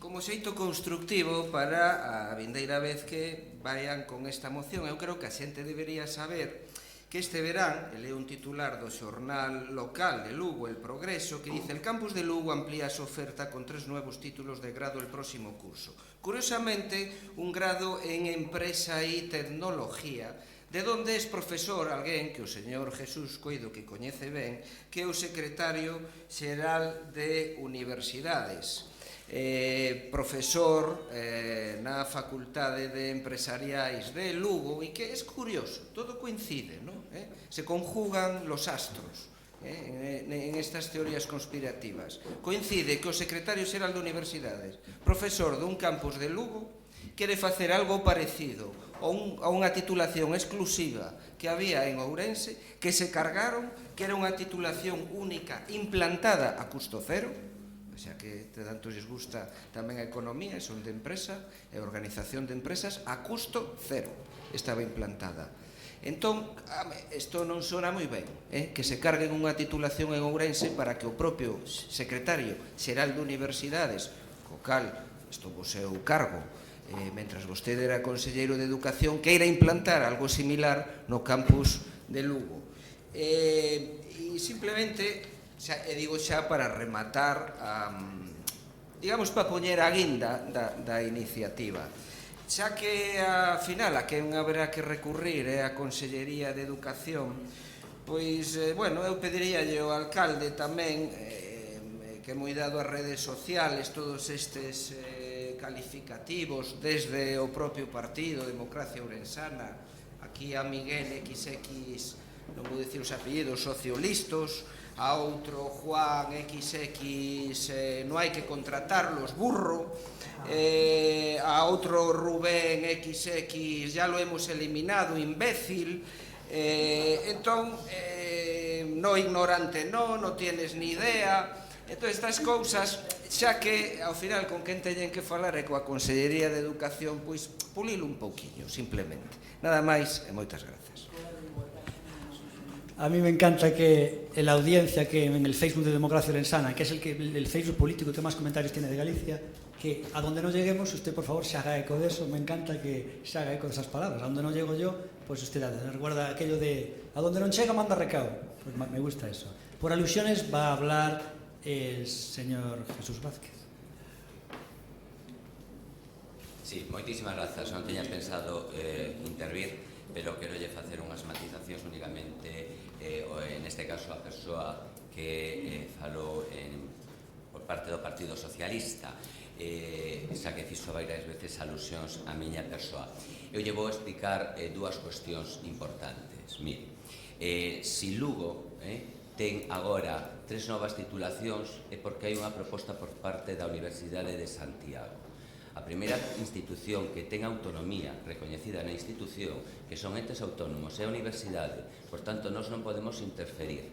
como xeito constructivo para a vindeira vez que vayan con esta moción, eu creo que a xente debería saber que este verán, ele é un titular do xornal local de Lugo, El Progreso, que dice: el campus de Lugo amplía a súa oferta con 3 nuevos títulos de grado el próximo curso. Curiosamente, un grado en Empresa e Tecnología, de donde es profesor alguén que o señor Jesús Coido, que coñece ben, que é o secretario xeral de Universidades. Profesor na Facultade de Empresariais de Lugo, e que é curioso, todo coincide, non? Se conjugan los astros en estas teorías conspirativas. Coincide que o secretario xeral de Universidades, profesor dun campus de Lugo, quere facer algo parecido a unha titulación exclusiva que había en Ourense, que se cargaron, que era unha titulación única implantada a custo cero, o sea que tanto lles gusta tamén a economía, son de empresa e organización de empresas a custo cero, estaba implantada. Entón, isto non sona moi ben, que se carguen unha titulación en Ourense para que o propio secretario xeral de Universidades, co cal estou o seu cargo, mentras vostede era conselleiro de Educación, queira implantar algo similar no campus de Lugo. E simplemente, e digo xa para rematar, digamos, para poñer a guinda da iniciativa, xa que a final a quen haberá que recurrir é a Consellería de Educación, pois, bueno, eu pediríalle ao alcalde tamén, que é moi dado ás redes sociales, todos estes calificativos desde o propio partido Democracia Ourensana, aquí a Miguel XX, non vou dicir os apellidos, socialistas, a outro Juan XX, non hai que contratarlos, burro, a outro Rubén XX, ya lo hemos eliminado, imbécil. Entón, no ignorante, no tienes ni idea. Entón, estas cousas, xa que ao final con quen teñen que falar é coa Consellería de Educación, pois pulilo un pouquiño, simplemente. Nada máis e moitas gracias.
A mí me encanta que la audiencia que en el Facebook de Democracia Ourensana, que es el Facebook político que más comentarios tiene de Galicia, que a donde no lleguemos, usted por favor se haga eco de eso. Me encanta que se haga eco de esas palabras. A donde no llego yo, pues usted recuerda aquello de a donde no llega manda recao. Pues me gusta eso. Por alusiones va a hablar el señor Jesús Vázquez.
Sí, moitísimas grazas. Non teña pensado intervir, pero quero lle facer unhas matizacións únicamente en este caso a persoa que falou por parte do Partido Socialista, xa que fixo varias veces alusións a miña persoa. Eu lle vou explicar dúas cuestións importantes. Mire, si Lugo ten agora 3 novas titulacións é porque hai unha proposta por parte da Universidade de Santiago. A primeira institución que ten autonomía recoñecida na institución, que son entes autónomos, é a universidade, por tanto, nós non podemos interferir.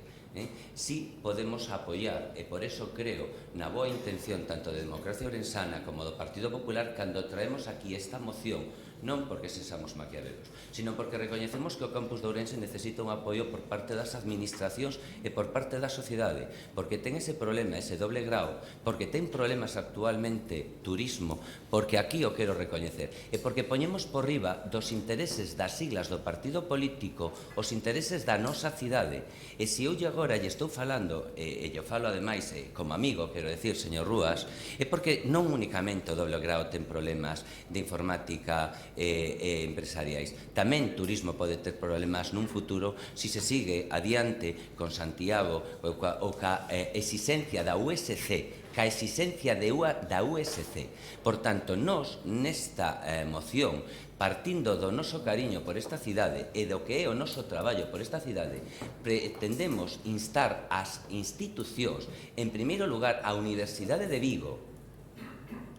Si podemos apoiar, e por eso creo na boa intención tanto de Democracia Ourensana como do Partido Popular cando traemos aquí esta moción, non porque sexamos maquiavelos, sino porque recoñecemos que o campus de Ourense necesita un apoio por parte das administracións e por parte da sociedade, porque ten ese problema, ese doble grau, porque ten problemas actualmente turismo, porque aquí o quero recoñecer, e porque poñemos por riba dos intereses das siglas do partido político os intereses da nosa cidade. E se eu agora lle estou falando, e yo falo ademais como amigo, quero decir, señor Rúas, é porque non únicamente o doble grau ten problemas de informática e empresariais. Tamén turismo pode ter problemas nun futuro se se sigue adiante con Santiago ou ca exigencia da USC, ca exigencia da USC. Por tanto, nós, nesta moción, partindo do noso cariño por esta cidade e do que é o noso traballo por esta cidade, pretendemos instar as institucións, en primeiro lugar, a Universidade de Vigo,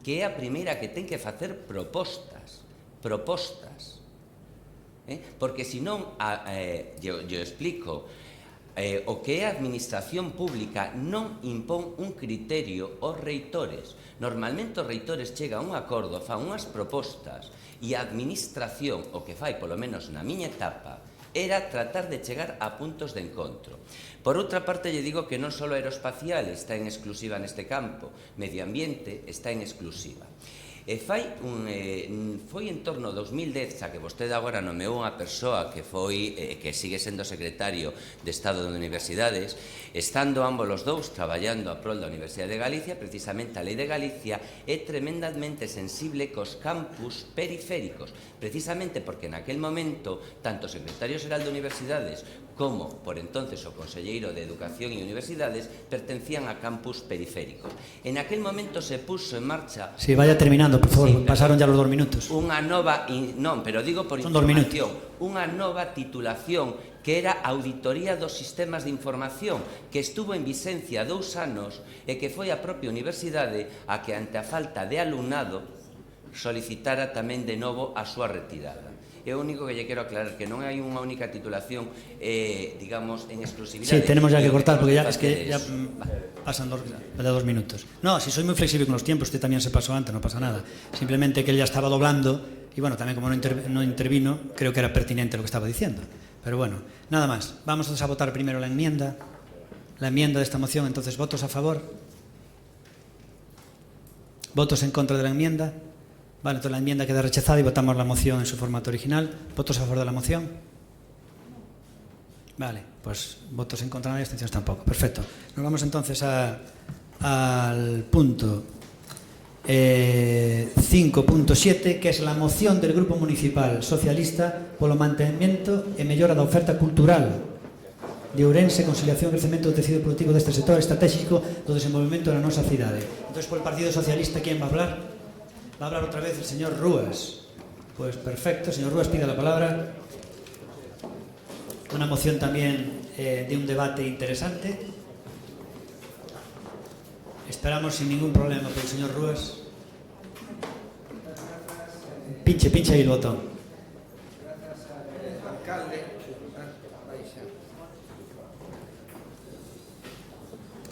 que é a primeira que ten que facer propostas, porque senón, yo explico, o que é a administración pública non impón un criterio aos reitores. Normalmente os reitores chegan a un acordo, fan unhas propostas, e a administración, o que fai, polo menos na miña etapa, era tratar de chegar a puntos de encontro. Por outra parte, lle digo que non só aeroespacial está en exclusiva neste campo, medio ambiente está en exclusiva. Foi en torno ao 2010, xa que vostede agora nomeou unha persoa que sigue sendo secretario de Estado de Universidades, estando ambos os dous traballando a prol da Universidade de Galicia, precisamente a Lei de Galicia é tremendamente sensible cos campus periféricos, precisamente porque naquel momento, tanto o secretario xeral de Universidades como, por entonces, o conselleiro de Educación e Universidades pertencían a campus periféricos. En aquel momento se puso en marcha...
Sí, vaya terminando, por favor, pasaron ya los 2 minutos.
Unha nova, non, pero digo por información, unha nova titulación que era Auditoría dos Sistemas de Información, que estuvo en Vicencia 2 anos e que foi a propia universidade a que, ante a falta de alumnado, solicitara tamén de novo a súa retirada. É o único que lle quero aclarar, que non hai unha única titulación, digamos, en exclusividade.
Sí, tenemos ya que cortar, porque ya pasan 2 minutos. No, si soy muy flexible con los tiempos, usted también se pasó antes, no pasa nada. Simplemente que él ya estaba doblando, y bueno, también como no intervino, creo que era pertinente lo que estaba diciendo. Pero bueno, nada más. Vamos a votar primero la enmienda de esta moción. Entonces, ¿votos a favor? ¿Votos en contra de la enmienda? Vale, entonces la enmienda queda rechazada y votamos la moción en su formato original. ¿Votos a favor de la moción? Vale, pues votos en contra no hay, abstenciones tampoco. Perfecto. Nos vamos entonces al punto 5.7, que es la moción del Grupo Municipal Socialista polo mantenimiento e mellora da oferta cultural de Ourense, conciliación e crecemento do tecido productivo deste sector estratégico do desenvolvemento da nosa cidade. Entonces, por el Partido Socialista, ¿quién va a hablar? Va a hablar otra vez el señor Rúas. Pues perfecto, señor Rúas pide la palabra. Una moción también de un debate interesante. Esperamos sin ningún problema por el señor Rúas. Pinche ahí el botón.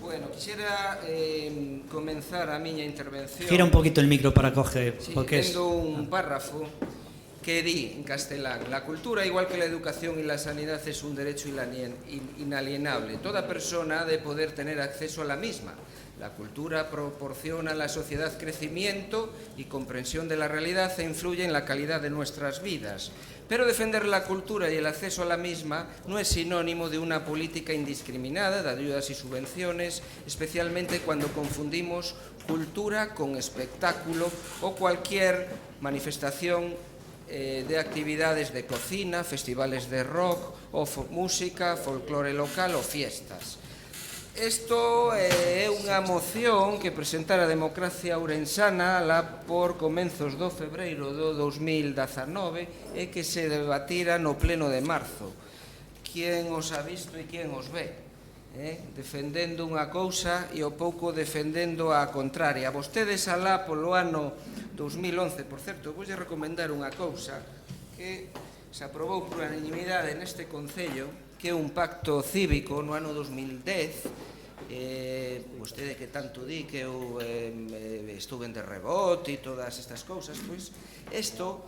Bueno, quixera comenzar a miña intervención...
Gira un poquito el micro para coger...
Sí,
porque
tendo un párrafo que di en castelán: la cultura, igual que la educación y la sanidad, es un derecho inalienable. Toda persona ha de poder tener acceso a la misma. La cultura proporciona a la sociedad crecimiento y comprensión de la realidad e influye en la calidad de nuestras vidas. Pero defender la cultura y el acceso a la misma no es sinónimo de una política indiscriminada de ayudas y subvenciones, especialmente cuando confundimos cultura con espectáculo o cualquier manifestación de actividades de cocina, festivales de rock o música, folclore local o fiestas. Isto é unha moción que presentara a Democracia Ourensana lá por comenzos do febreiro do 2019 e que se debatira no pleno de marzo. Quen os ha visto e quen os ve? defendendo unha cousa e ao pouco defendendo a contraria. Vostedes alá polo ano 2011, por certo, voulle recomendar unha cousa que se aprobou por unanimidade neste Concello, que é un pacto cívico no ano 2010. Vostede que tanto di que eu estuve de rebote e todas estas cousas, pois isto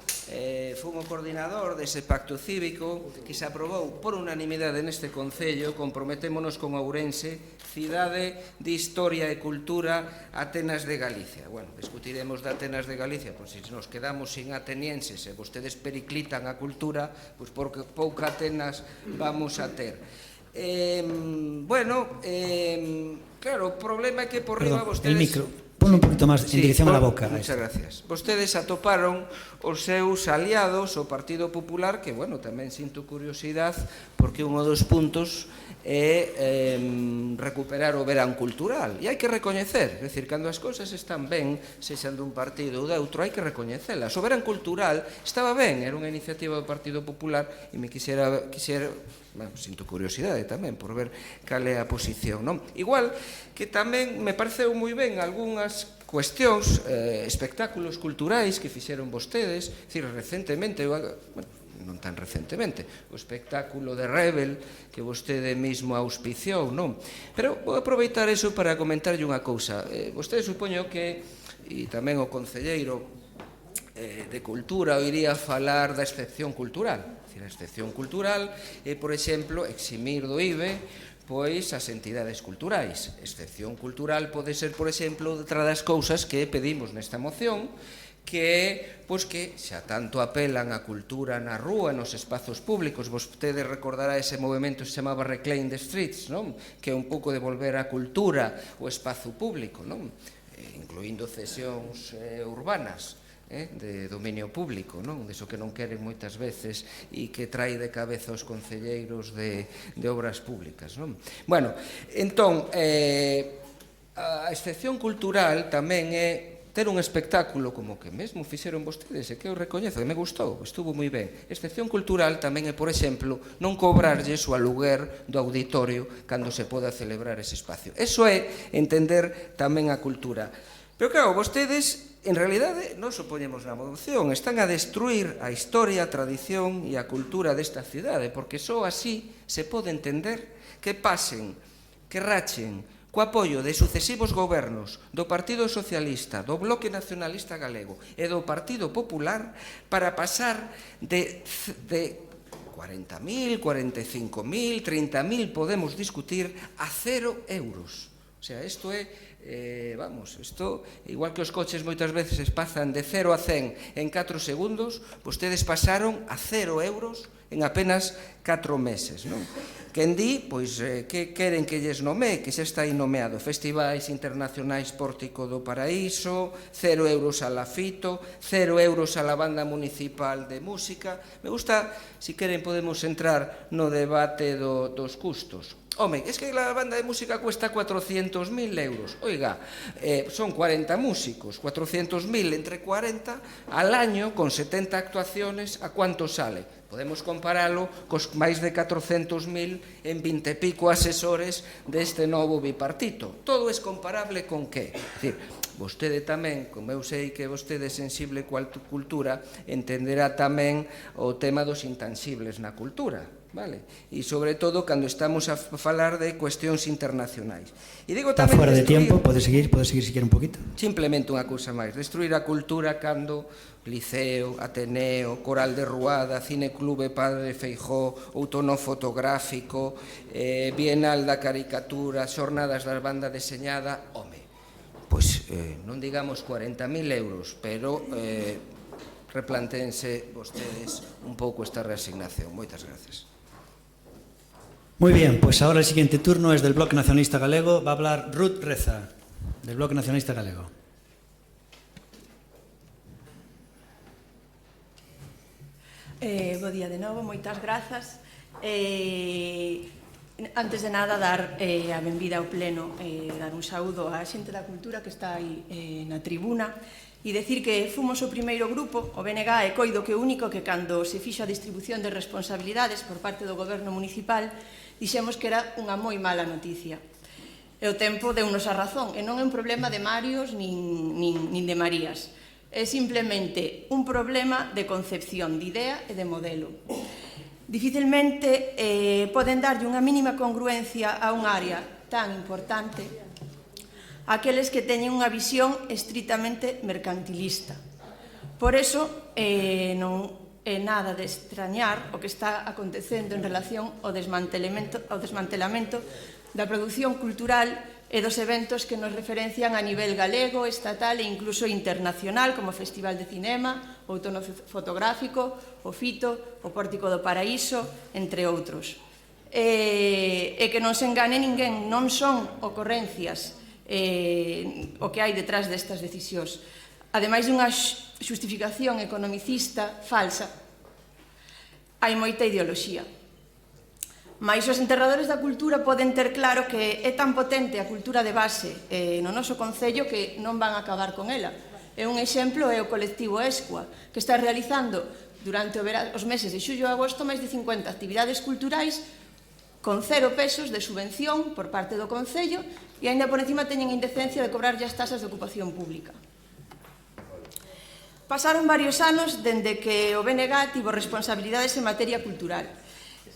foi o coordinador dese pacto cívico que se aprobou por unanimidade neste Concello. Comprometémonos con Ourense, cidade de historia e cultura, Atenas de Galicia. Bueno, discutiremos de Atenas de Galicia, pois se nos quedamos sin atenienses e vostedes periclitan a cultura, pois porque pouca Atenas vamos a ter. Claro, o problema é que por riba vostedes...
El micro, ponlo un poquito máis en dirección a la boca.
Muchas gracias. Vostedes atoparon os seus aliados, o Partido Popular, que, bueno, tamén sinto curiosidade, porque un dos puntos é recuperar o verán cultural. E hai que recoñecer, é dicir, cando as cousas están ben, sexan dun partido ou de outro, hai que recoñecelas. O verán cultural estaba ben, era unha iniciativa do Partido Popular e me quixera bueno, sinto curiosidade tamén por ver cal é a posición, non? Igual que tamén me pareceu moi ben algunhas cuestións, espectáculos culturais que fixeron vostedes, dicir, recentemente, bueno, non tan recentemente, o espectáculo de Rebel que vostede mesmo auspiciou, non? Pero vou aproveitar eso para comentarlle unha cousa. Vostede supoño que, e tamén o concelleiro de Cultura, oiría falar da excepción cultural. A excepción cultural é, por exemplo, eximir do IVE pois as entidades culturais. Excepción cultural pode ser, por exemplo, outra das cousas que pedimos nesta moción, que é, pois que xa tanto apelan a cultura na rúa, nos espazos públicos, vostede recordará ese movimento que se chamaba Reclaim the Streets, non? Que é un pouco de volver a cultura o espazo público, non? Incluindo cesións urbanas de dominio público, non? Deso que non queren moitas veces e que trae de cabeza os concelleiros de obras públicas, non? Bueno, entón, a excepción cultural tamén é ter un espectáculo como que mesmo fixeron vostedes e que eu recoñezo, que me gustou, estuvo moi ben. Excepción cultural tamén é, por exemplo, non cobrarlles o aluguer do auditorio cando se poda celebrar ese espacio. Eso é entender tamén a cultura. Pero claro, vostedes, en realidade, non supoñemos na moción, están a destruir a historia, a tradición e a cultura desta cidade, porque só así se pode entender que pasen, que rachen, co apoio de sucesivos gobernos do Partido Socialista, do Bloque Nacionalista Galego e do Partido Popular para pasar de 40.000, 45.000, 30.000, podemos discutir, a 0 euros. O sea, isto é, isto, igual que os coches moitas veces pasan de 0 a 100 en 4 segundos, vostedes pasaron a 0 euros en apenas 4 meses, non? Quen di, pois, que queren que lles nomee, que xa está aí nomeado, Festivais Internacionais Pórtico do Paraíso, 0 euros a la Fito, 0 euros a la Banda Municipal de Música. Me gusta, si queren podemos entrar no debate dos custos. Home, es que la banda de música cuesta 400.000 euros. Oiga, son 40 músicos, 400.000 entre 40 al año, con 70 actuaciones, ¿a cuánto sale? Podemos comparalo cos máis de 400.000 en 20 e pico asesores deste novo bipartito. Todo é comparable con que? É dicir, vostede tamén, como eu sei que vostede é sensible coa cultura, entenderá tamén o tema dos intangibles na cultura. Vale? E sobre todo cando estamos a falar de cuestións internacionais. E digo
Está
tamén
fora de
destruir,
tiempo, pode seguir si quer un poquito.
Simplemente unha cousa máis, destruir a cultura cando Liceo, Ateneo, Coral de Ruada, Cineclube Padre Feijó, Outono Fotográfico, Bienal da Caricatura, Xornadas da Banda Deseñada, home, pois non digamos 40.000 euros, pero replantéense vostedes un pouco esta reasignación. Moitas gracias.
Muy bien, pues ahora el siguiente turno es del Bloque Nacionalista Galego. Va a hablar Ruth Reza, del Bloque Nacionalista Galego.
Bo día de novo, moitas grazas. Antes de nada, dar a benvida ao pleno, dar un saúdo á xente da cultura que está aí na tribuna e decir que fomos o primeiro grupo, o BNG, e coido que o único que cando se fixo a distribución de responsabilidades por parte do goberno municipal dixemos que era unha moi mala noticia. E o tempo deu-nos a razón, e non é un problema de Marios nin de Marías. É simplemente un problema de concepción, de idea e de modelo. Dificilmente poden darlle unha mínima congruencia a un área tan importante aqueles que teñen unha visión estritamente mercantilista. Por eso, non é nada de extrañar o que está acontecendo en relación ao desmantelamento da produción cultural e dos eventos que nos referencian a nivel galego, estatal e incluso internacional, como o Festival de Cinema, o Outono Fotográfico, o Fito, o Pórtico do Paraíso, entre outros. E que non se engane ninguén, non son ocorrencias o que hai detrás destas decisións. Ademais dunha xustificación economicista falsa, hai moita ideoloxía. Mais os enterradores da cultura poden ter claro que é tan potente a cultura de base no noso concello que non van a acabar con ela. E un exemplo é o colectivo Escua, que está realizando durante os meses de xullo e agosto máis de 50 actividades culturais con 0 pesos de subvención por parte do concello e aínda por encima teñen a indecencia de cobrarlle as tasas de ocupación pública. Pasaron varios anos dende que o BNG tivo responsabilidades en materia cultural.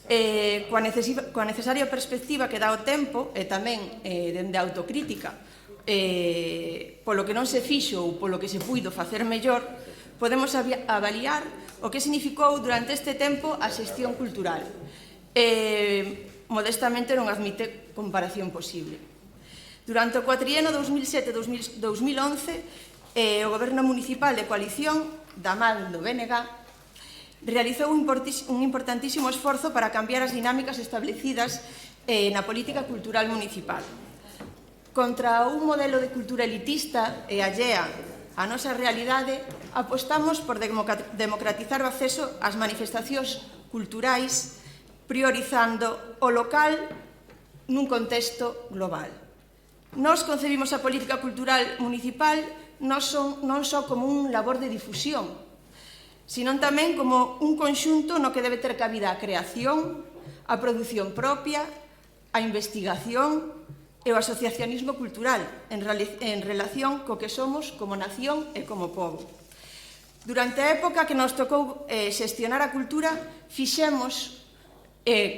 Coa necesaria perspectiva que dá o tempo e tamén dende a autocrítica polo que non se fixo ou polo que se puido facer mellor, podemos avaliar o que significou durante este tempo a xestión cultural. Modestamente non admite comparación posible. Durante o cuatrienio 2007-2011, o Goberno Municipal de Coalición, da man do BNG, realizou un importantísimo esforzo para cambiar as dinámicas establecidas na política cultural municipal. Contra un modelo de cultura elitista e allea á nosa realidade, apostamos por democratizar o acceso ás manifestacións culturais, priorizando o local nun contexto global. Nós concebimos a política cultural municipal non só como un labor de difusión, sino tamén como un conxunto no que debe ter cabida a creación, a produción propia, a investigación e o asociacionismo cultural en relación co que somos como nación e como pobo. Durante a época que nos tocou xestionar a cultura, fixemos,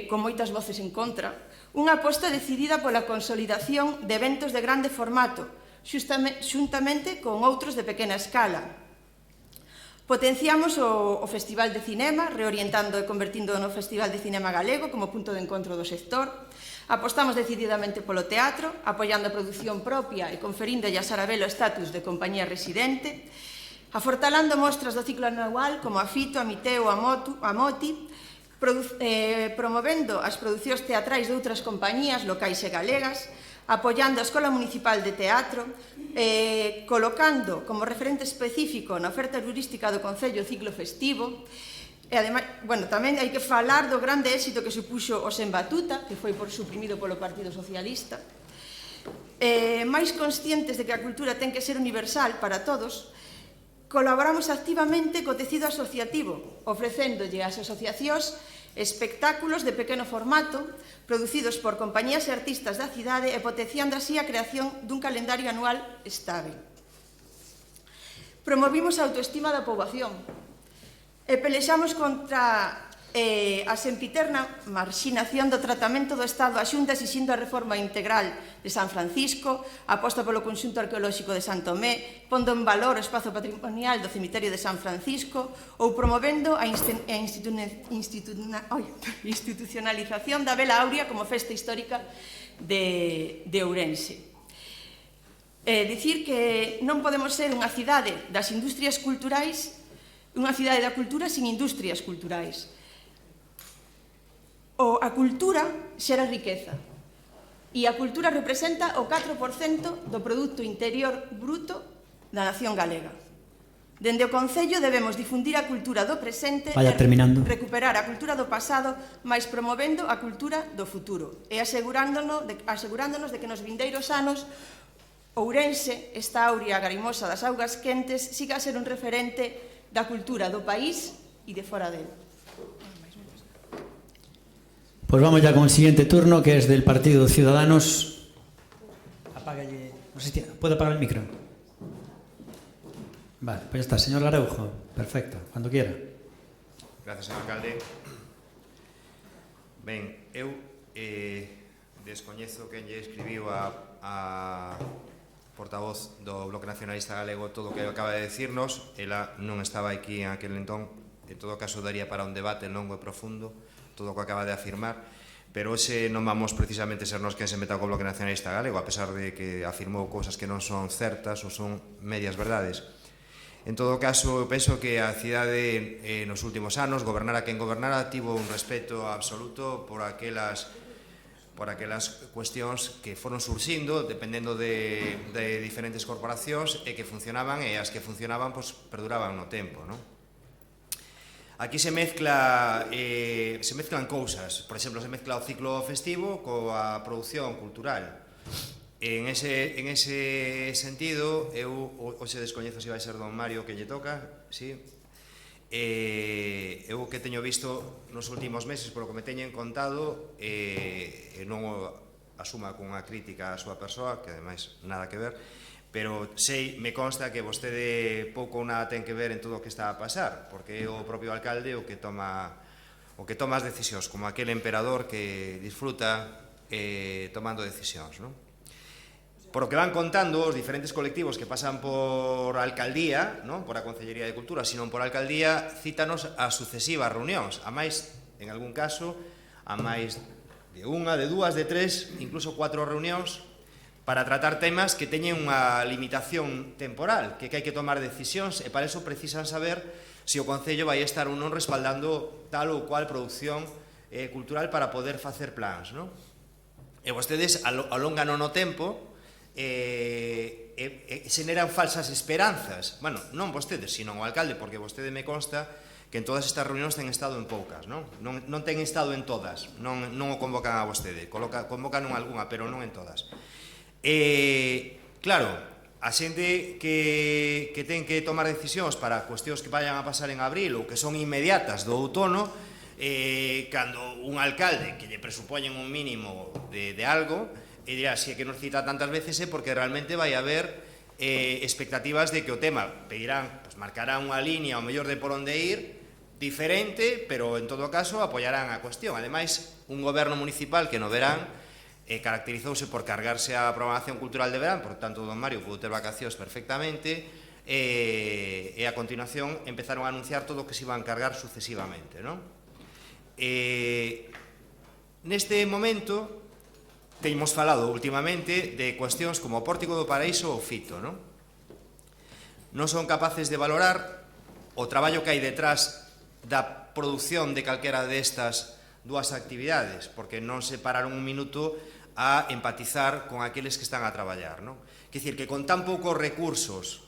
con moitas voces en contra, unha aposta decidida pola consolidación de eventos de grande formato, xuntamente con outros de pequena escala. Potenciamos o Festival de Cinema, reorientando e convertindo no Festival de Cinema Galego como punto de encontro do sector. Apostamos decididamente polo teatro, apoiando a produción propia e conferindolle a Sarabelo o estatus de compañía residente, afortalando mostras do ciclo anual como a Fito, a Miteo, a Moti, promovendo as producións teatrais de outras compañías locais e galegas, apoiando a Escola Municipal de Teatro, colocando como referente específico na oferta turística do Concello o ciclo festivo, e ademais, tamén hai que falar do grande éxito que supuxo o Sen Batuta, que foi suprimido polo Partido Socialista. Mais conscientes de que a cultura ten que ser universal para todos, colaboramos activamente co tecido asociativo, ofrecéndolle ás asociacións espectáculos de pequeno formato, producidos por compañías e artistas da cidade e potenciando así a creación dun calendario anual estável. Promovimos a autoestima da poboación e pelexamos contra a sempiterna marxinación do tratamento do Estado a Xunta exixindo a reforma integral de San Francisco, a aposta polo conxunto arqueolóxico de San Tomé, pondo en valor o espazo patrimonial do cemiterio de San Francisco ou promovendo a institucionalización da Vela Áurea como festa histórica de Ourense. Dicir que non podemos ser unha cidade das industrias culturais, unha cidade da cultura sin industrias culturais. A cultura xera riqueza e a cultura representa o 4% do Produto Interior Bruto da nación galega. Dende o Concello debemos difundir a cultura do presente e recuperar a cultura do pasado, mais promovendo a cultura do futuro e asegurándonos de que nos vindeiros anos Ourense, esta áurea garimosa das augas quentes, siga a ser un referente da cultura do país e de fora del.
Pues vamos ya con el siguiente turno, que es del Partido Ciudadanos. Apágalle. No sé si puedo apagar el micro. Vale, pues ya está. Señor Araujo, perfecto, cuando quiera.
Gracias, señor alcalde. Ben, eu descoñezo quen lle escribiu a portavoz do Bloque Nacionalista Galego todo o que acaba de decirnos. Ela non estaba aquí en aquel entón. En todo caso, daría para un debate longo e profundo todo o que acaba de afirmar, pero ese non vamos precisamente ser nós quen se meta co Bloque Nacionalista Galego, a pesar de que afirmou cousas que non son certas ou son medias verdades. En todo caso, eu penso que a cidade nos últimos anos, gobernara quen gobernara, tivo un respeto absoluto por aquelas cuestións que foron surxindo dependendo de diferentes corporacións e que funcionaban, e as que funcionaban perduraban no tempo, non? Aquí se mezclan cousas. Por exemplo, se mezcla o ciclo festivo coa produción cultural. En ese sentido, eu hoxe descoñezo se vai ser don Mario que lle toca, sí. Eu que teño visto nos últimos meses, polo que me teñen contado, non o asuma cunha crítica á súa persoa, que ademais nada que ver, pero me consta que vostede pouco ou nada ten que ver en todo o que está a pasar, porque é o propio alcalde o que toma as decisións, como aquel emperador que disfruta tomando decisións, non? Por o que van contando os diferentes colectivos que pasan por a alcaldía, non por a Concellería de Cultura, sino por a alcaldía, cítanos a sucesivas reunións, a máis, en algún caso, a máis de unha, de dúas, de tres, incluso 4 reunións, para tratar temas que teñen unha limitación temporal, que hai que tomar decisións, e para eso precisan saber se o Concello vai estar ou non respaldando tal ou cual produción cultural para poder facer plans, non? E vostedes alongan no tempo xeneran falsas esperanzas. Bueno, non vostedes, sino o alcalde, porque vostede me consta que en todas estas reunións ten estado en poucas, non? Non ten estado en todas, non o convocan a vostede, convocan algunha, pero non en todas. Claro, a xente que ten que tomar decisións para cuestións que vayan a pasar en abril ou que son inmediatas do outono, cando un alcalde que lle presupoñen un mínimo de algo, e dirá, se que nos cita tantas veces é porque realmente vai haber expectativas de que o tema pedirán, marcarán unha línea ao mellor de por onde ir diferente, pero en todo caso apoiarán a cuestión. Ademais, un goberno municipal que no verán caracterizouse por cargarse a programación cultural de verán, por tanto, don Mario pudo ter vacacións perfectamente, e a continuación empezaron a anunciar todo o que se iban a cargar sucesivamente, non? Neste momento, temos falado últimamente de cuestións como o Pórtico do Paraíso ou Fito, non? Non son capaces de valorar o traballo que hai detrás da produción de calquera destas dúas actividades, porque non se pararon un minuto a empatizar con aqueles que están a traballar, non? Quer dicir, que con tan poucos recursos,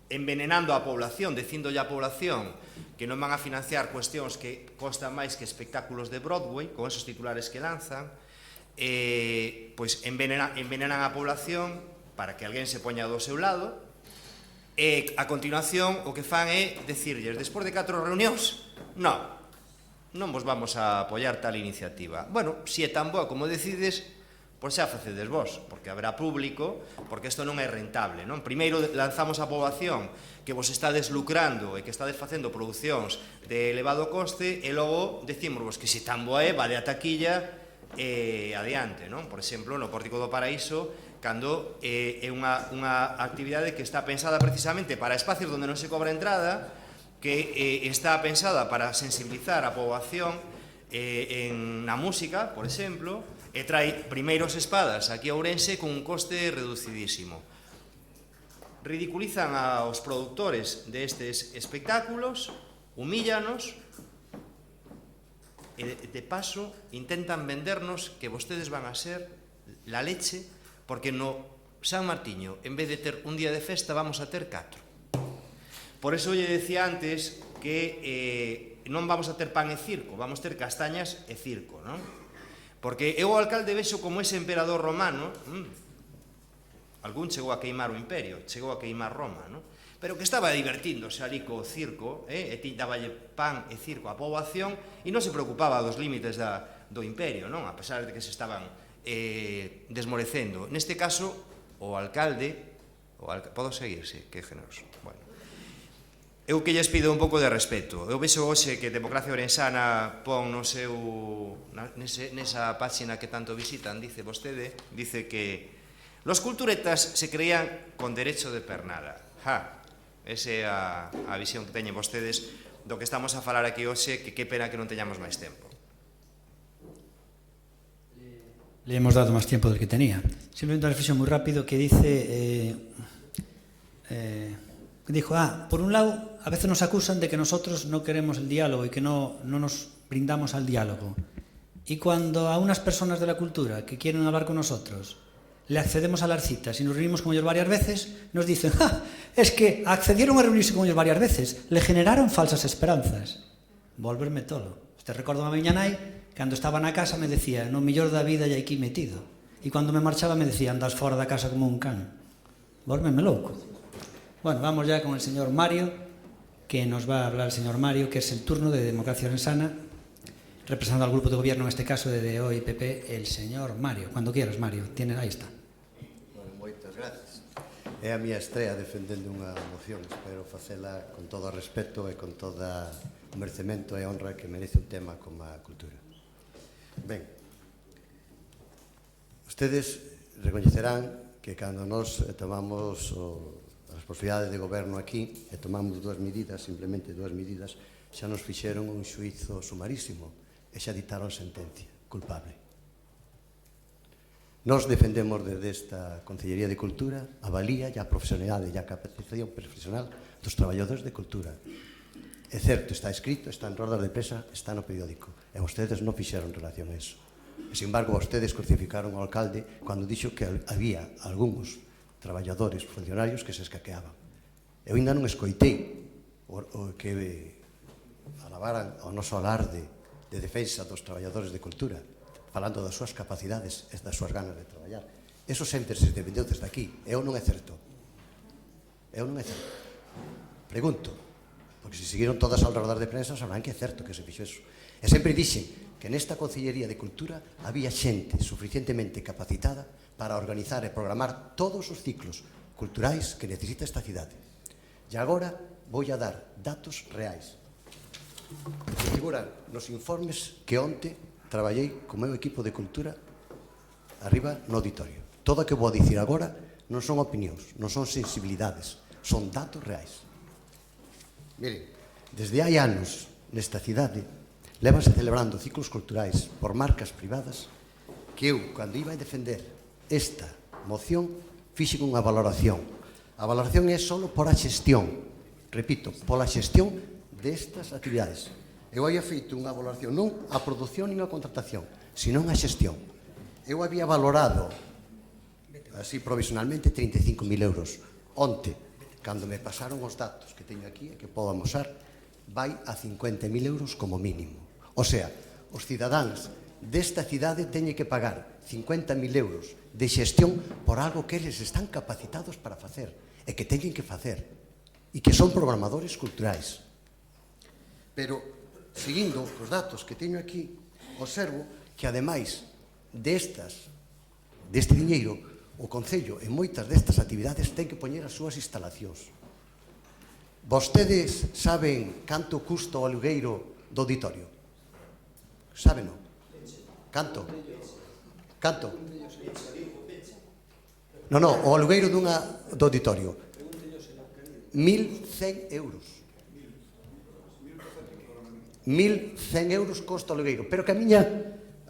envenenando a población, dicindolle a población que non van a financiar cuestións que costan máis que espectáculos de Broadway, con esos titulares que lanzan, pois envenenan a población para que alguén se poña do seu lado, e a continuación o que fan é decirlles, despois de 4 reunións, non vos vamos a apoiar tal iniciativa. Bueno, se é tan boa como decides, pois xa facedes vos, porque haberá público, porque isto non é rentable, non? Primeiro lanzamos a poboación que vos estades lucrando e que estades facendo producións de elevado coste, e logo decímosvos que se tan boa é, vale a taquilla e adiante, non? Por exemplo, no Pórtico do Paraíso, cando é unha actividade que está pensada precisamente para espacios onde non se cobra entrada, que está pensada para sensibilizar a poboación na música, por exemplo, e trae primeiros espadas aquí a Ourense con un coste reducidísimo. Ridiculizan aos produtores destes espectáculos, humíllanos, e de paso intentan vendernos que vostedes van a ser la leche, porque no San Martiño, en vez de ter un día de festa, vamos a ter 4. Por eso lle decía antes que non vamos a ter pan e circo, vamos ter castañas e circo, non? Porque eu o alcalde vexo como ese emperador romano, algún chegou a queimar o imperio, chegou a queimar Roma, non? Pero que estaba divertíndose ali co circo, e daballe pan e circo á poboación, e non se preocupaba dos límites da do imperio, non? A pesar de que se estaban desmorecendo. Neste caso, o alcalde... Podo seguir, sí, que generoso. Bueno. Eu que lles pido un pouco de respeto. Eu vexo hoxe que Democracia Orensana pon no seu... nesa páxina que tanto visitan, dice vostede, dice que los culturetas se creían con derecho de pernada. Esa é a visión que teñen vostedes do que estamos a falar aquí hoxe, que que pena que non teñamos máis tempo.
Le hemos dado máis tempo del que tenía. Simplemente unha reflexión moi rápido que dice... dijo, por un lado, a veces nos acusan de que nosotros no queremos el diálogo y que no nos brindamos al diálogo. Y cuando a unas personas de la cultura que quieren hablar con nosotros le accedemos a las citas y nos reunimos con ellos varias veces, nos dicen, es que accedieron a reunirse con ellos varias veces, le generaron falsas esperanzas. Volverme tolo. Usted recorda a miña nai, cando estaba na casa me decía, no millor da vida ya aquí metido. E cando me marchaba me decía, andas fora da casa como un can. Volveme louco. Bueno, vamos ya con el señor Mario, que nos va a hablar el señor Mario, que es el turno de Democracia Orensana, representando al grupo de gobierno, en este caso de DO y PP, el señor Mario. Cuando quieras, Mario. Ahí está.
Bueno, moitas gracias. É a miña estrea defendendo unha moción. Espero facela con todo o respeto e con todo o merecemento e honra que merece un tema como a cultura. Ben, ustedes recoñecerán que cando nos tomamos a responsabilidade de goberno aquí e tomamos simplemente dúas medidas, xa nos fixeron un xuízo sumarísimo e xa ditaron sentencia culpable. Nos defendemos desde esta Consellería de Cultura a valía e a profesionalidade e a capacitación profesional dos traballadores de cultura. É certo, está escrito, está en rodas de prensa, está no periódico, e vostedes non fixeron relación a eso. E, sin embargo, vostedes crucificaron ao alcalde cando dixo que había algúns traballadores, funcionarios que se escaqueaban. Eu ainda non escoitei o que alabaran ao noso alarde de defensa dos traballadores de cultura, falando das súas capacidades e das súas ganas de traballar. Eso sempre se defendeu desde aquí. Eu non é certo. Pregunto, porque se seguiron todas as rodas de prensa sabrán que é certo que se fixo eso. E sempre dixen que nesta Consellería de Cultura había xente suficientemente capacitada para organizar e programar todos os ciclos culturais que necesita esta cidade. E agora vou a dar datos reais que figuran nos informes que onte traballei co meu equipo de cultura arriba no auditorio. Todo o que vou dicir agora non son opinións, non son sensibilidades, son datos reais. Miren, desde hai anos nesta cidade lévanse celebrando ciclos culturais por marcas privadas que eu, cando iba a defender esta moción, fixen unha valoración. A valoración é só por a xestión, repito, pola xestión destas actividades. Eu había feito unha valoración non a produción nin a contratación, sino a xestión. Eu había valorado, así provisionalmente, 35.000 euros. Onte, cando me pasaron os datos que teño aquí e que podo amosar, vai a 50.000 euros como mínimo. O sea, os cidadáns desta cidade teñen que pagar 50.000 euros de xestión por algo que eles están capacitados para facer e que teñen que facer e que son programadores culturais. Pero, seguindo os datos que teño aquí, observo que, ademais deste diñeiro, o Concello en moitas destas actividades ten que poñer as súas instalacións. Vostedes saben canto custa o alugueiro do auditorio? Saben, non? Canto? Canto? Non, o alugueiro do auditorio. 1.100 euros. 1.100 euros costa o alugueiro. Pero que a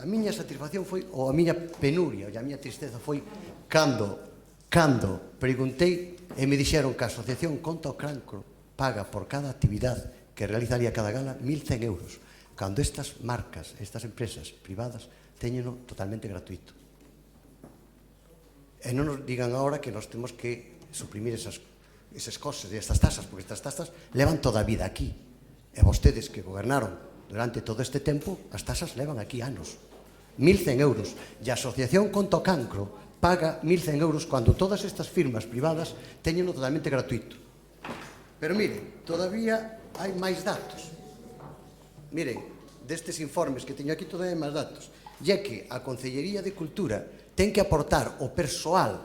miña satisfacción foi, ou a miña penuria, e a miña tristeza foi cando preguntei e me dixeron que a Asociación Contra o Cancro paga por cada actividade que realizaría cada gala 1.100 euros, cando estas marcas, estas empresas privadas teñeno totalmente gratuito. E non nos digan agora que nos temos que suprimir esas cosas e estas tasas, porque estas tasas levan toda a vida aquí. E vostedes que gobernaron durante todo este tempo, as tasas levan aquí anos. 1.100 euros. E a Asociación Contra o Cancro paga 1.100 euros cando todas estas firmas privadas teñeno totalmente gratuito. Pero miren, todavía hai máis datos. Miren, destes informes que teño aquí todavía máis datos, e é que a Concellería de Cultura ten que aportar o persoal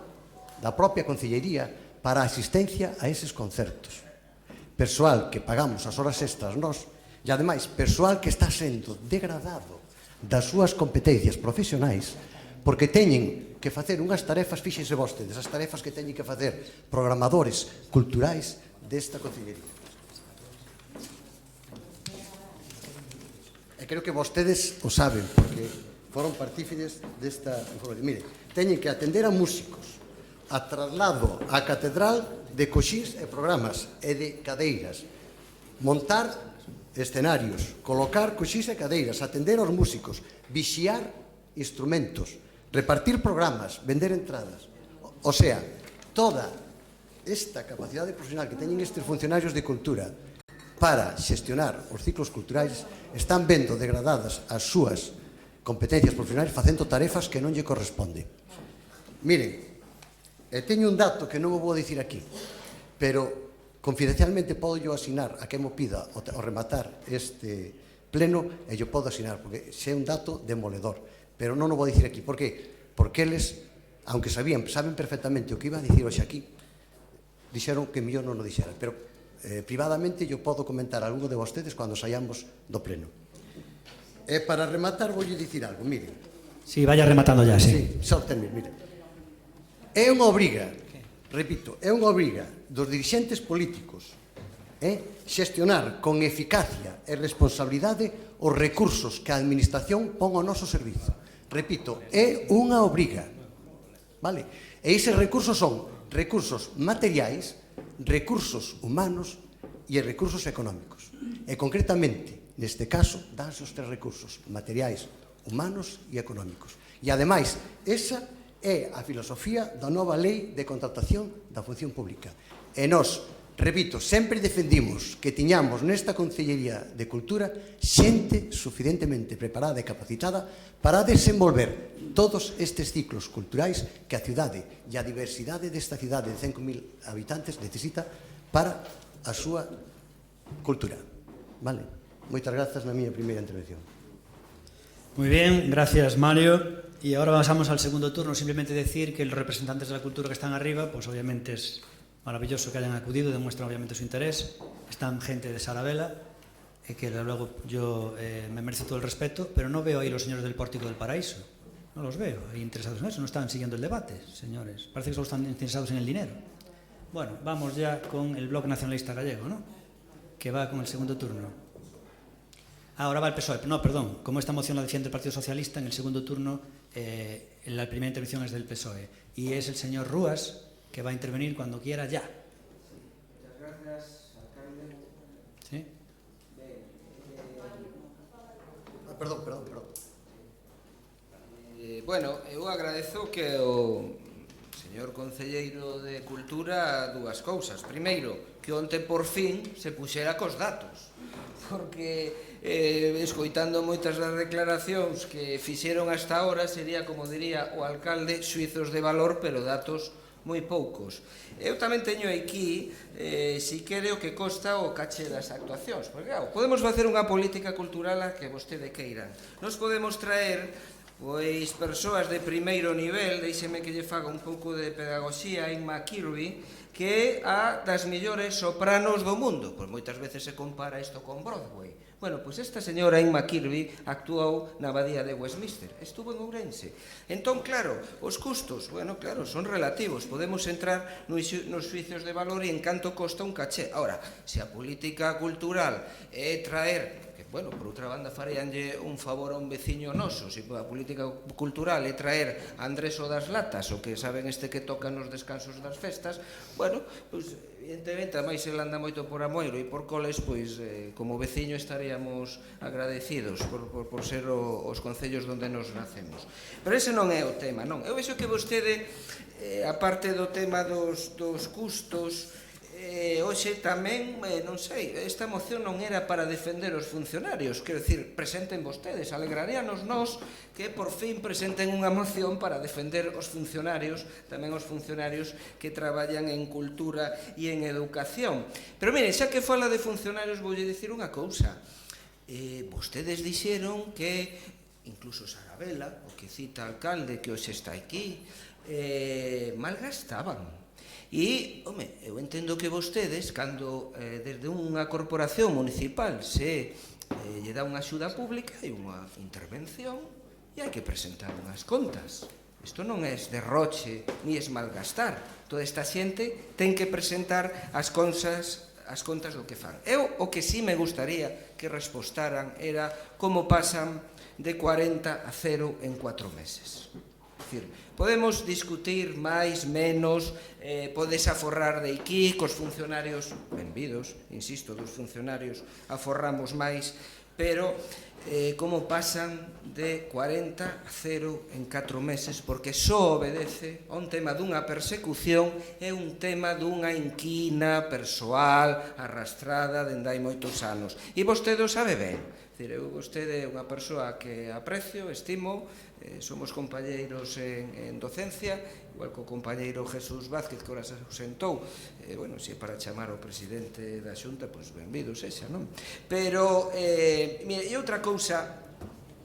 da propia Concellería para a asistencia a eses concertos. Persoal que pagamos as horas extras nós, e ademais, persoal que está sendo degradado das súas competencias profesionais porque teñen que facer unhas tarefas, fíxense vostedes, as tarefas que teñen que facer programadores culturais desta Concellería. E creo que vostedes o saben, porque foron partícides desta información. Mire, teñen que atender a músicos, a traslado á catedral de coxís e programas e de cadeiras, montar escenarios, colocar coxís e cadeiras, atender aos músicos, vixiar instrumentos, repartir programas, vender entradas. O sea, toda esta capacidade profesional que teñen estes funcionarios de cultura para xestionar os ciclos culturais están vendo degradadas as súas competencias profesionais facendo tarefas que non lle corresponden. Miren, teño un dato que non o vou dicir aquí, pero confidencialmente podo yo asinar a que mo pida ao rematar este pleno e yo podo asinar, porque é un dato demoledor, pero non o vou dicir aquí. Por qué? Porque eles, aunque saben perfectamente o que iba a dicir hoxe aquí, dixeron que mellor non o dixeran, pero privadamente yo podo comentar algo de vostedes cando saíamos do pleno. E para rematar voulle dicir algo, miren.
Sí, vaya rematando ya, sí.
Sí, só termino, miren. É unha obriga, repito, é unha obriga dos dirixentes políticos xestionar con eficacia e responsabilidade os recursos que a administración pon ao noso servizo. Repito, é unha obriga. Vale? E eses recursos son recursos materiais, recursos humanos e recursos económicos. E concretamente, neste caso, danse os tres recursos materiais, humanos e económicos. E ademais, esa é a filosofía da nova lei de contratación da función pública. E nós, repito, sempre defendimos que tiñamos nesta Concellería de Cultura xente suficientemente preparada e capacitada para desenvolver todos estes ciclos culturais que a cidade e a diversidade desta cidade de 5.000 habitantes necesita para a súa cultura. Vale? Moitas grazas na miña primeira intervención.
Muy bien, gracias Mario. Y ahora pasamos al segundo turno. Simplemente decir que los representantes de la cultura que están arriba, pues obviamente es maravilloso que hayan acudido, demuestran obviamente su interés. Están gente de Sarabela, que desde luego yo me merece todo el respeto, pero no veo ahí los señores del Pórtico del Paraíso. No los veo ahí interesados en eso, no están siguiendo el debate, señores. Parece que solo están interesados en el dinero. Bueno, vamos ya con el Bloque Nacionalista Gallego, ¿no? Que va con el segundo turno. Ahora va el PSOE. No, perdón. Como esta moción la defiende el Partido Socialista, en el segundo turno la primera intervención es del PSOE. Y es el señor Rúas que va a intervenir cuando quiera ya.
Muchas gracias, alcalde.
¿Sí?
Perdón.
Bueno, eu agradezo que o señor concelleiro de Cultura dúas cousas. Primeiro, que onte por fin se puxera cos datos, porque escoitando moitas das declaracións que fixeron hasta ahora sería, como diría o alcalde, xuizos de valor, pero datos moi poucos. Eu tamén teño aquí, si quere, o que costa o caché das actuacións, porque claro, podemos facer unha política cultural a que vostede queiran. Nos podemos traer pois persoas de primeiro nivel, deixeme que lle faga un pouco de pedagogía, Inma Kirby, que é a das millores sopranos do mundo. Pois moitas veces se compara isto con Broadway. Bueno, pois esta señora Inma Kirby actuou na abadía de Westminster, estuvo en Ourense. Entón, claro, os custos, bueno, claro, son relativos, podemos entrar nos xuicios de valor e en canto costa un caché. Ahora, se a política cultural é traer, que, bueno, por outra banda faríanlle un favor a un veciño noso, se a política cultural é traer a Andrés o das latas, o que saben este que toca nos descansos das festas, bueno, pois evidentemente, a máis ele anda moito por Amoeiro e por Coles, pois como veciño estaríamos agradecidos por ser os concellos onde nos nacemos. Pero ese non é o tema, non. Eu vexo que vostede, aparte do tema dos custos, hoxe tamén, non sei, esta moción non era para defender os funcionarios, quero dicir, presenten vostedes, alegraríanos nós que por fin presenten unha moción para defender os funcionarios, tamén os funcionarios que traballan en cultura e en educación. Pero mire, xa que fala de funcionarios, voulle dicir unha cousa. vostedes dixeron que, incluso Sarabela, o que cita alcalde que hoxe está aquí, malgastaban. E, home, eu entendo que vostedes, cando desde unha corporación municipal se lle dá unha axuda pública, hai unha intervención e hai que presentar unhas contas. Isto non é derroche ni é malgastar. Toda esta xente ten que presentar as contas do que fan. Eu o que sí me gustaría que respostaran era como pasan de 40 a 0 en 4 meses. É dicir, podemos discutir máis, menos, podes aforrar de aquí, cos funcionarios, benvidos, insisto, dos funcionarios aforramos máis, pero como pasan de 40 a 0 en 4 meses, porque só obedece a un tema dunha persecución e un tema dunha inquina persoal arrastrada dende hai moitos anos. E vostede o sabe ben. Vostede é unha persoa que aprecio, estimo, somos compañeiros en docencia, igual co compañeiro Jesús Vázquez, que ora se ausentou, bueno, se para chamar ao presidente da Xunta, pois benvido sexa, non? Pero, mire, e outra cousa,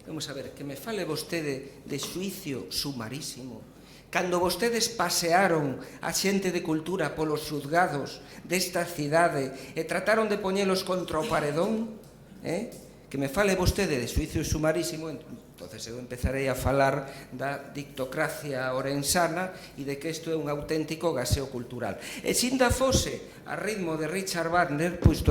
vamos a ver, que me fale vostede de xuicio sumarísimo, cando vostedes pasearon a xente de cultura polos xuzgados desta cidade e trataron de poñelos contra o paredón, que me fale vostede de xuicio sumarísimo, entonces eu empezarei a falar da dictocracia orensana e de que isto é un auténtico gaseo cultural. E se ainda fose a ritmo de Richard Wagner, pois